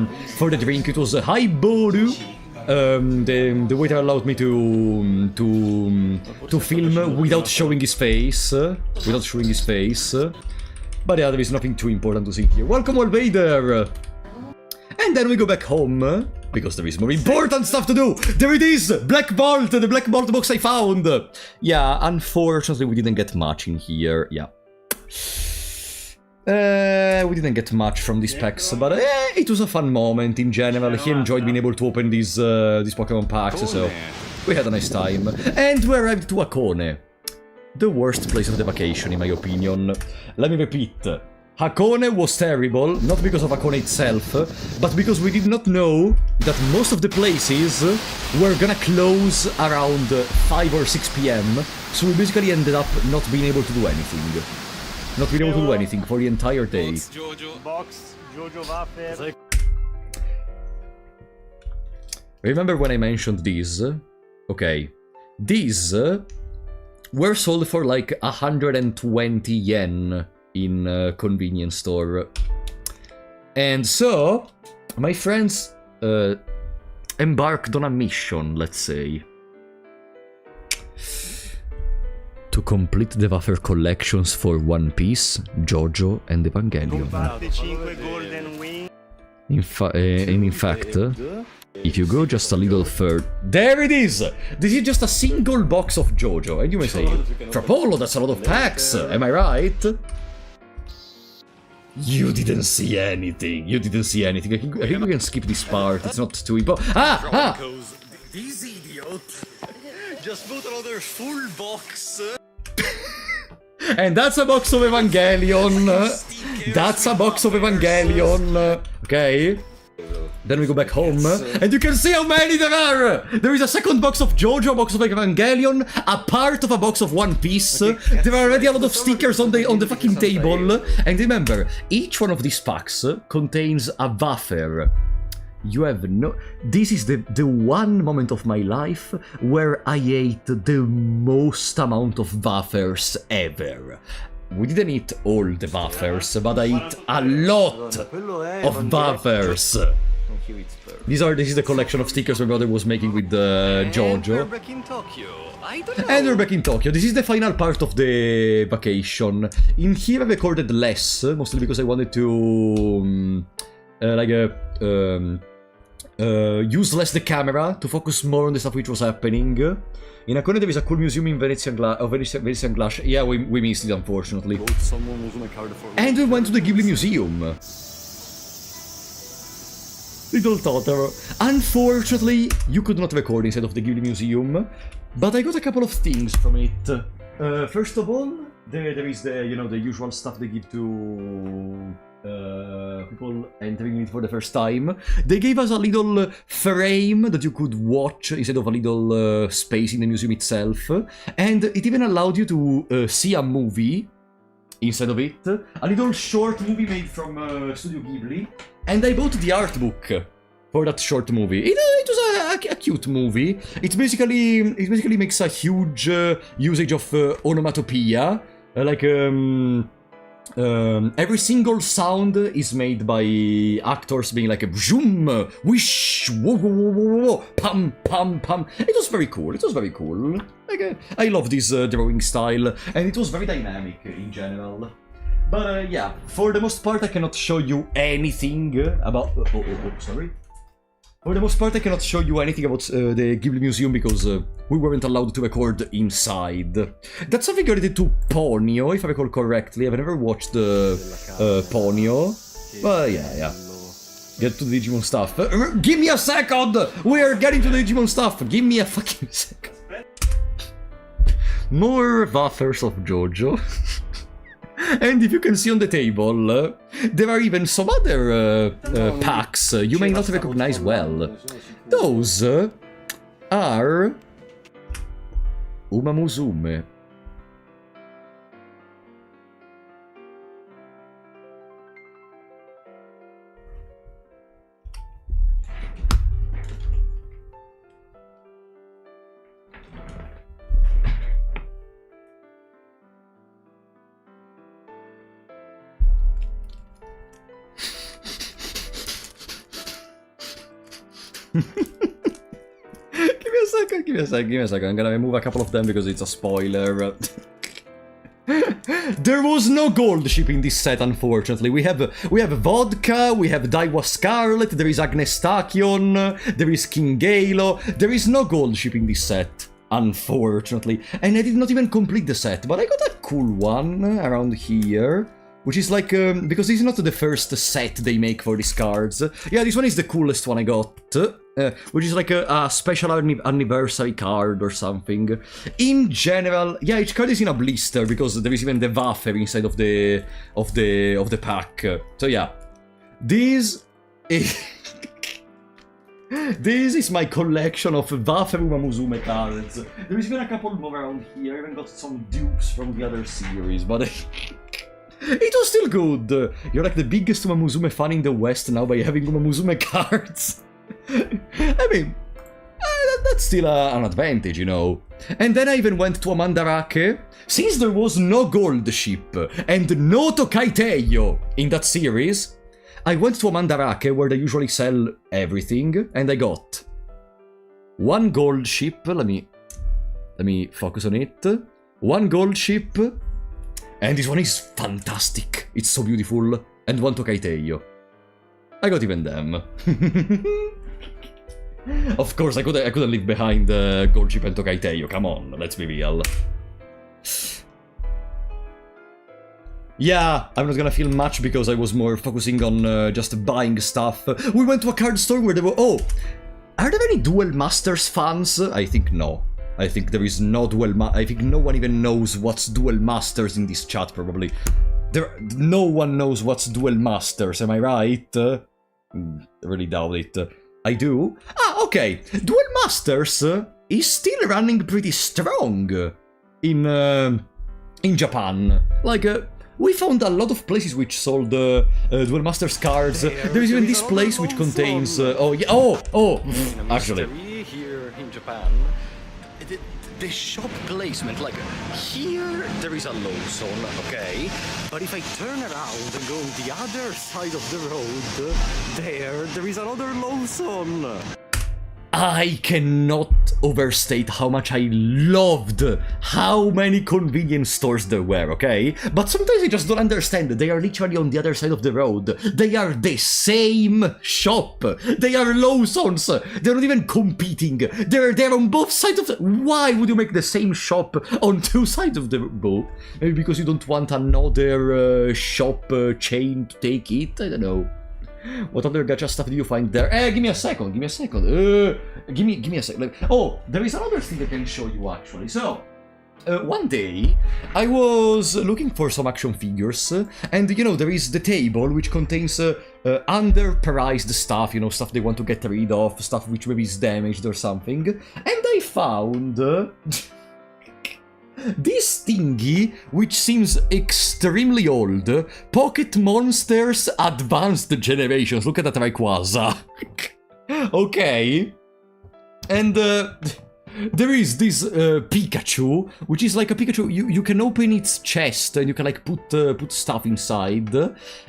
drink. It was a highball. The waiter allowed me to film without showing his face. But yeah, there is nothing too important to see here. Welcome, Vader! And then we go back home, because there is more important stuff to do! There it is! Black Bolt! The Black Bolt box I found! Yeah, unfortunately we didn't get much in here, yeah. We didn't get much from these packs, but it was a fun moment in general. He enjoyed being able to open these Pokemon packs, so we had a nice time. And we arrived to Hakone. The worst place of the vacation, in my opinion. Let me repeat. Hakone was terrible, not because of Hakone itself, but because we did not know that most of the places were gonna close around 5 or 6 PM, so we basically ended up not being able to do anything. Not being able to do anything for the entire day. Box, Jojo wafer. Remember when I mentioned these? Okay. These were sold for like 120 yen in a convenience store. And so, my friends embarked on a mission, let's say. To complete the wafer collections for One Piece, Jojo, and Evangelion. Fate 5 golden wing. In fact, if you go just a little further... There it is! This is just a single box of Jojo, and you may say, Trapolo, that's a lot of packs, am I right? You didn't see anything, I think we can skip this part, it's not too important. Ah! This idiot just bought another full box. And that's a box of Evangelion. That's a box of Evangelion. Okay? Then we go back home, and you can see how many there are! There is a second box of Jojo, a box of Evangelion, a part of a box of One Piece. There are already a lot of stickers on the fucking table. And remember, each one of these packs contains a wafer. You have no... This is the one moment of my life where I ate the most amount of wafers ever. We didn't eat all the wafers, but I ate a lot of wafers. This is the collection of stickers my brother was making with Jojo. We're back in Tokyo. I don't know. And we're back in Tokyo. This is the final part of the vacation. In here I recorded less, mostly because I wanted to use less the camera to focus more on the stuff which was happening. In Hakone there is a cool museum in Venetian glass. Yeah, we missed it unfortunately. And we went to the Ghibli Museum. Little Totoro. Unfortunately, you could not record inside of the Ghibli Museum, but I got a couple of things from it. First of all, there is the the usual stuff they give to people entering it for the first time. They gave us a little frame that you could watch instead of a little space in the museum itself, and it even allowed you to see a movie inside of it, a little short movie made from Studio Ghibli, and I bought the art book for that short movie. It was a cute movie. It basically makes a huge usage of onomatopoeia, every single sound is made by actors being like a zoom, wish, whoa, whoa, whoa, whoa, whoa, pam, pam, pam. It was very cool. I love this drawing style, and it was very dynamic in general. But yeah, for the most part I cannot show you anything about... sorry. For the most part I cannot show you anything about the Ghibli Museum because we weren't allowed to record inside. That's something related to Ponyo, if I recall correctly. I've never watched Ponyo. But yeah. Get to the Digimon stuff. Give me a second! We're getting to the Digimon stuff! Give me a fucking second. More wafers of Jojo. And if you can see on the table, there are even some other packs you may not recognize well. Those are Umamusume. Give me a second. I'm gonna remove a couple of them because it's a spoiler. There was no gold ship in this set, unfortunately. We have Vodka, we have Daiwa Scarlet, there is Agnes Tachyon, there is King Galo. There is no gold ship in this set, unfortunately. And I did not even complete the set, but I got a cool one around here. Which is like, because this is not the first set they make for these cards. Yeah, this one is the coolest one I got. Which is like a special anniversary card or something. In general, yeah, each card is in a blister because there is even the wafer inside of the pack. So yeah, this is my collection of wafer Umamusume cards. There is even a couple more around here. I even got some dupes from the other series, but it was still good. You're like the biggest Umamusume fan in the West now by having Umamusume cards. I mean, that's still an advantage, you know. And then I even went to a Mandarak, since there was no gold ship and no Tokai Teiyo in that series. I went to a Mandarak where they usually sell everything, and I got one gold ship. Let me focus on it. One gold ship, and this one is fantastic. It's so beautiful. And one Tokai Teiyo. I got even them. Of course, I couldn't leave behind gold ship and Tokai Teiyo. Come on, let's be real. Yeah, I'm not gonna feel much because I was more focusing on just buying stuff. We went to a card store where there were... Oh! Are there any Duel Masters fans? I think no. I think there is no I think no one even knows what's Duel Masters in this chat, probably. No one knows what's Duel Masters, am I right? Really doubt it. I do? Ah, okay. Duel Masters is still running pretty strong in Japan. Like, we found a lot of places which sold Duel Masters cards. There is even this place which contains... actually. Here in Japan, the shop placement, like here there is a low zone, okay? But if I turn around and go on the other side of the road, there is another low zone. I cannot overstate how much I loved how many convenience stores there were, okay? But sometimes I just don't understand. They are literally on the other side of the road. They are the same shop. They are Lawsons. They're not even competing. They're on both sides of the... Why would you make the same shop on two sides of the road? Maybe because you don't want another shop chain to take it? I don't know. What other gacha stuff do you find there? Give me a second, give me a second. Give me a second. Oh, there is another thing I can show you actually. So, one day, I was looking for some action figures, and you know, there is the table which contains underpriced stuff, you know, stuff they want to get rid of, stuff which maybe is damaged or something, and I found... this thingy, which seems extremely old, Pocket Monsters Advanced Generations. Look at that Rayquaza. Okay. And there is this Pikachu, which is like a Pikachu. You can open its chest and you can like put stuff inside,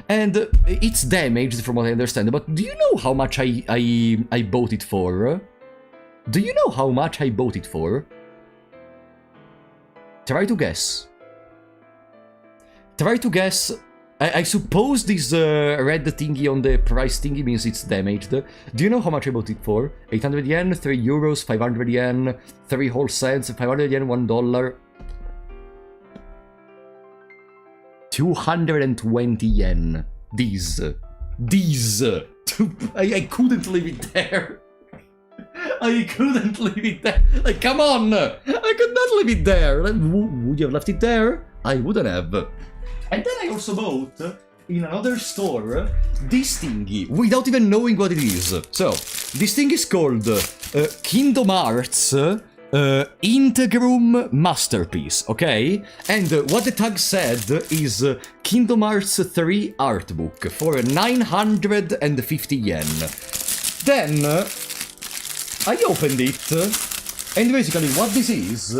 and it's damaged from what I understand. But do you know how much I bought it for? Do you know how much I bought it for? Try to guess. Try to guess. I suppose this red thingy on the price thingy means it's damaged. Do you know how much I bought it for? 800 yen, 3 euros, 500 yen, 3 whole cents, 500 yen, $1. 220 yen. These. I couldn't leave it there. I couldn't leave it there. Like, come on! I could not leave it there. Like, would you have left it there? I wouldn't have. And then I also bought, in another store, this thingy, without even knowing what it is. So, this thing is called Kingdom Hearts Integrum Masterpiece, okay? And what the tag said is Kingdom Hearts 3 art book for 950 yen. Then... I opened it, and basically what this is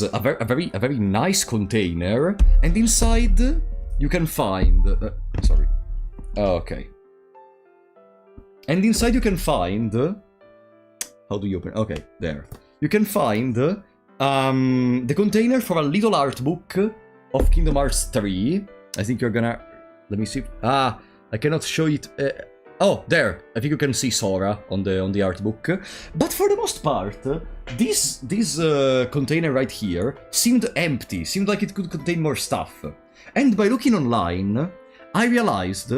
a very nice container, and inside you can find... sorry. Okay. And inside you can find... How do you open... Okay, there. You can find the container for a little art book of Kingdom Hearts 3. I think you're gonna... Let me see... I cannot show it... Oh, there! I think you can see Sora on the art book. But for the most part, this container right here seemed empty, seemed like it could contain more stuff. And by looking online, I realized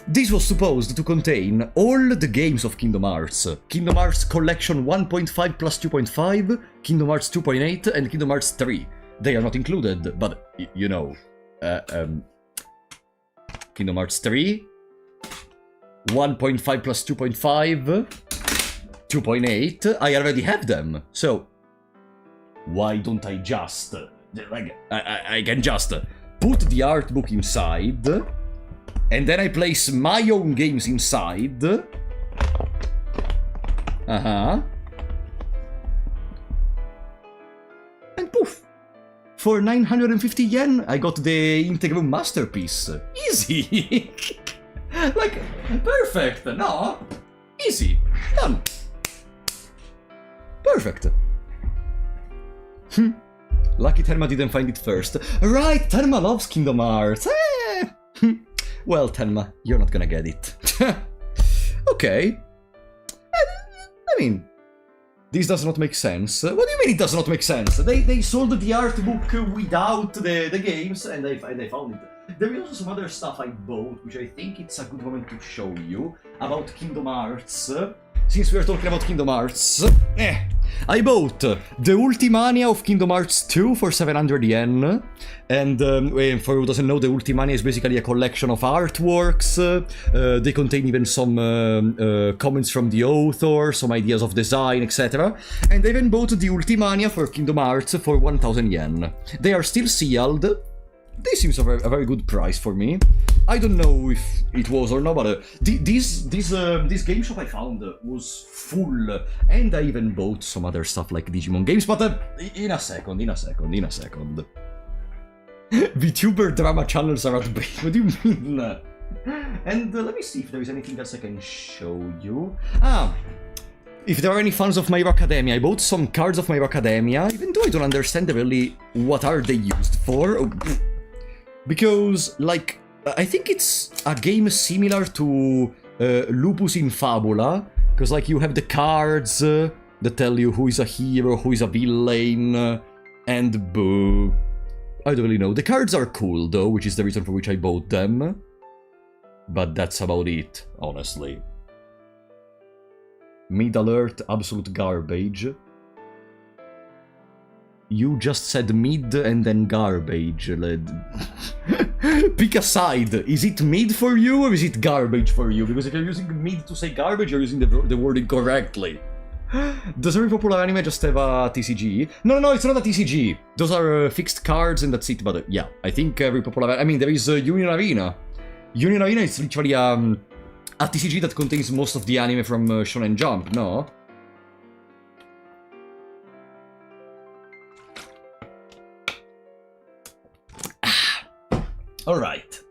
this was supposed to contain all the games of Kingdom Hearts. Kingdom Hearts Collection 1.5 plus 2.5, Kingdom Hearts 2.8, and Kingdom Hearts 3. They are not included, but, you know... Kingdom Hearts 3... 1.5 plus 2.5, 2.8, I already have them, so why don't I just, like, I can just put the art book inside, and then I place my own games inside, and poof, for 950 yen, I got the Integrum Masterpiece, easy! Like, perfect, no? Easy, done. Perfect. Lucky Terma didn't find it first. Right, Terma loves Kingdom Hearts. Well, Terma, you're not gonna get it. Okay. I mean, this does not make sense. What do you mean it does not make sense? They sold the art book without the games, and they found it. There is also some other stuff I bought, which I think it's a good moment to show you, about Kingdom Hearts. Since we are talking about Kingdom Hearts, I bought the Ultimania of Kingdom Hearts 2 for 700 yen, and for who doesn't know, the Ultimania is basically a collection of artworks. They contain even some comments from the author, some ideas of design, etc. And I even bought the Ultimania for Kingdom Hearts for 1000 yen. They are still sealed. This seems a very good price for me. I don't know if it was or not, but this game shop I found was full, and I even bought some other stuff like Digimon games, but in a second. VTuber drama channels are at base. What do you mean? And let me see if there is anything else I can show you. If there are any fans of My Hero Academia, I bought some cards of My Hero Academia, even though I don't understand really what are they used for. Because, like, I think it's a game similar to Lupus in Fabula, because, like, you have the cards that tell you who is a hero, who is a villain, and boo. I don't really know. The cards are cool, though, which is the reason for which I bought them. But that's about it, honestly. Mid alert, absolute garbage. You just said mid and then garbage. Pick a side. Is it mid for you or is it garbage for you? Because if you're using mid to say garbage, you're using the word incorrectly. Does every popular anime just have a TCG? No, it's not a TCG. Those are fixed cards and that's it. But yeah, I think every popular... I mean, there is Union Arena. Union Arena is literally a TCG that contains most of the anime from Shonen Jump, no? Alright.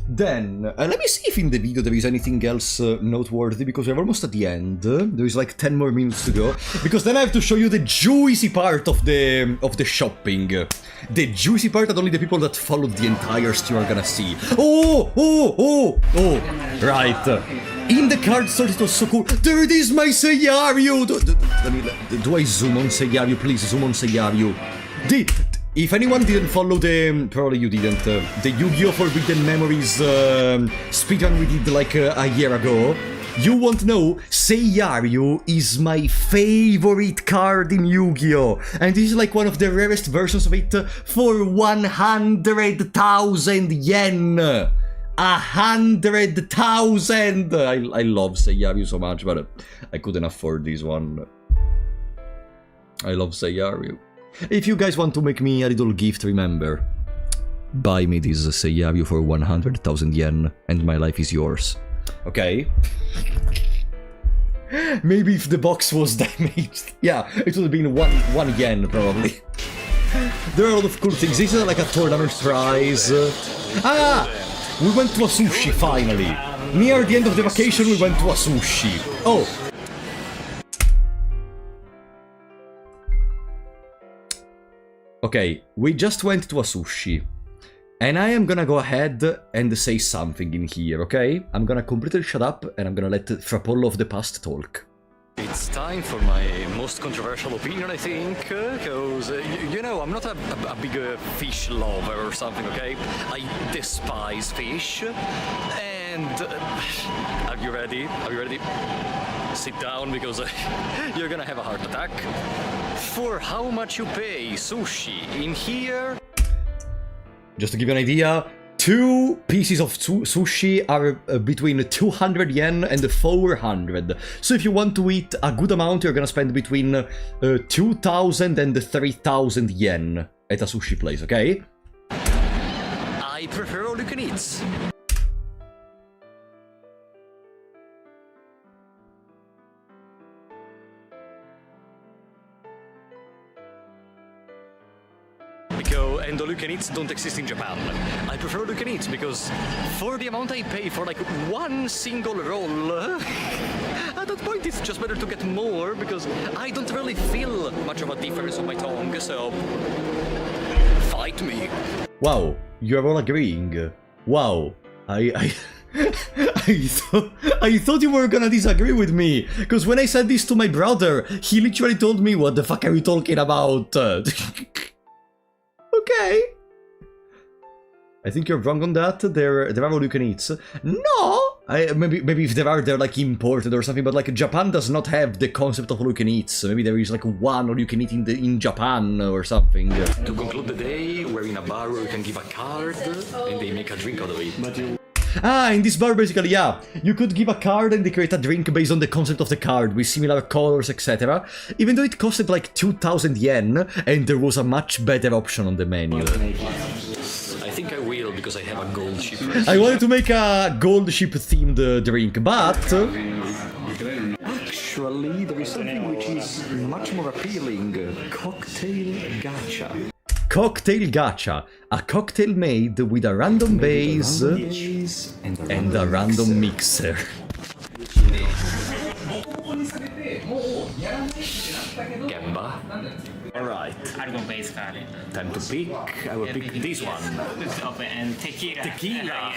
Then, let me see if in the video there is anything else noteworthy, because we're almost at the end. There is like 10 more minutes to go, because then I have to show you the juicy part of the shopping. The juicy part that only the people that followed the entire stream are gonna see. Oh! Right. In the card store, it was so cool. There it is, my Seiyaru! Do I zoom on Seiyaru? Please, zoom on Seiyaru. If anyone didn't follow probably you didn't, the Yu-Gi-Oh! Forbidden Memories speedrun we did like a year ago, you won't know, Seiyaru is my favorite card in Yu-Gi-Oh! And this is like one of the rarest versions of it for 100,000 yen! 100,000! I love Seiyaru so much, but I couldn't afford this one. I love Seiyaru. If you guys want to make me a little gift, remember, buy me this Seiyaru for 100,000 yen, and my life is yours. Okay? Maybe if the box was damaged. Yeah, it would have been one yen, probably. There are a lot of cool things. This is like a tournament prize. We went to a sushi, finally. Near the end of the vacation, we went to a sushi. Oh! Okay, we just went to a sushi, and I am gonna go ahead and say something in here, okay? I'm gonna completely shut up, and I'm gonna let Frapollo of the past talk. It's time for my most controversial opinion, I think, because, you know, I'm not a big fish lover or something, okay? I despise fish, and... are you ready? Are you ready? Sit down, because you're gonna have a heart attack. For how much you pay sushi in here? Just to give you an idea, 2 pieces of sushi are between 200 yen and 400. So if you want to eat a good amount, you're gonna spend between 2,000 and 3,000 yen at a sushi place, okay? I prefer all you can eat. And all you can eats don't exist in Japan. I prefer all you can eat because for the amount I pay for like one single roll, at that point it's just better to get more because I don't really feel much of a difference on my tongue, so fight me. Wow, you're all agreeing. Wow, I thought you were gonna disagree with me, because when I said this to my brother, he literally told me, what the fuck are you talking about? Okay. I think you're wrong on that. There are all you can eats. No! Maybe if there are, they're like imported or something, but like Japan does not have the concept of all you can eat, so maybe there is like one all you can eat in Japan or something. To conclude the day, we're in a bar where you can give a card and they make a drink out of it. In this bar basically, yeah, you could give a card and they create a drink based on the concept of the card, with similar colors, etc. Even though it costed like 2,000 yen, and there was a much better option on the menu. I think I will, because I have a gold ship. I wanted to make a gold ship themed drink, but... Actually, there is something which is much more appealing. Cocktail gacha. Cocktail gacha, a cocktail made with a random base and a random mixer. Gamba. Alright, Argon base card. time to pick. I will pick this one. Open and tequila. Tequila.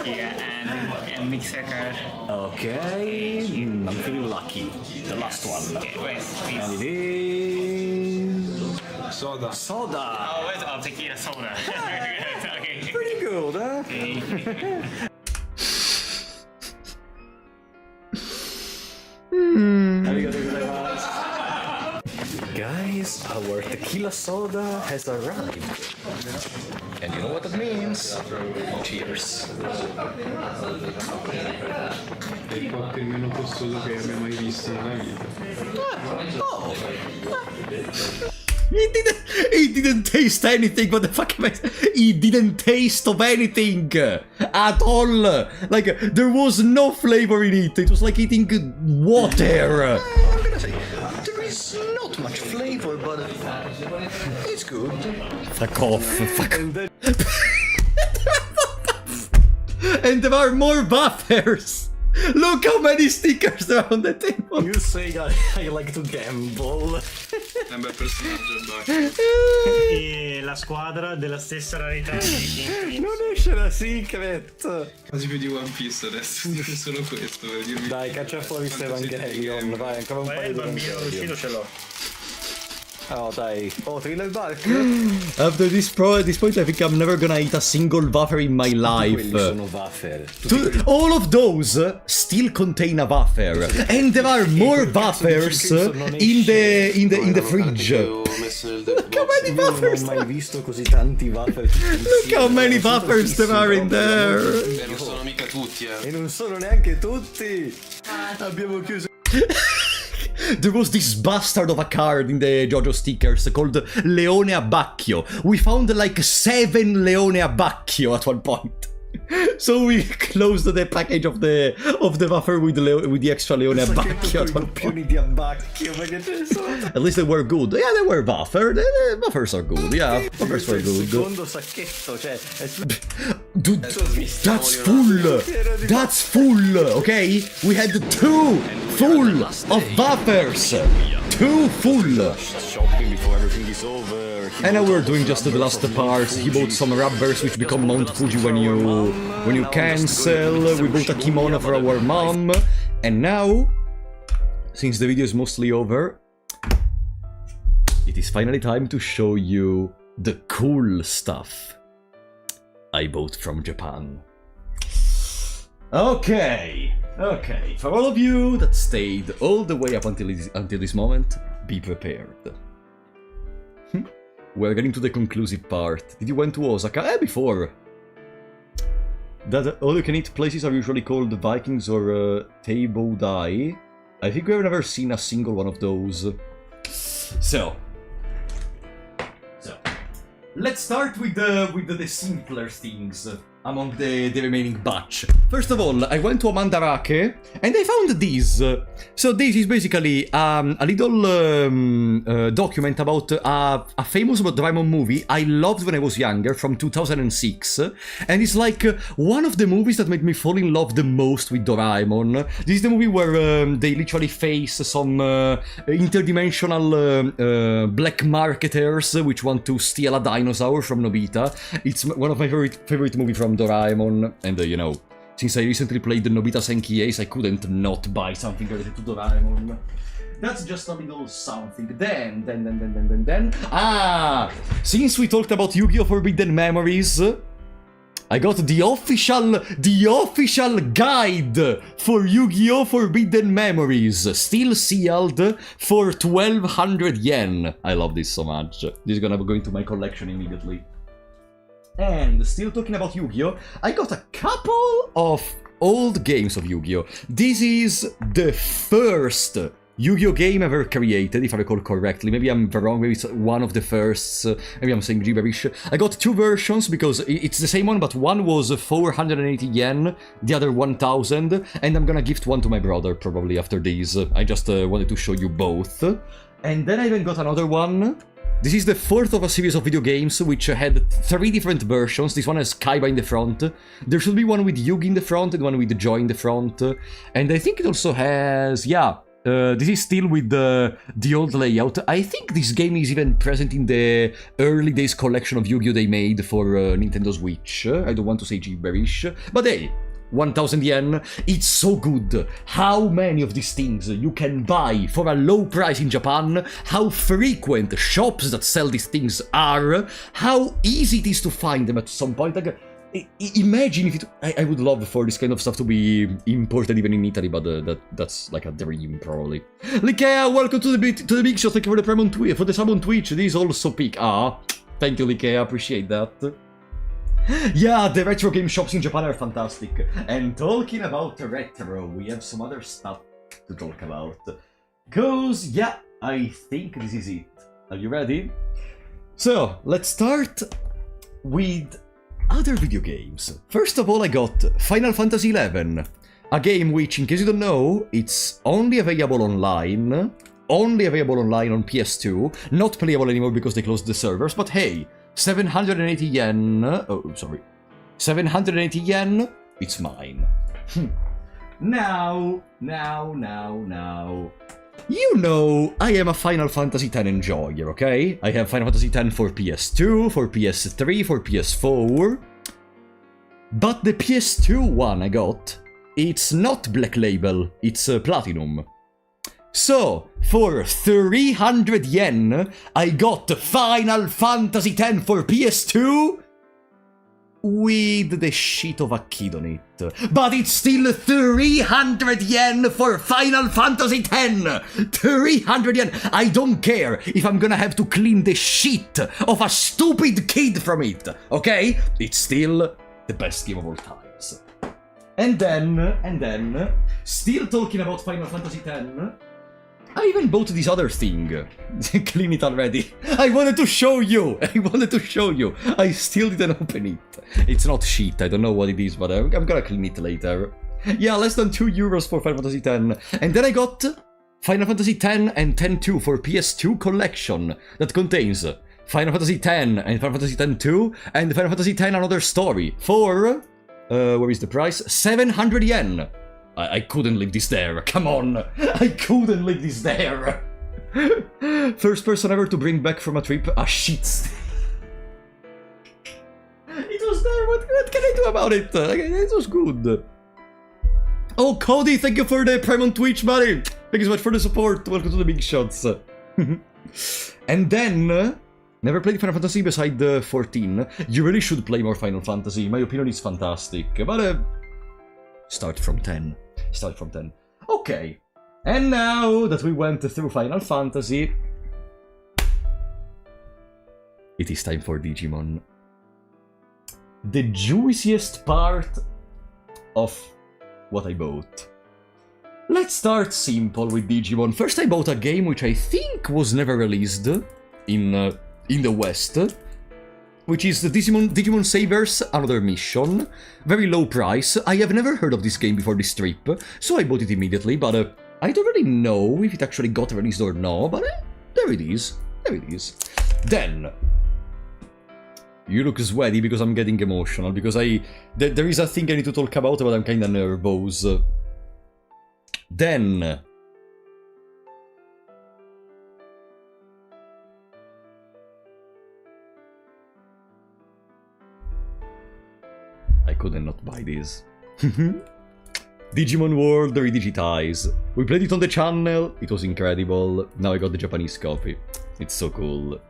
Yeah, and mixer card. Okay, I'm feeling lucky. The last one. Okay, wait, please. And it is... Soda. Soda! Oh, where's tequila soda? Okay. Pretty good, huh? Guys, our tequila soda has arrived. And you know what that means? Cheers. È il cocktail meno costoso che abbia mai visto nella vita. He didn't taste anything, what the fuck am I saying? He didn't taste of anything at all. Like, there was no flavor in it. It was like eating water. I'm gonna say, there is not much flavor, but it's good. Fuck off. Fuck off. And there are more buffers. Look how many stickers there are on the table. You say I like to gamble. È un bel personaggio il Buck. E la squadra della stessa rarità di Non esce la secret. Quasi più di One Piece adesso, dico solo questo per dirvi. Dai, caccia fuori questo Evangelion. Vai, ancora un paio il di bambino Evangelion. uscito ce l'ho. Oh, dai. Oh, trilla il barco. At this point, I think I'm never gonna eat a single buffer in my life. Quelli sono wafer. All of those still contain a buffer, and there are more buffers in the fridge. Look how many buffers! Non ho mai visto così tanti wafer. Look how many buffers there are in there. E non sono mica tutti, E non sono neanche tutti. Abbiamo chiuso. There was this bastard of a card in the Jojo stickers called Leone Abbacchio. We found like 7 Leone Abbacchio at one point. So we closed the package of the buffer with the extra Leone Abbacchio at one point. Di abbacchio, perché ce ne sono. At least they were good. Yeah, they were buffer. The buffers are good. Yeah, buffers were good. Secondo sacchetto, cioè. Dude, that's full. That's full. Okay, we had 2 full of buffers. 2 full. Shopping before everything is over. And now we're doing just the last part. He bought some rubbers which become Mount Fuji when you cancel. We bought a kimono for our mom. And now, since the video is mostly over, it is finally time to show you the cool stuff I bought from Japan. Okay. For all of you that stayed all the way up until this moment, be prepared. We're getting to the conclusive part. Did you went to Osaka? Before. That all-you-can-eat places are usually called Vikings or Teibodai. I think we've never seen a single one of those. So, let's start with the simpler things among the remaining batch. First of all, I went to a Mandarak and I found this. So this is basically a little document about a famous Doraemon movie I loved when I was younger, from 2006. And it's like one of the movies that made me fall in love the most with Doraemon. This is the movie where they literally face some interdimensional black marketers which want to steal a dinosaur from Nobita. It's one of my favorite movies from Doraemon, and you know, since I recently played the Nobita Senki Ace, I couldn't not buy something related to Doraemon. That's just a little something. Then, since we talked about Yu-Gi-Oh! Forbidden Memories, I got the official guide for Yu-Gi-Oh! Forbidden Memories, still sealed for 1200 yen. I love this so much. This is gonna go into my collection immediately. And still talking about Yu-Gi-Oh! I got a couple of old games of Yu-Gi-Oh! This is the first Yu-Gi-Oh! Game ever created, if I recall correctly. Maybe I'm wrong, maybe it's one of the firsts, maybe I'm saying gibberish. I got two versions because it's the same one, but one was 480 yen, the other 1000, and I'm gonna gift one to my brother probably after these. I just wanted to show you both. And then I even got another one. This is the fourth of a series of video games which had 3 different versions. This one has Kaiba in the front. There should be one with Yugi in the front and one with Joy in the front. And I think it also has, yeah, this is still with the old layout. I think this game is even present in the early days collection of Yu-Gi-Oh! They made for Nintendo Switch. I don't want to say gibberish, but hey, 1000 yen, it's so good. How many of these things you can buy for a low price in Japan, how frequent shops that sell these things are, how easy it is to find them at some point. Like, imagine if it... I would love for this kind of stuff to be imported even in Italy, but that's like a dream, probably. Likea, welcome to the big show. Thank you for the prime on Twitch, for the sub on Twitch. This is also peak. Thank you, Likea. Appreciate that. Yeah, the retro game shops in Japan are fantastic. And talking about retro, we have some other stuff to talk about. Cause, yeah, I think this is it. Are you ready? So, let's start with other video games. First of all, I got Final Fantasy XI, a game which, in case you don't know, it's only available online on PS2, not playable anymore because they closed the servers, but hey, 780 yen, 780 yen, it's mine. Now, you know, I am a Final Fantasy X enjoyer, okay? I have Final Fantasy X for PS2, for PS3, for PS4. But the PS2 one I got, it's not Black Label, it's Platinum. So, for 300 yen, I got Final Fantasy X for PS2 with the shit of a kid on it. But it's still 300 yen for Final Fantasy X! 300 yen! I don't care if I'm gonna have to clean the shit of a stupid kid from it, okay? It's still the best game of all times. And then, still talking about Final Fantasy X, I even bought this other thing. Clean it already. I wanted to show you. I still didn't open it. It's not shit. I don't know what it is, but I'm gonna clean it later. Yeah, less than €2 for Final Fantasy X. And then I got Final Fantasy X and X-2 for PS2 collection that contains Final Fantasy X and Final Fantasy X-2 and Final Fantasy X Another Story for... where is the price? 700 yen. I couldn't leave this there, come on! I couldn't leave this there! First person ever to bring back from a trip a shit stain. It was there, what can I do about it? It was good. Oh, Cody, thank you for the Prime on Twitch, buddy! Thank you so much for the support, welcome to the big shots. And then... never played Final Fantasy beside 14. You really should play more Final Fantasy, in my opinion it's fantastic, but start from 10. Okay, and now that we went through Final Fantasy, it is time for Digimon. The juiciest part of what I bought. Let's start simple with Digimon. First I bought a game which I think was never released in the West, which is the Digimon Savers Another Mission. Very low price. I have never heard of this game before this trip, so I bought it immediately, but I don't really know if it actually got released or no, but there it is. Then, you look sweaty because I'm getting emotional, because there is a thing I need to talk about, but I'm kinda nervous. Then... I couldn't not buy this. Digimon World Redigitize. We played it on the channel, it was incredible. Now I got the Japanese copy. It's so cool.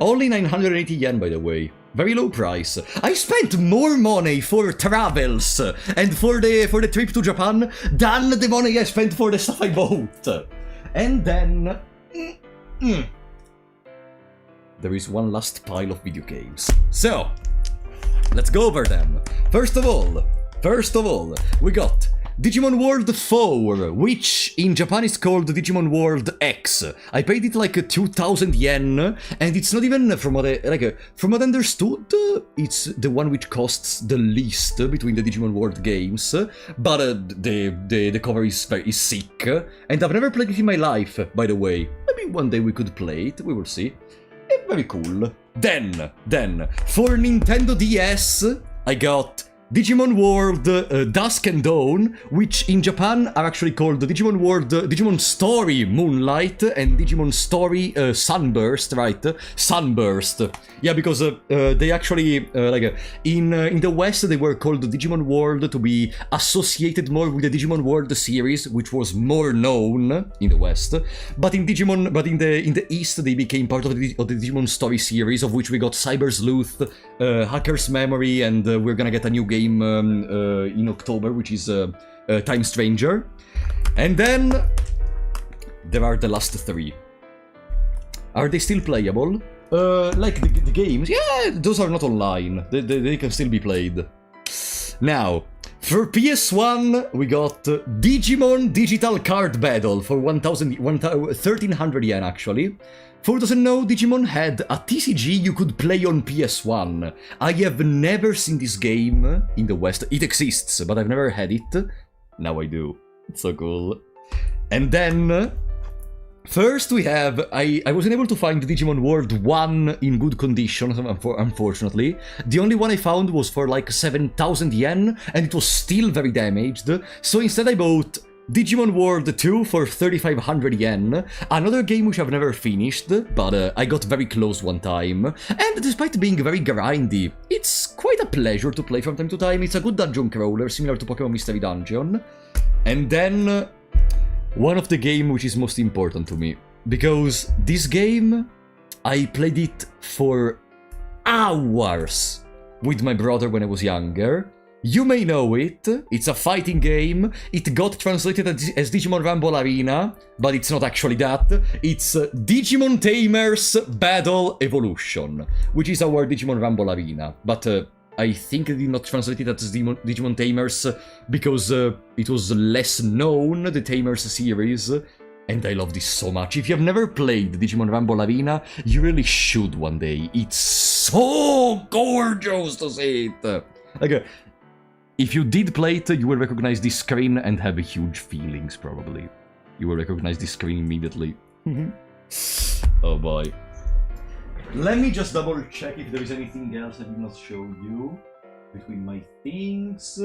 Only 980 yen, by the way. Very low price. I spent more money for travels and for the trip to Japan than the money I spent for the stuff I bought. And then... there is one last pile of video games. So, let's go over them. First of all, we got Digimon World 4, which in Japan is called Digimon World X. I paid it like 2,000 yen, and it's not even, from what I understood, it's the one which costs the least between the Digimon World games, but the cover is very sick, and I've never played it in my life, by the way. Maybe one day we could play it, we will see. Very cool. Then, for Nintendo DS, I got Digimon World Dusk and Dawn, which in Japan are actually called Digimon World Digimon Story Moonlight and Digimon Story Sunburst, right? Sunburst. Yeah, because they actually in the West they were called Digimon World to be associated more with the Digimon World series, which was more known in the West. But in the East they became part of the Digimon Story series, of which we got Cyber Sleuth, Hacker's Memory, and we're gonna get a new game in October, which is Time Stranger. And then there are the last three. Are they still playable? Like the games? Yeah, those are not online. They can still be played. Now, for PS1, we got Digimon Digital Card Battle for 1,300 yen, actually. For those who know, Digimon had a TCG you could play on PS1. I have never seen this game in the West. It exists, but I've never had it. Now I do. It's so cool. And then... first we have... I wasn't able to find Digimon World 1 in good condition, unfortunately. The only one I found was for like 7,000 yen, and it was still very damaged. So instead I bought Digimon World 2 for 3,500 yen, another game which I've never finished, but I got very close one time, and despite being very grindy, it's quite a pleasure to play from time to time. It's a good dungeon crawler, similar to Pokemon Mystery Dungeon. And then, one of the games which is most important to me, because this game, I played it for hours with my brother when I was younger. You may know it, it's a fighting game, it got translated as Digimon Rumble Arena, but it's not actually that, it's Digimon Tamers Battle Evolution, which is our Digimon Rumble Arena, but I think they did not translate it as Digimon Tamers because it was less known, the Tamers series, and I love this so much. If you have never played Digimon Rumble Arena, you really should one day, it's so gorgeous to see it! Like, if you did play it, you will recognize this screen and have huge feelings, probably. You will recognize this screen immediately. Oh boy. Let me just double check if there is anything else I did not show you between my things.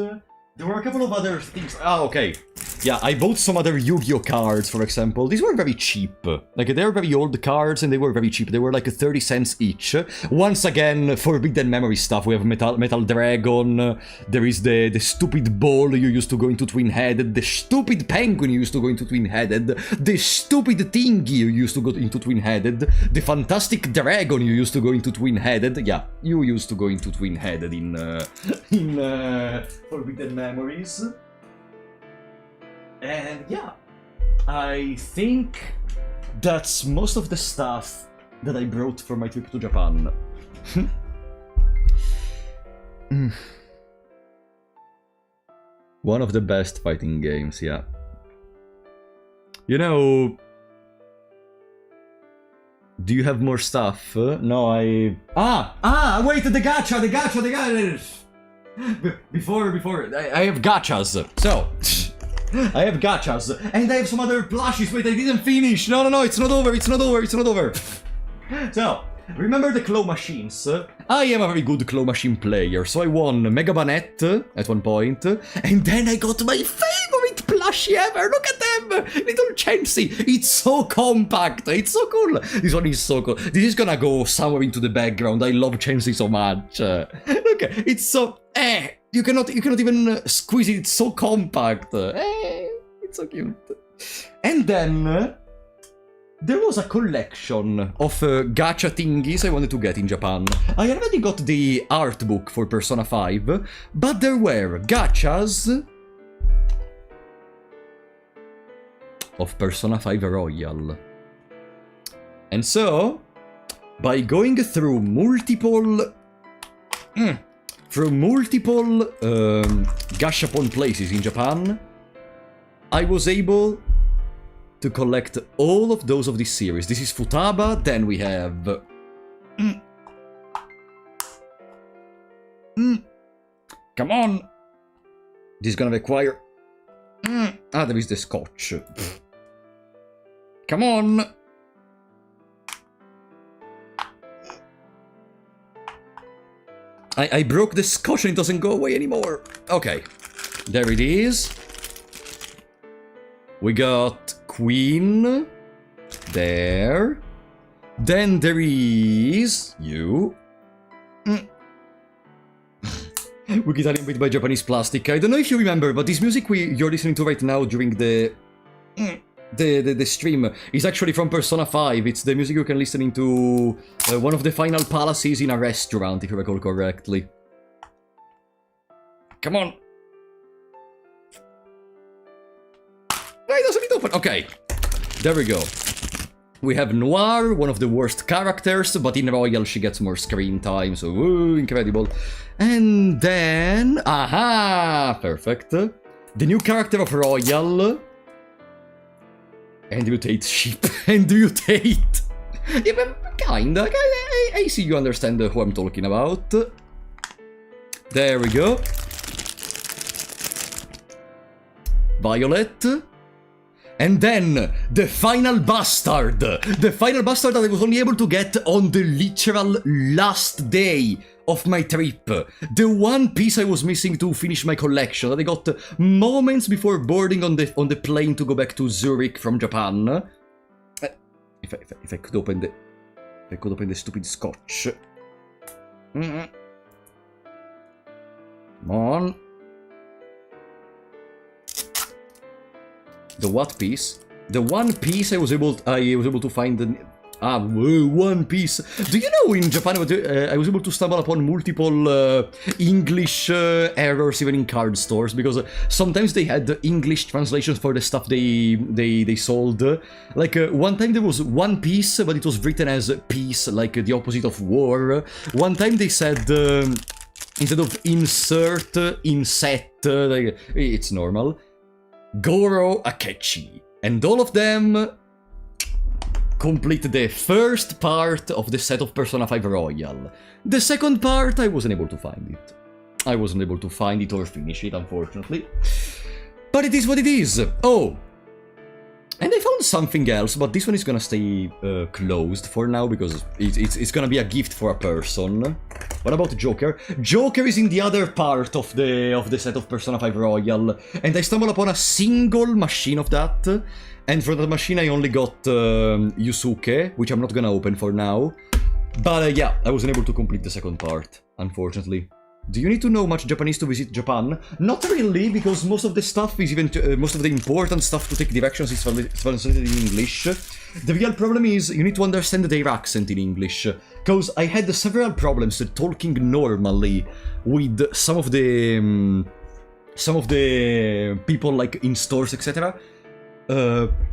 There were a couple of other things. Ah, okay. Yeah, I bought some other Yu-Gi-Oh cards, for example. These were very cheap. Like, they were very old cards, and they were very cheap. They were like 30 cents each. Once again, Forbidden Memory stuff. We have Metal Dragon. There is the stupid ball you used to go into twin-headed. The stupid penguin you used to go into twin-headed. The stupid thingy you used to go into twin-headed. The fantastic dragon you used to go into twin-headed. Yeah, you used to go into twin-headed in Forbidden Memories. And yeah, I think that's most of the stuff that I brought for my trip to Japan. One of the best fighting games, yeah. You know... Do you have more stuff? No, I... Wait, the gacha! Before, I have gachas, so... I have gachas, and I have some other plushies. Wait, I didn't finish. No, it's not over. So, remember the claw machines? I am a very good claw machine player, so I won Mega Banette at one point, and then I got my favorite plushie ever. Look at them, little Chansey. It's so compact. It's so cool. This one is so cool. This is gonna go somewhere into the background. I love Chansey so much. Look, it's so You cannot even squeeze it. It's so compact. It's so cute. And then there was a collection of gacha thingies I wanted to get in Japan. I already got the art book for Persona 5, but there were gachas of Persona 5 Royal. And so, by going through multiple gashapon places in Japan, I was able to collect all of those of this series. This is Futaba, then we have... Come on! This is gonna require... there is the scotch. Come on! I broke the scotch and it doesn't go away anymore. Okay, there it is. We got Queen. There. Then there is... you. We're Italian made by Japanese plastic. I don't know if you remember, but this music you're listening to right now during the stream is actually from Persona 5. It's the music you can listen to one of the final palaces in a restaurant, if you recall correctly. Come on. Why doesn't it open? Okay, there we go. We have Noir, one of the worst characters, but in Royal she gets more screen time, so incredible. And then... aha! Perfect. The new character of Royal... and mutate sheep. And mutate... yeah, kinda. I see you understand who I'm talking about. There we go. Violet. And then, the final bastard! The final bastard that I was only able to get on the literal last day of my trip. The one piece I was missing to finish my collection that I got moments before boarding on the plane to go back to Zurich from Japan. If I could open the... if I could open the stupid scotch. Come on. The what piece? The one piece I was able to find the... one piece. Do you know in Japan I was able to stumble upon multiple English errors even in card stores, because sometimes they had English translations for the stuff they sold. Like one time there was one piece, but it was written as peace, like the opposite of war. One time they said instead of insert, inset, like, it's normal. Goro Akechi. And all of them complete the first part of the set of Persona 5 Royal. The second part, I wasn't able to find it. I wasn't able to find it or finish it, unfortunately. But it is what it is. Oh! And I found something else, but this one is gonna stay closed for now, because it's gonna be a gift for a person. What about Joker? Joker is in the other part of the set of Persona 5 Royal, and I stumbled upon a single machine of that, and for that machine I only got Yusuke, which I'm not gonna open for now. But yeah, I wasn't able to complete the second part, unfortunately. Do you need to know much Japanese to visit Japan? Not really, because most of the stuff is even... most of the important stuff to take directions is translated in English. The real problem is you need to understand their accent in English. Because I had several problems talking normally with some of the people like in stores, etc.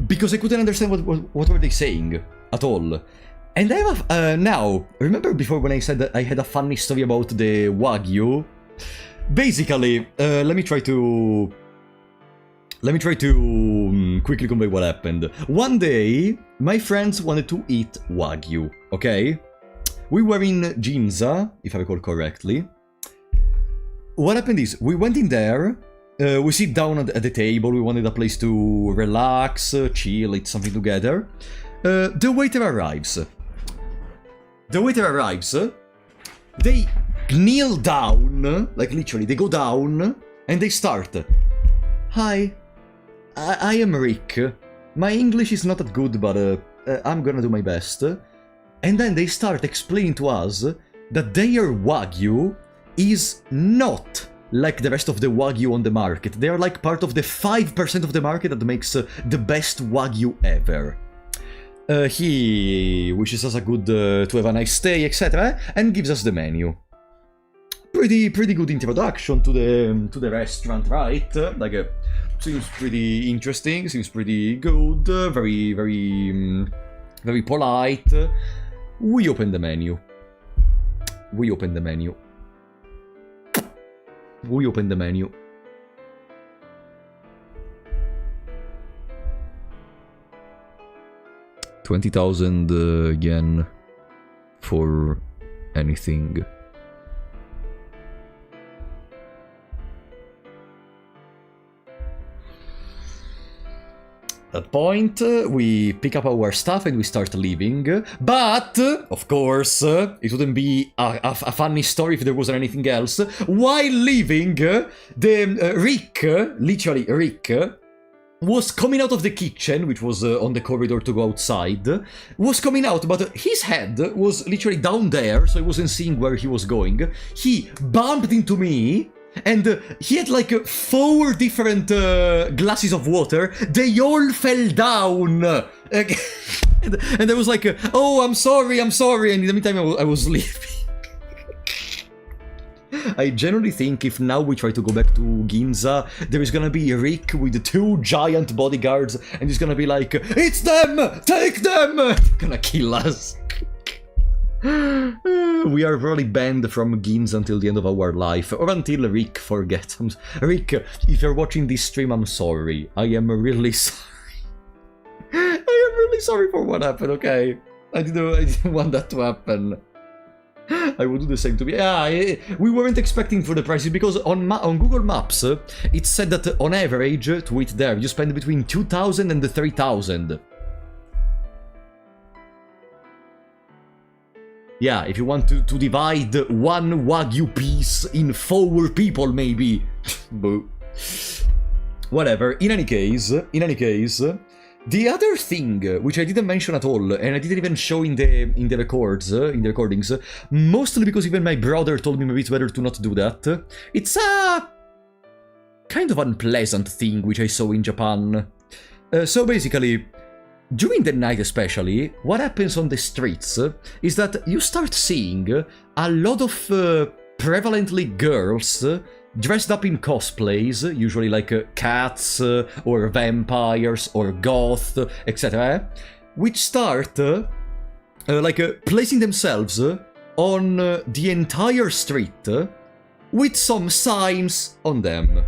Because I couldn't understand what were they saying at all. And I have now, remember before when I said that I had a funny story about the Wagyu? Basically, let me try to quickly convey what happened. One day, my friends wanted to eat Wagyu, okay? We were in Ginza, if I recall correctly. What happened is, we went in there, we sit down at the table, we wanted a place to relax, chill, eat something together. The waiter arrives. They kneel down, like literally, they go down, and they start. Hi, I am Rick. My English is not that good, but I'm gonna do my best. And then they start explaining to us that their Wagyu is not like the rest of the Wagyu on the market. They are like part of the 5% of the market that makes the best Wagyu ever. He wishes us a good to have a nice stay, etc., and gives us the menu. Pretty good introduction to the restaurant, right? Seems pretty interesting, seems pretty good, very polite. We open the menu. We open the menu. 20,000 yen for anything. At that point, we pick up our stuff and we start leaving. But, of course, it wouldn't be a funny story if there wasn't anything else. While leaving, Rick, literally Rick, was coming out of the kitchen, which was on the corridor to go outside, was coming out, but his head was literally down there, so I wasn't seeing where he was going. He bumped into me, and he had like 4 different glasses of water. They all fell down. And I was like, oh, I'm sorry. And in the meantime, I was leaving. I genuinely think if now we try to go back to Ginza, there is gonna be Rick with 2 giant bodyguards, and he's gonna be like, it's them! Take them! Gonna kill us. We are probably banned from Ginza until the end of our life, or until Rick forgets. Rick, if you're watching this stream, I'm sorry. I am really sorry. I am really sorry for what happened, okay? I didn't want that to happen. I would do the same to me. Yeah, we weren't expecting for the prices, because on Google Maps, it said that on average, to eat there, you spend between 2,000 and 3,000. Yeah, if you want to divide 1 Wagyu piece in 4 people, maybe. Boo. Whatever. In any case, the other thing, which I didn't mention at all, and I didn't even show in the recordings, mostly because even my brother told me maybe it's better to not do that. It's a kind of unpleasant thing which I saw in Japan. So basically, during the night especially, what happens on the streets is that you start seeing a lot of prevalently girls dressed up in cosplays, usually like cats or vampires or goth, etc., which start placing themselves on the entire street with some signs on them.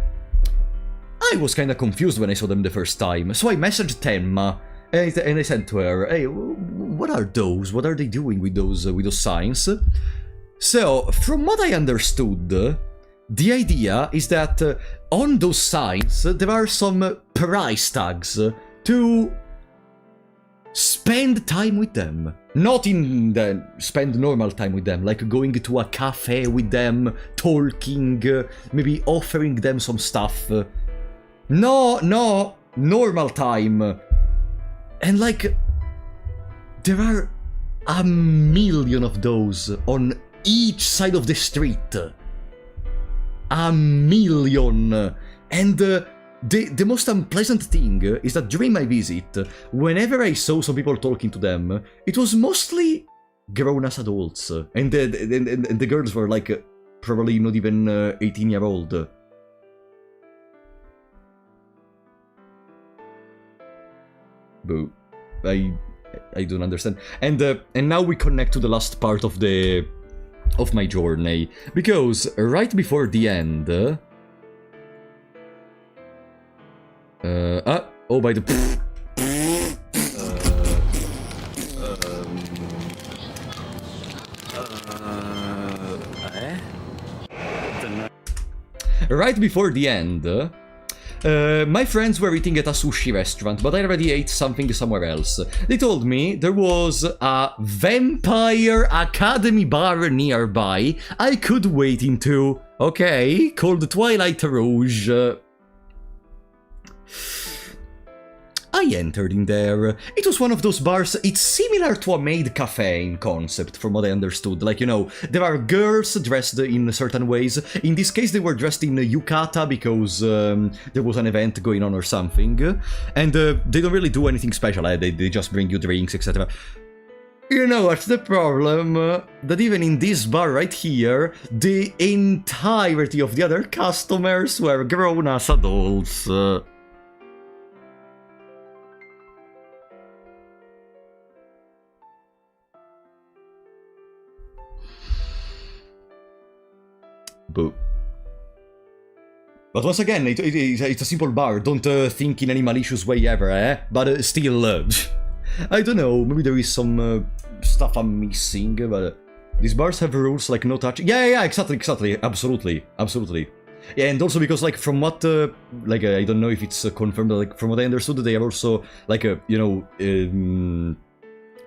I was kinda confused when I saw them the first time, so I messaged Tenma and I said to her, "Hey, what are those? What are they doing with those signs?" So, from what I understood, the idea is that on those signs there are some price tags to spend time with them. Not spend normal time with them, like going to a cafe with them, talking, maybe offering them some stuff. No, normal time. And like, there are a million of those on each side of the street. A million. And the most unpleasant thing is that during my visit, whenever I saw some people talking to them, it was mostly grown-ass adults. And the girls were like probably not even 18-year-old. Boo. I don't understand. And now we connect to the last part of my journey, because right before the end, by the right before the end, my friends were eating at a sushi restaurant, but I already ate something somewhere else. They told me there was a vampire academy bar nearby I could wait into. Okay, called Twilight Rouge. I entered in there. It was one of those bars, it's similar to a maid cafe in concept, from what I understood. Like, you know, there are girls dressed in certain ways. In this case, they were dressed in yukata because there was an event going on or something. And they don't really do anything special, they just bring you drinks, etc. You know what's the problem? That even in this bar right here, the entirety of the other customers were grown-ass adults. Boo. But once again, it's a simple bar, don't think in any malicious way ever, eh? But still, I don't know, maybe there is some stuff I'm missing, but these bars have rules like no touch. Yeah, exactly, absolutely. Yeah, and also because, like, from what, I don't know if it's confirmed, but, like, from what I understood, they are also, like, you know,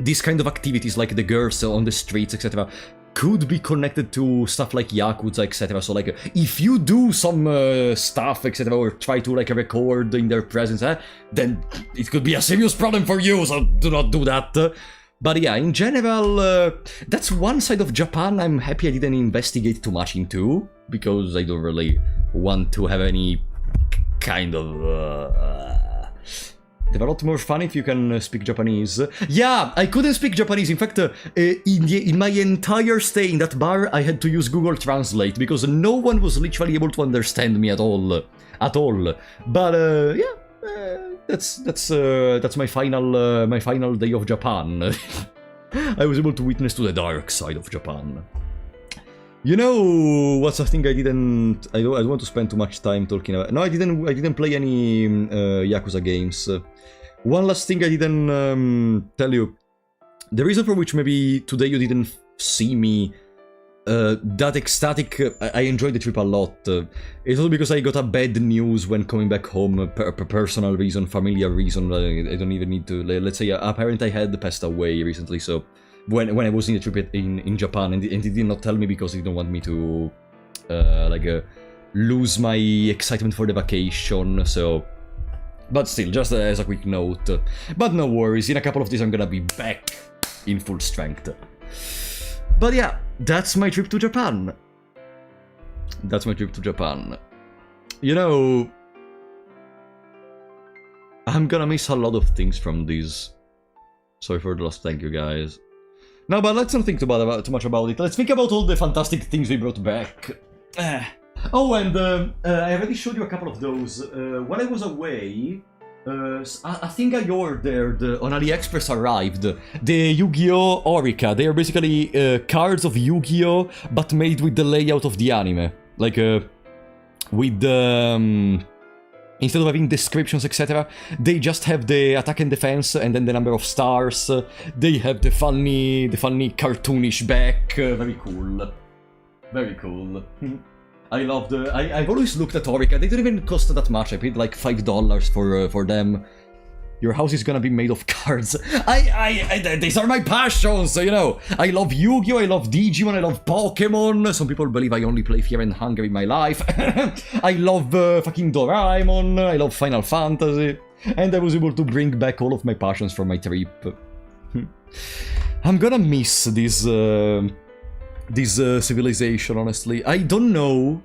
these kind of activities, like the girls on the streets, etc., could be connected to stuff like Yakuza, etc. So, like, if you do some stuff, etc., or try to, like, record in their presence, then it could be a serious problem for you, so do not do that. But yeah, in general, that's one side of Japan I'm happy I didn't investigate too much into, because I don't really want to have any kind of... They're a lot more fun if you can speak Japanese. Yeah, I couldn't speak Japanese. In fact, in my entire stay in that bar, I had to use Google Translate because no one was literally able to understand me at all. But yeah, that's my final day of Japan. I was able to witness to the dark side of Japan. You know what's a thing I don't want to spend too much time talking about. No, I didn't play any Yakuza games. One last thing I didn't tell you. The reason for which maybe today you didn't see me that ecstatic, I enjoyed the trip a lot. It's also because I got a bad news when coming back home, personal reason, familiar reason. I don't even need to, let's say a parent I had passed away recently, so when I was in the trip in Japan, and he did not tell me because he didn't want me to lose my excitement for the vacation, so... But still, just as a quick note. But no worries, in a couple of days I'm gonna be back in full strength. But yeah, that's my trip to Japan. You know... I'm gonna miss a lot of things from this. Sorry for the loss, thank you guys. No, but let's not think too much about it. Let's think about all the fantastic things we brought back. Oh, and I already showed you a couple of those. When I was away, I think I ordered, on AliExpress arrived, the Yu-Gi-Oh! Orica. They are basically cards of Yu-Gi-Oh! But made with the layout of the anime. Like, with the... Instead of having descriptions, etc., they just have the attack and defense, and then the number of stars. They have the funny cartoonish back. Very cool. Very cool. I love the... I've always looked at Orica. They don't even cost that much. I paid like $5 for them. Your house is gonna be made of cards. These are my passions, you know. I love Yu-Gi-Oh!, I love Digimon, I love Pokemon. Some people believe I only play Fear and Hunger in my life. I love fucking Doraemon, I love Final Fantasy. And I was able to bring back all of my passions from my trip. I'm gonna miss this civilization, honestly. I don't know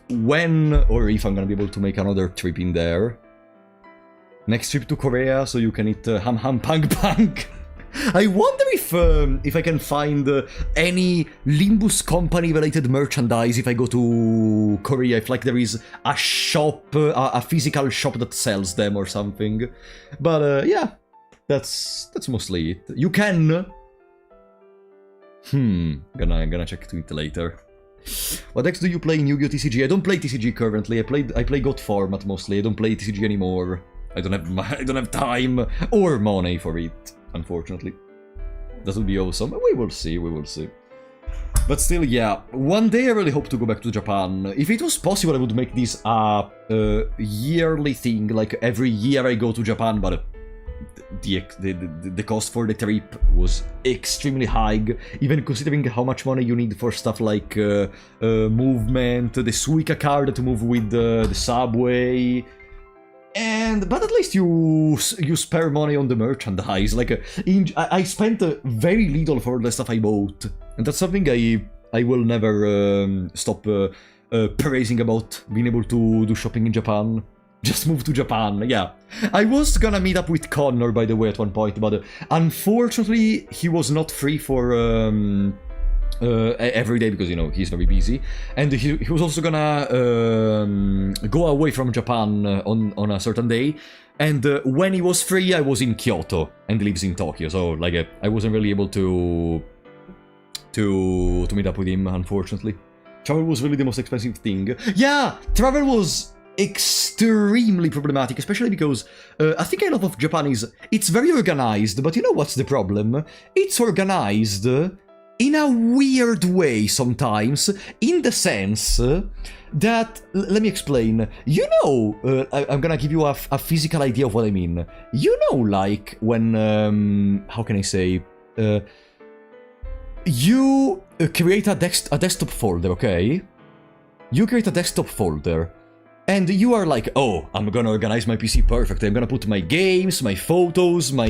when or if I'm gonna be able to make another trip in there. Next trip to Korea, so you can eat ham ham pang pang. I wonder if I can find any Limbus company related merchandise if I go to Korea. If like there is a shop, a physical shop that sells them or something. But yeah, that's mostly it. You can. Gonna check to it later. What decks do you play in Yu-Gi-Oh! TCG? I don't play TCG currently. I play God format mostly. I don't play TCG anymore. I don't have time or money for it, unfortunately. That would be awesome. We will see. But still, yeah. One day I really hope to go back to Japan. If it was possible, I would make this a yearly thing. Like every year I go to Japan, but the cost for the trip was extremely high, even considering how much money you need for stuff like movement, the Suica card to move with the subway. But at least you spare money on the merchandise. Like I spent very little for the stuff I bought, and that's something I will never stop praising about being able to do shopping in Japan. Just move to Japan, yeah. I was gonna meet up with Connor, by the way, at one point, but unfortunately he was not free for every day because, you know, he's very busy. And he was also gonna go away from Japan on a certain day. And when he was free, I was in Kyoto, and he lives in Tokyo, so, like, I wasn't really able to meet up with him, unfortunately. Travel was really the most expensive thing. Yeah, travel was extremely problematic, especially because I think I love of Japan is it's very organized, but you know what's the problem? It's organized in a weird way sometimes, in the sense that, let me explain. You know, I'm gonna give you a physical idea of what I mean. You know, like when how can I say? You create a desktop folder, okay? You create a desktop folder. And you are like, oh, I'm gonna organize my PC perfectly. I'm gonna put my games, my photos, my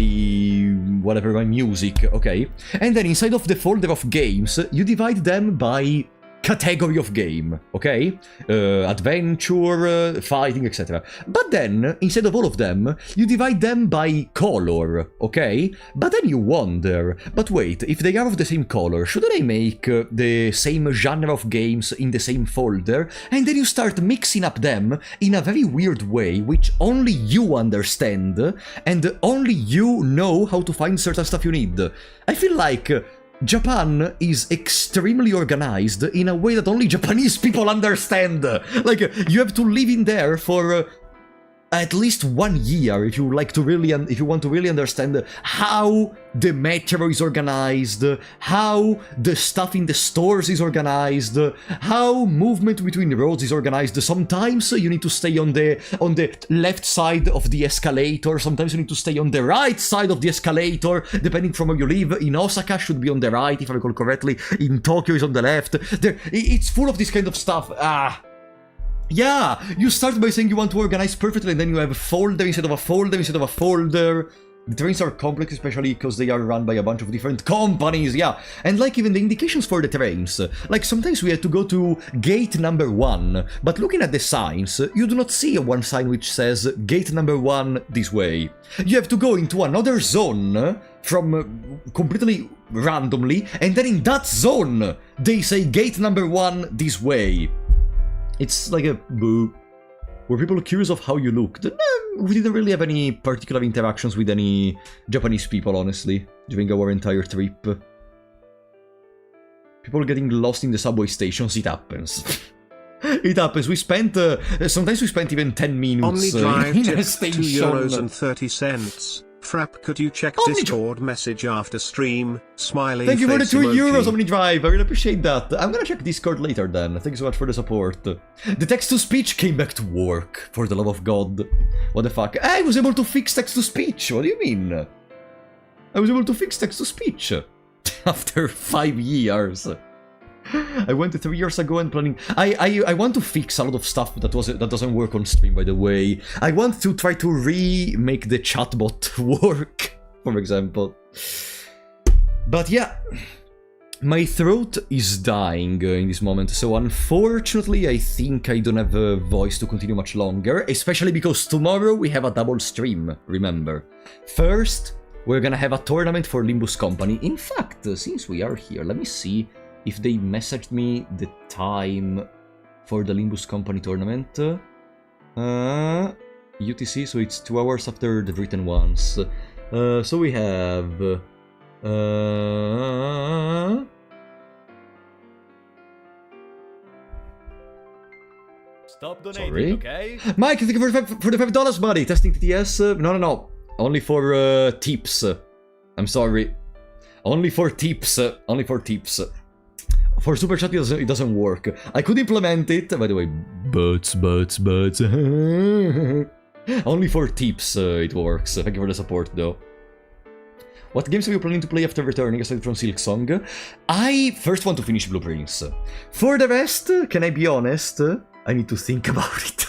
whatever, my music, okay? And then inside of the folder of games, you divide them by category of game, okay? Adventure, fighting, etc. But then, instead of all of them, you divide them by color, okay? But then you wonder, but wait, if they are of the same color, shouldn't I make the same genre of games in the same folder? And then you start mixing up them in a very weird way, which only you understand, and only you know how to find certain stuff you need. I feel like Japan is extremely organized in a way that only Japanese people understand. Like, you have to live in there for at least 1 year if you want to really understand how the metro is organized, how the stuff in the stores is organized, how movement between roads is organized. Sometimes you need to stay on the left side of the escalator, sometimes you need to stay on the right side of the escalator, depending from where you live. In Osaka should be on the right, if I recall correctly. In Tokyo is on the left. It's full of this kind of stuff. Yeah, you start by saying you want to organize perfectly, and then you have a folder instead of a folder instead of a folder. The trains are complex, especially because they are run by a bunch of different companies, yeah. And like even the indications for the trains, like sometimes we had to go to gate number 1, but looking at the signs, you do not see a one sign which says gate number 1 this way. You have to go into another zone from completely randomly, and then in that zone, they say gate number 1 this way. It's like a boo. Were people curious of how you looked? We didn't really have any particular interactions with any Japanese people, honestly, during our entire trip. People getting lost in the subway stations, it happens. It happens. We spent, sometimes we spent even 10 minutes in a station. €2.30. Frapp, could you check Discord message after stream? Smiley Thank you for the face €2, emoji. OmniDrive. I really appreciate that. I'm gonna check Discord later then. Thanks so much for the support. The text-to-speech came back to work, for the love of God. What the fuck? I was able to fix text-to-speech. What do you mean? I was able to fix text-to-speech after 5 years. I went 3 years ago and planning. I want to fix a lot of stuff that doesn't work on stream, by the way. I want to try to remake the chatbot work, for example. But yeah, my throat is dying in this moment, so unfortunately I think I don't have a voice to continue much longer, especially because tomorrow we have a double stream, remember. First, we're gonna have a tournament for Limbus Company. In fact, since we are here, let me see if they messaged me the time for the Limbus Company tournament. UTC, so it's 2 hours after the written ones. So we have... Stop donating, Sorry? okay? Mike, thank you for the $5, buddy. Testing TTS. No. Only for tips. I'm sorry. Only for tips. Only for tips. For Super Chat, it doesn't work. I could implement it, by the way. But. Only for tips it works. Thank you for the support, though. What games are you planning to play after returning, aside from Silksong? I first want to finish Blueprints. For the rest, can I be honest? I need to think about it.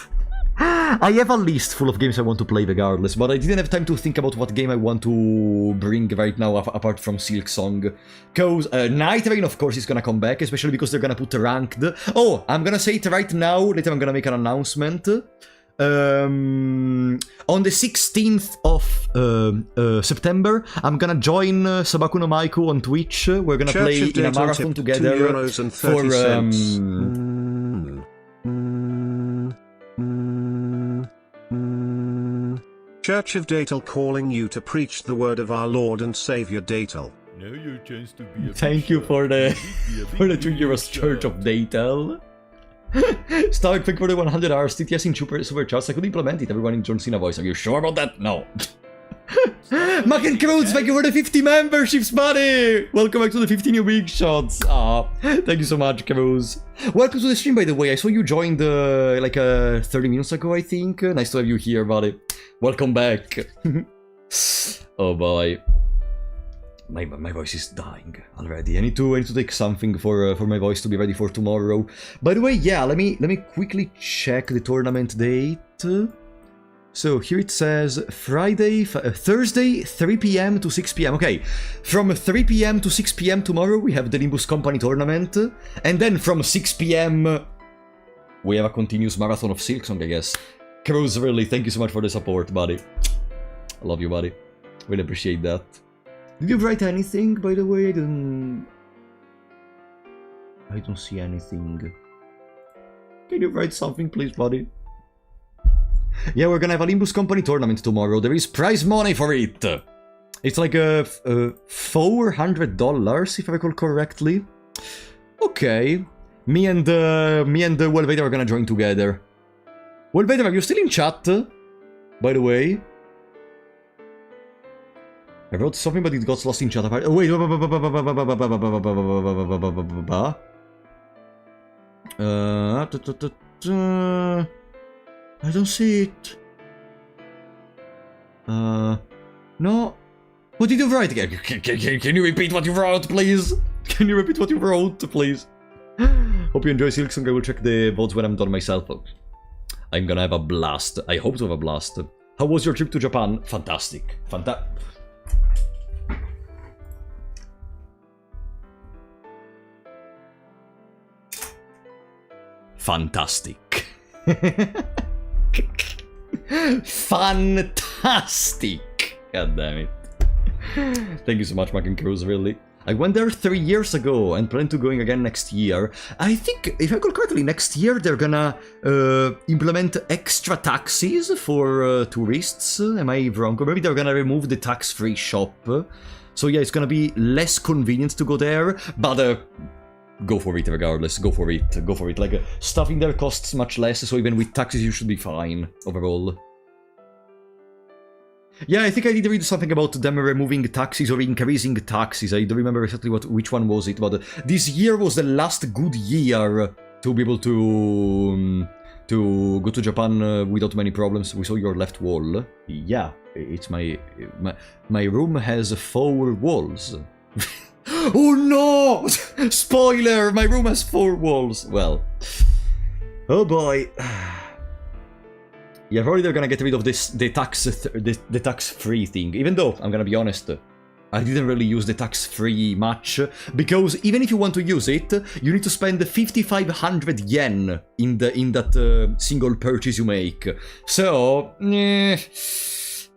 I have a list full of games I want to play regardless, but I didn't have time to think about what game I want to bring right now apart from Silksong. Cause Night Rain, of course, is gonna come back, especially because they're gonna put ranked. Oh, I'm gonna say it right now, later I'm gonna make an announcement. On the 16th of September, I'm gonna join Sabaku no Maiku on Twitch. We're gonna play in a marathon together for Church of Datel calling you to preach the word of our Lord and Savior Datel. Now your chance to be a Thank big you shot. for the Be a for the big 2 euros shot. Church of Datel. Stark, thank you for the 100 hours. TTS in super chats. I could implement it. Everyone in John Cena voice. Are you sure about that? No. Mac and Crowds, thank you for the 50 memberships, buddy! Welcome back to the 50 new big shots. Thank you so much, Cruz. Welcome to the stream, by the way. I saw you joined like 30 minutes ago, I think. Nice to have you here, buddy. Welcome back. Oh boy. My voice is dying already. I need to take something for my voice to be ready for tomorrow. By the way, yeah, let me quickly check the tournament date. So here it says Thursday, 3 p.m. to 6 p.m. Okay, from 3 p.m. to 6 p.m. tomorrow we have the Nimbus Company tournament, and then from 6 p.m. we have a continuous marathon of Silksong, I guess. Cruz, really, thank you so much for the support, buddy. I love you, buddy. Really appreciate that. Did you write anything, by the way? I don't see anything. Can you write something, please, buddy? Yeah, we're gonna have a Nimbus Company tournament tomorrow. There is prize money for it. It's like $400, if I recall correctly. Okay. Me and Welvader are gonna join together. Welvader, are you still in chat? By the way? I wrote something, but it got lost in chat. Oh, wait. I don't see it. No. What did you write again? Can you repeat what you wrote, please? Can you repeat what you wrote, please? Hope you enjoy Silksong. I will check the votes when I'm done myself, folks. I'm gonna have a blast. I hope to have a blast. How was your trip to Japan? Fantastic. Fantastic. Fantastic. God damn it. Thank you so much, Mac and Cruz, really. I went there 3 years ago and plan to going again next year. I think, if I recall correctly, next year they're gonna implement extra taxes for tourists. Am I wrong? Or maybe they're gonna remove the tax-free shop. So yeah, it's gonna be less convenient to go there, but go for it regardless. Go for it. Go for it. Like, stuff in there costs much less, so even with taxes you should be fine overall. Yeah, I think I did read something about them removing taxes or increasing taxes. I don't remember exactly which one was it, but this year was the last good year to be able to go to Japan without many problems. We saw your left wall. Yeah, it's my room has 4 walls. Oh no! Spoiler! My room has 4 walls. Well, oh boy. Yeah, probably they're gonna get rid of the tax-free thing. Even though, I'm gonna be honest, I didn't really use the tax-free much, because even if you want to use it, you need to spend 5,500 yen in that single purchase you make. So,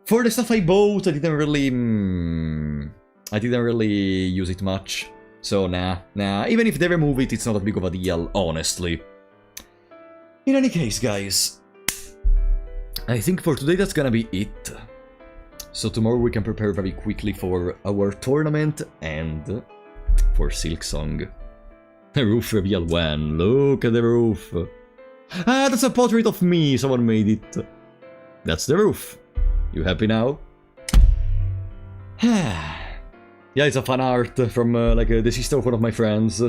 for the stuff I bought, I didn't really use it much. So nah. Even if they remove it, it's not that big of a deal, honestly. In any case, guys, I think for today that's gonna be it. So tomorrow we can prepare very quickly for our tournament and for Silksong. The roof reveal when? Look at the roof. Ah, that's a portrait of me. Someone made it. That's the roof. You happy now? Yeah, it's a fan art from the sister of one of my friends.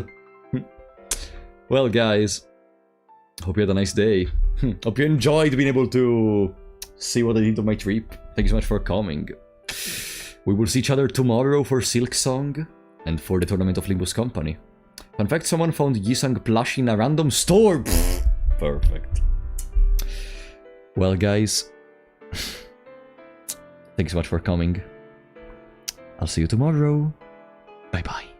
Well, guys, hope you had a nice day. Hope you enjoyed being able to see what I did on my trip. Thank you so much for coming. We will see each other tomorrow for Silksong and for the tournament of Nimbus Company. Fun fact, someone found Yisang plush in a random store. Pfft, perfect. Well, guys, thanks so much for coming. I'll see you tomorrow. Bye bye.